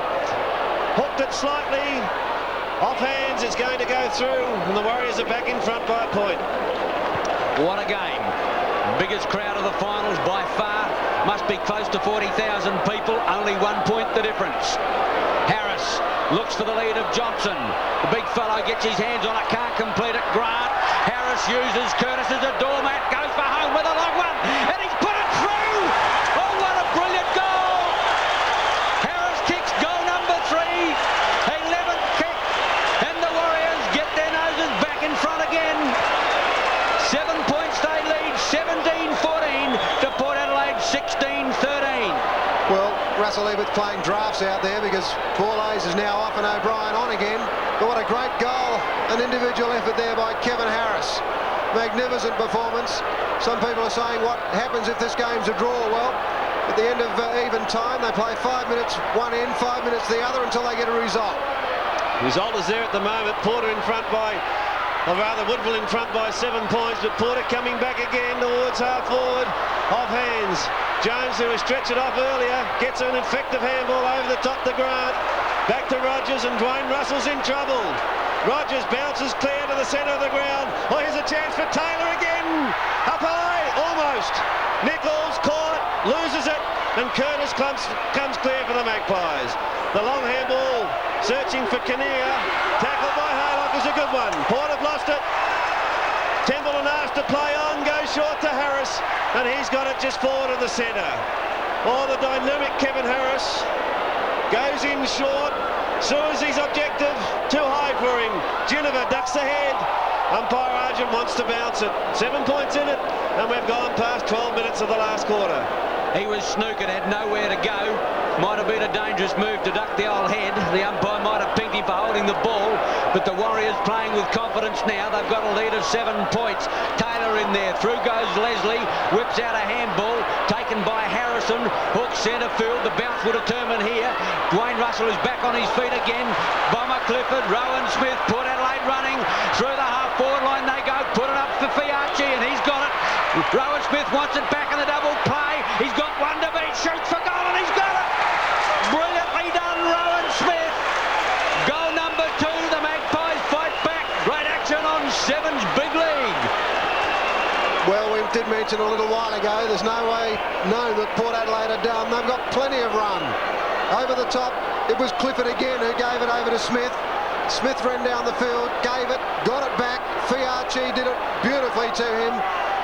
hooked it slightly, off hands. It's going to go through, and the Warriors are back in front by a point. What a game. Biggest crowd of the finals by far. Must be close to 40,000 people. Only 1 point the difference. Harris looks for the lead of Johnson. The big fellow gets his hands on it. Can't complete it. Grant. Harris uses Curtis as a doormat. Goes for home with a long one. And he's put it through. Oh, what a brilliant goal. Harris kicks goal number 3. 11th kick. And the Warriors get their noses back in front again. 7 points they lead, 17-14 to Port Adelaide, 16-13. Well, Russell Ebert's playing drafts out there because Borlase is now off and O'Brien on again. But what a great goal, an individual effort there by Kevin Harris. Magnificent performance. Some people are saying what happens if this game's a draw. Well, at the end of even time, they play 5 minutes one end, 5 minutes the other until they get a result. Result is there at the moment. Porter in front by... or rather Woodville in front by 7 points, but Porter coming back again towards half forward, off hands. Jones, who was stretched it off earlier, gets an effective handball over the top to Grant. Back to Rogers, and Dwayne Russell's in trouble. Rogers bounces clear to the centre of the ground. Oh, here's a chance for Taylor again. Up high, almost. Nichols caught, loses it, and Curtis comes clear for the Magpies. The long handball, searching for Kinnear. Tackled by Haylock is a good one. Port have lost it. Templeton asked to play on, goes short to Harris, and he's got it just forward of the centre. Oh, the dynamic Kevin Harris goes in short. Suzy's objective, too high for him. Ginniver ducks the head. Umpire Argent wants to bounce it. 7 points in it, and we've gone past 12 minutes of the last quarter. He was snookered, had nowhere to go. Might have been a dangerous move to duck the old head. The umpire might have pinked him for holding the ball, but the Warriors playing with confidence now. They've got a lead of 7 points. Taylor in there. Through goes Leslie. Whips out a handball. Taken by Harrison. Hook centre field. The bounce will determine here. Dwayne Russell is back on his feet again. Bomber Clifford. Rowan Smith. Port Adelaide running. Through the half-forward line they go. Put it up for Fiacci, and he's got it. Rowan Smith wants it back in the double play. He's got one to beat. Shoots for goal, and he's got it. Brilliantly done, Rowan Smith. Goal number 2. The Magpies fight back. Great action on Sevens Big League. Well, we did mention a little while ago, there's no way known that Port Adelaide are down. They've got plenty of run. Over the top, it was Clifford again who gave it over to Smith. Smith ran down the field, gave it, got it back. Fiacci did it beautifully to him.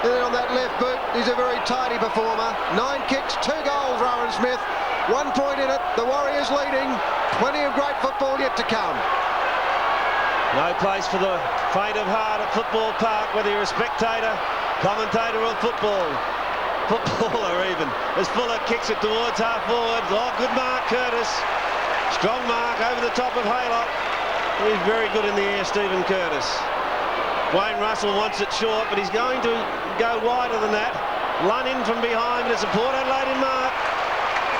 And then on that left boot, he's a very tidy performer. 9 kicks, 2 goals, Rowan Smith. 1 point in it. The Warriors leading. Plenty of great football yet to come. No place for the faint of heart at Football Park, whether you're a spectator, commentator or footballer even. As Fuller kicks it towards half forward. Oh, good mark, Curtis. Strong mark over the top of Haylock. He's very good in the air, Stephen Curtis. Wayne Russell wants it short, but he's going to go wider than that. Run in from behind, but it's a Port Adelaide in mark.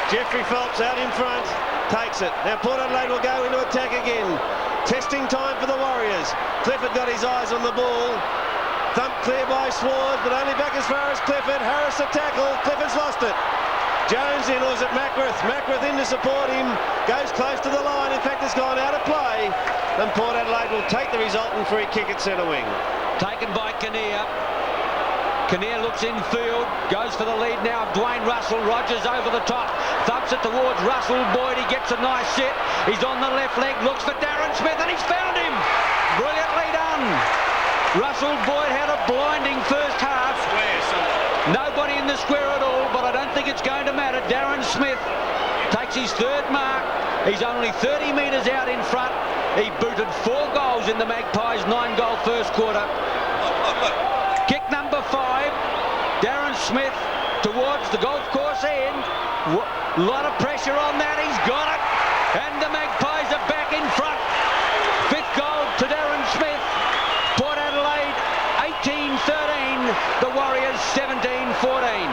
Jeffrey Phelps out in front, takes it. Now Port Adelaide will go into attack again. Testing time for the Warriors. Clifford got his eyes on the ball. Thumped clear by Swartz, but only back as far as Clifford. Harris a tackle. Clifford's lost it. Jones in, or is it Mackworth? Mackworth in to support him. Goes close to the line. In fact, it's gone out of play. And Port Adelaide will take the resultant free kick at centre wing. Taken by Kinnear. Kinnear looks in field. Goes for the lead now. Dwayne Russell. Rogers over the top. Thumps it towards Russell. Boyd, he gets a nice sit. He's on the left leg. Looks for Darren Smith, and he's found him. Brilliantly done. Russell Boyd had a blinding first half. Nobody in the square at all, but I don't think it's going to matter. Darren Smith takes his 3rd mark. He's only 30 metres out in front. He booted 4 goals in the Magpies' 9-goal first quarter. Kick number 5. Darren Smith towards the golf course end. A lot of pressure on that. He's got it. And the Magpies are back in front. 5th goal to Darren Smith. Port Adelaide 18-13. The Warriors 17-14.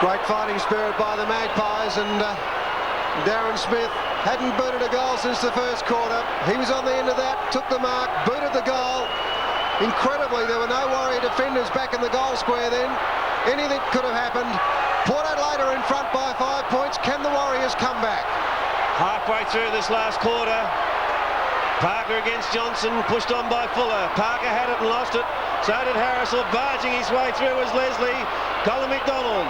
Great fighting spirit by the Magpies, and Darren Smith hadn't booted a goal since the first quarter. He was on the end of that, took the mark, booted the goal. Incredibly, there were no Warrior defenders back in the goal square then. Anything could have happened. Port Adelaide are in front by 5 points. Can the Warriors come back? Halfway through this last quarter, Parker against Johnson, pushed on by Fuller. Parker had it and lost it. So did Harris, or barging his way through was Leslie. Colin McDonald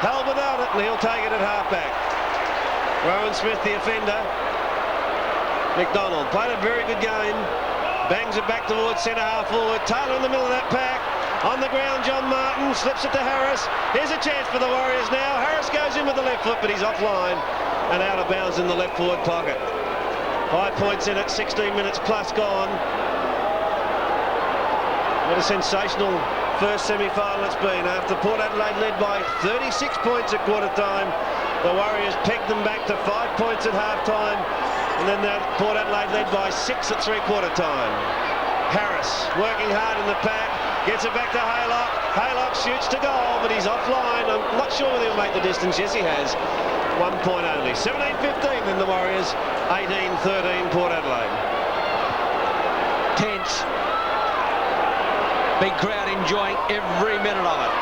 held without it, and he'll take it at halfback. Rowan Smith, the offender. McDonald played a very good game. Bangs it back towards centre half forward. Taylor in the middle of that pack. On the ground, John Martin slips it to Harris. Here's a chance for the Warriors now. Harris goes in with the left foot, but he's offline and out of bounds in the left forward pocket. 5 points in it, 16 minutes plus gone. What a sensational first semi-final it's been. After Port Adelaide led by 36 points at quarter time, the Warriors pegged them back to 5 points at half-time, and then Port Adelaide led by 6 at three-quarter time. Harris working hard in the pack, gets it back to Haylock. Haylock shoots to goal, but he's offline. I'm not sure whether he'll make the distance. Yes, he has. 1 point only. 17-15 in the Warriors. 18-13 Port Adelaide. Tense. Big crowd enjoying every minute of it.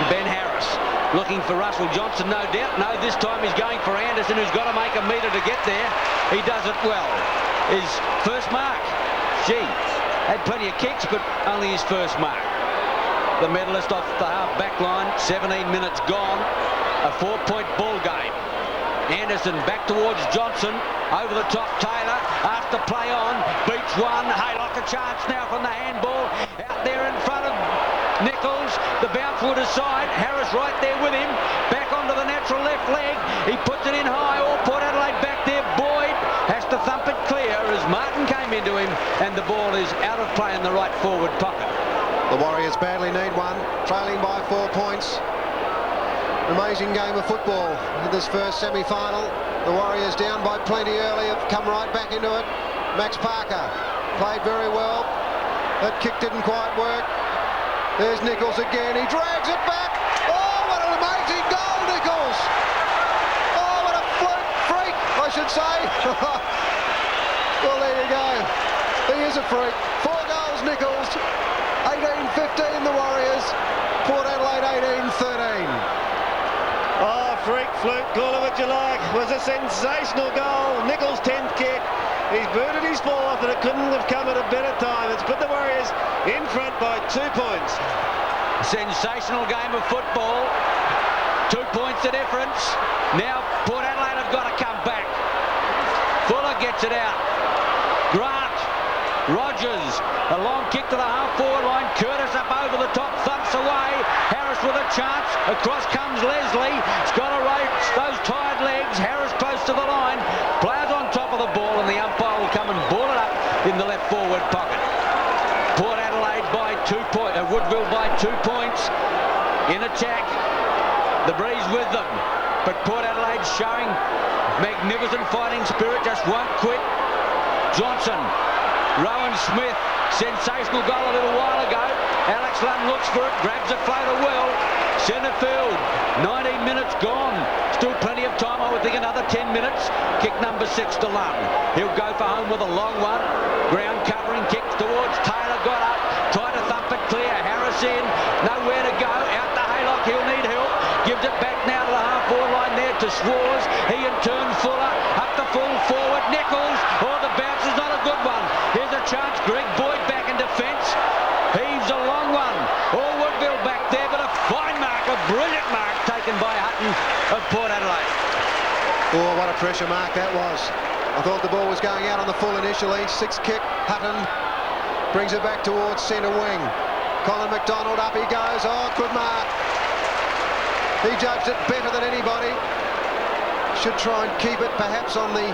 Ben Harris looking for Russell Johnson, no doubt. No, this time he's going for Anderson, who's got to make a metre to get there. He does it well. His first mark. Gee, had plenty of kicks, but only his first mark. The medalist off the half-back line, 17 minutes gone. A 4-point ball game. Anderson back towards Johnson. Over the top, Taylor after play on. Beats one. Haylock a chance now from the handball. Out there in front of Nichols. The bounce will decide. Harris right there with him. Back onto the right forward pocket. The Warriors badly need one, trailing by 4 points. Amazing game of football in this first semi-final. The Warriors down by plenty early, have come right back into it. Max Parker played very well. That kick didn't quite work. There's Nichols again. He drags it back. Oh, what an amazing goal, Nichols! Oh, what a freak, I should say. Well, there you go. He is a freak. 4 goals, Nichols. 18-15 the Warriors. Port Adelaide 18-13. Oh, freak, fluke, call it what you like. It was a sensational goal. Nichols' 10th kick. He's booted his 4th, and it couldn't have come at a better time. It's put the Warriors in front by 2 points. Sensational game of football. 2 points the difference. Now Port Adelaide have got to come back. Fuller gets it out. Grant, Rogers, a long kick to the half-forward line. Curtis up over the top, thumps away. Harris with a chance. Across comes Leslie. He's got to race those tired legs. Harris close to the line. Players on top of the ball, and the umpire will come and ball it up in the left forward pocket. Port Adelaide by 2 points. Woodville by 2 points in attack. The breeze with them, but Port Adelaide showing magnificent fighting spirit, just won't quit. Johnson, Rowan Smith, sensational goal a little while ago. Alex Lunn looks for it, grabs a floater well. Centre field, 19 minutes gone. Still plenty of time, I would think another 10 minutes. Kick number 6 to Lunn. He'll go for home with a long one. Ground covering kick towards Taylor, got up, tried to thump it clear. Harris in, nowhere to go. Out to Haylock, he'll need help. Gives it back now to the half-forward line there to Swars. He in turn Fuller, up the full forward. Nichols, oh, the bounce is not a good one. Here's a chance, Greg Boyd back in defence. Heaves a long one. Oh, Woodville back there, but a fine mark, a brilliant mark taken by Hutton of Port Adelaide. Oh, what a pressure mark that was. I thought the ball was going out on the full initially. 6th kick, Hutton brings it back towards centre wing. Colin McDonald, up he goes. Oh, good mark. He judged it better than anybody. Should try and keep it perhaps on the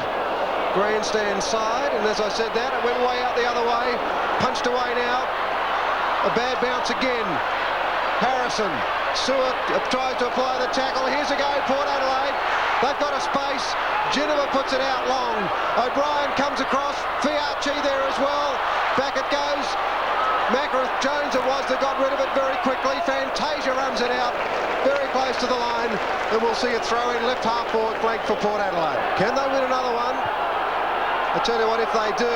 grandstand side. And as I said that, it went way out the other way. Punched away now. A bad bounce again. Harrison. Seward tries to apply the tackle. Here's a go, Port Adelaide. They've got a space. Geneva puts it out long. O'Brien comes across. Fiacci there as well. Back it goes. Macareth Jones it was that got rid of it very quickly. Fantasia runs it out very close to the line, and we'll see a throw in left half forward flank for Port Adelaide. Can they win another one? I tell you what, if they do,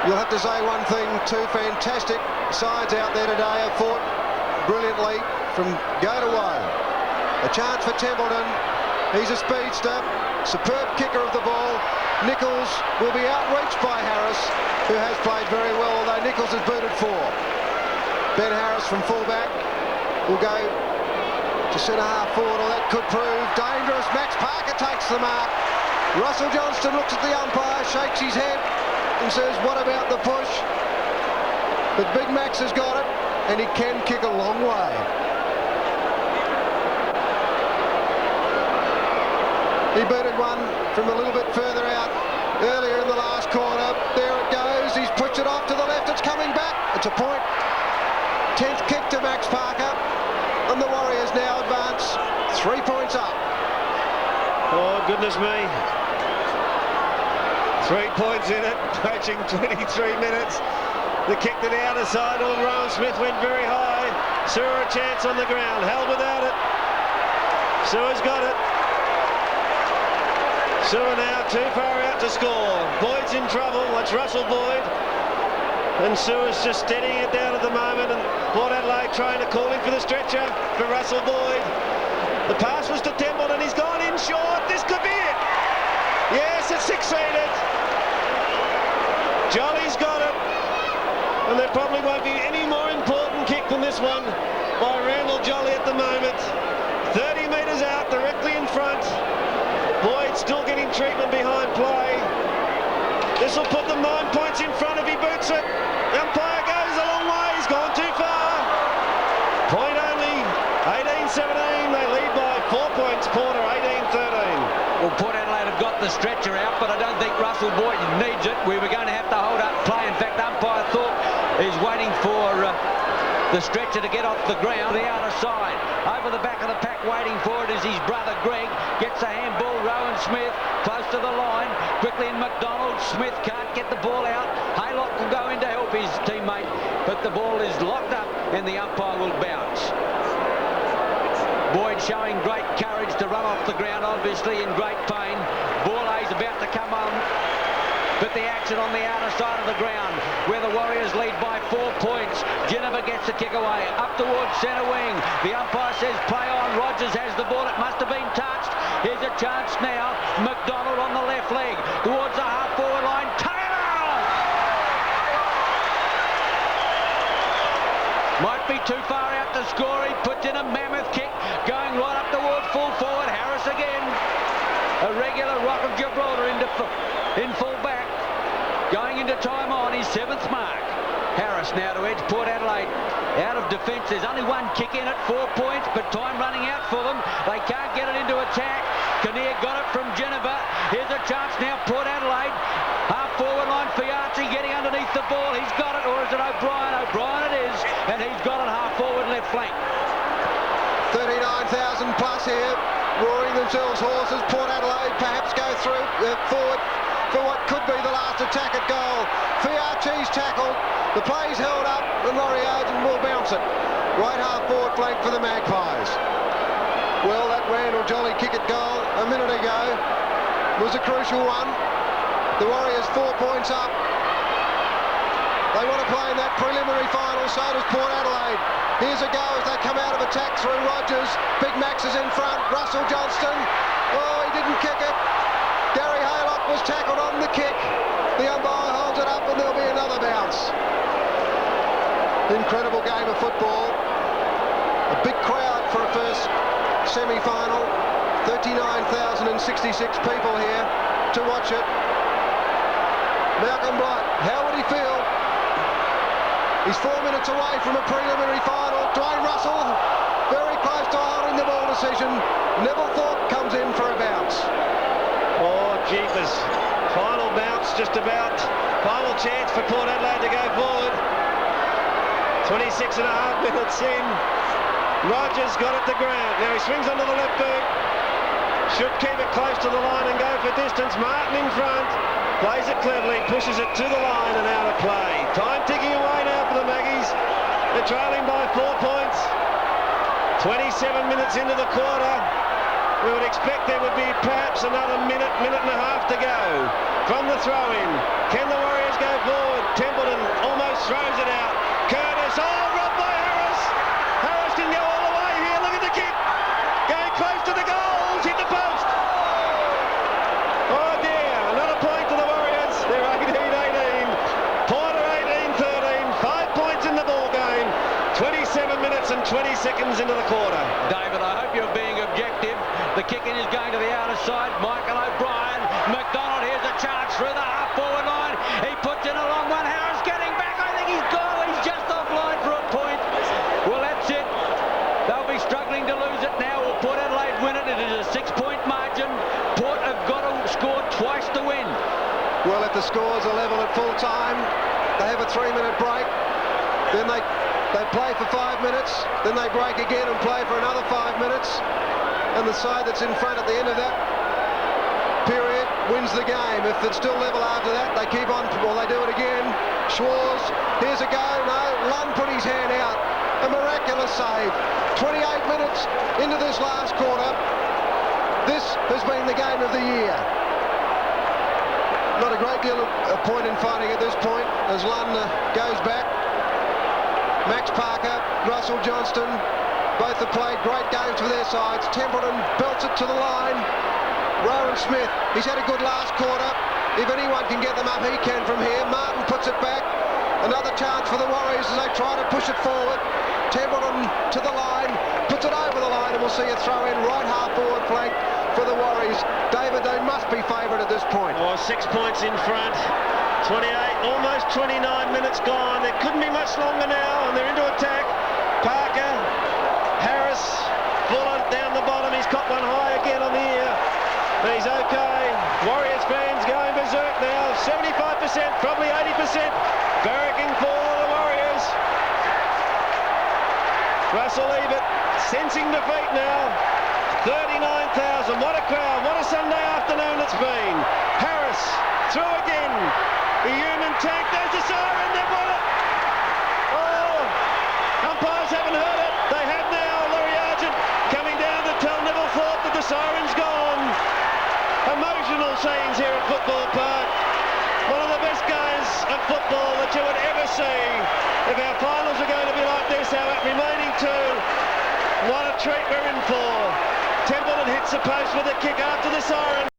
you'll have to say one thing. 2 fantastic sides out there today have fought brilliantly from go to woe. A chance for Templeton. He's a speedster, superb kicker of the ball. Nichols will be outreached by Harris, who has played very well, although Nichols has booted 4. Ben Harris from fullback will go to centre half forward, or that could prove dangerous. Max Parker takes the mark. Russell Johnston looks at the umpire, shakes his head and says, what about the push? But Big Max has got it, and he can kick a long way. He booted one from a little bit further out earlier in the last corner. There it goes. He's pushed it off to the left. It's coming back. It's a point. 10th kick to Max Parker. And the Warriors now advance 3 points up. Oh, goodness me. 3 points in it, approaching 23 minutes. The kick to the outer side. Oh, Rowan Smith went very high. Sewer a chance on the ground. Held without it. Sewer's got it. Sewer now too far out to score. Boyd's in trouble. That's Russell Boyd. And Sewer's just steadying it down at the moment. And Port Adelaide trying to call him for the stretcher for Russell Boyd. The pass was to Templeton. He's gone in short. This could be it. Yes, it's succeeded. Jolly's got it. And there probably won't be any more important kick than this one by Randall Jolly at the moment. 30 metres out, directly in front. Boyd still getting treatment behind play. This will put them 9 points in front if he boots it. The umpire goes a long way. He's gone too far. Point only. 18-17. They lead by 4 points. Porter 18-13. Well, Port Adelaide have got the stretcher out, but I don't think Russell Boyd needs it. We were going to have to hold up play. In fact, umpire thought he's waiting for the stretcher to get off the ground. The outer side, over the back of the pack, waiting for it is his brother Greg. Gets a handball. Rowan Smith close to the line. Quickly in McDonald. Smith can't get the ball out. Haylock will go in to help his teammate, but the ball is locked up and the umpire will bounce. Boyd showing great courage to run off the ground, obviously in great pain. Ball A's about to come on. But the action on the outer side of the ground, where the Warriors lead by 4 points. Jennifer gets the kick away, up towards centre wing. The umpire says play on. Rogers has the ball. It must have been touched. Here's a chance now. McDonald on the left leg, towards the half-forward line. Taylor! Might be too far out to score. He puts in a mammoth kick, going right up towards full forward. Harris again. A regular Rock of Gibraltar in full back. Going into time on his 7th mark. Harris now to edge Port Adelaide. Out of defence. There's only one kick in at 4 points, but time running out for them. They can't get it into attack. Kinnear got it from Jennifer. Here's a chance now. Port Adelaide. Half forward line. Fiarchi getting underneath the ball. He's got it, or is it O'Brien? O'Brien it is, and he's got it half forward left flank. 39,000 plus here, roaring themselves horses. Port Adelaide perhaps go through forward for what could be the last attack at goal. Fiarchi's tackled, the play's held up, and Laurie Arden will bounce it. Right half forward flank for the Magpies. Well, that Randall Jolly kick at goal a minute ago was a crucial one. The Warriors 4 points up. They want to play in that preliminary final, so does Port Adelaide. Here's a go as they come out of attack through Rogers. Big Max is in front. Russell Johnston. Oh, he didn't kick it. Gary Haylock was tackled on the kick. The umpire holds it up and there'll be another bounce. Incredible game of football. A big crowd for a first semi-final. 39,066 people here to watch it. Malcolm Blight, how would he feel? He's 4 minutes away from a preliminary final. Dwayne Russell, very close to holding the ball decision. Neville Thorpe comes in for a bounce. Oh, jeepers. Final bounce just about. Final chance for Port Adelaide to go forward. 26 and a half minutes in. Rogers got it to ground. Now he swings onto the left boot. Should keep it close to the line and go for distance. Martin in front. Plays it cleverly, pushes it to the line and out of play. Time ticking away now for the Maggies. They're trailing by 4 points. 27 minutes into the quarter. We would expect there would be perhaps another minute and a half to go. From the throw-in, can the Warriors go forward? Templeton almost throws it out. Curtis, oh, robbed by Harris. Harris can go all the way here. Look at the kick. Going close to the goals, hit the post. Oh dear, another point to the Warriors. They're 18-18. Porter 18-13. 5 points in the ball game. 27 minutes and 20 seconds into the quarter. David, I hope you're being objective. The kicking is going to the outer side. Michael O'Brien. McDonald, here's a chance through the half-forward line. He puts in a long one. Harris getting back. I think he's gone. He's just offline for a point. Well, that's it. They'll be struggling to lose it now. Will Port Adelaide win it? It is a 6-point margin. Port have got to score twice to win. Well, if the scores are level at full time, they have a 3-minute break. Then they play for 5 minutes. Then they break again and play for another 5 minutes. And the side that's in front at the end of that period wins the game. If it's still level after that, they keep on, well, they do it again. Schwarz, here's a go. No, Lund put his hand out. A miraculous save. 28 minutes into this last quarter. This has been the game of the year. Not a great deal of point in fighting at this point as Lund goes back. Max Parker, Russell Johnston, both have played great games for their sides. Templeton belts it to the line. Rowan Smith, he's had a good last quarter. If anyone can get them up, he can from here. Martin puts it back. Another chance for the Warriors as they try to push it forward. Templeton to the line, puts it over the line, and we'll see a throw in right half forward flank for the Warriors. David, they must be favourite at this point. Oh, 6 points in front. 28, almost 29 minutes gone. There couldn't be much longer now, and they're into attack. Parker, Harris, Fuller down the bottom. He's caught one high again on the ear. He's okay. Warriors fans going berserk now. 75%, probably 80%. Barracking for the Warriors. Russell Ebert sensing defeat now. 39,000. What a crowd. What a Sunday afternoon it's been. Harris through again. The human tank. There's the siren. They've won it. Oh, umpires haven't heard it. They have now. Laurie Argent coming down to tell Neville Thorpe that the siren's gone. Emotional scenes here at Football Park. One of the best games of football that you would ever see. If our finals are going to be like this, our remaining two, what a treat we're in for. Templeton hits the post with a kick after the siren.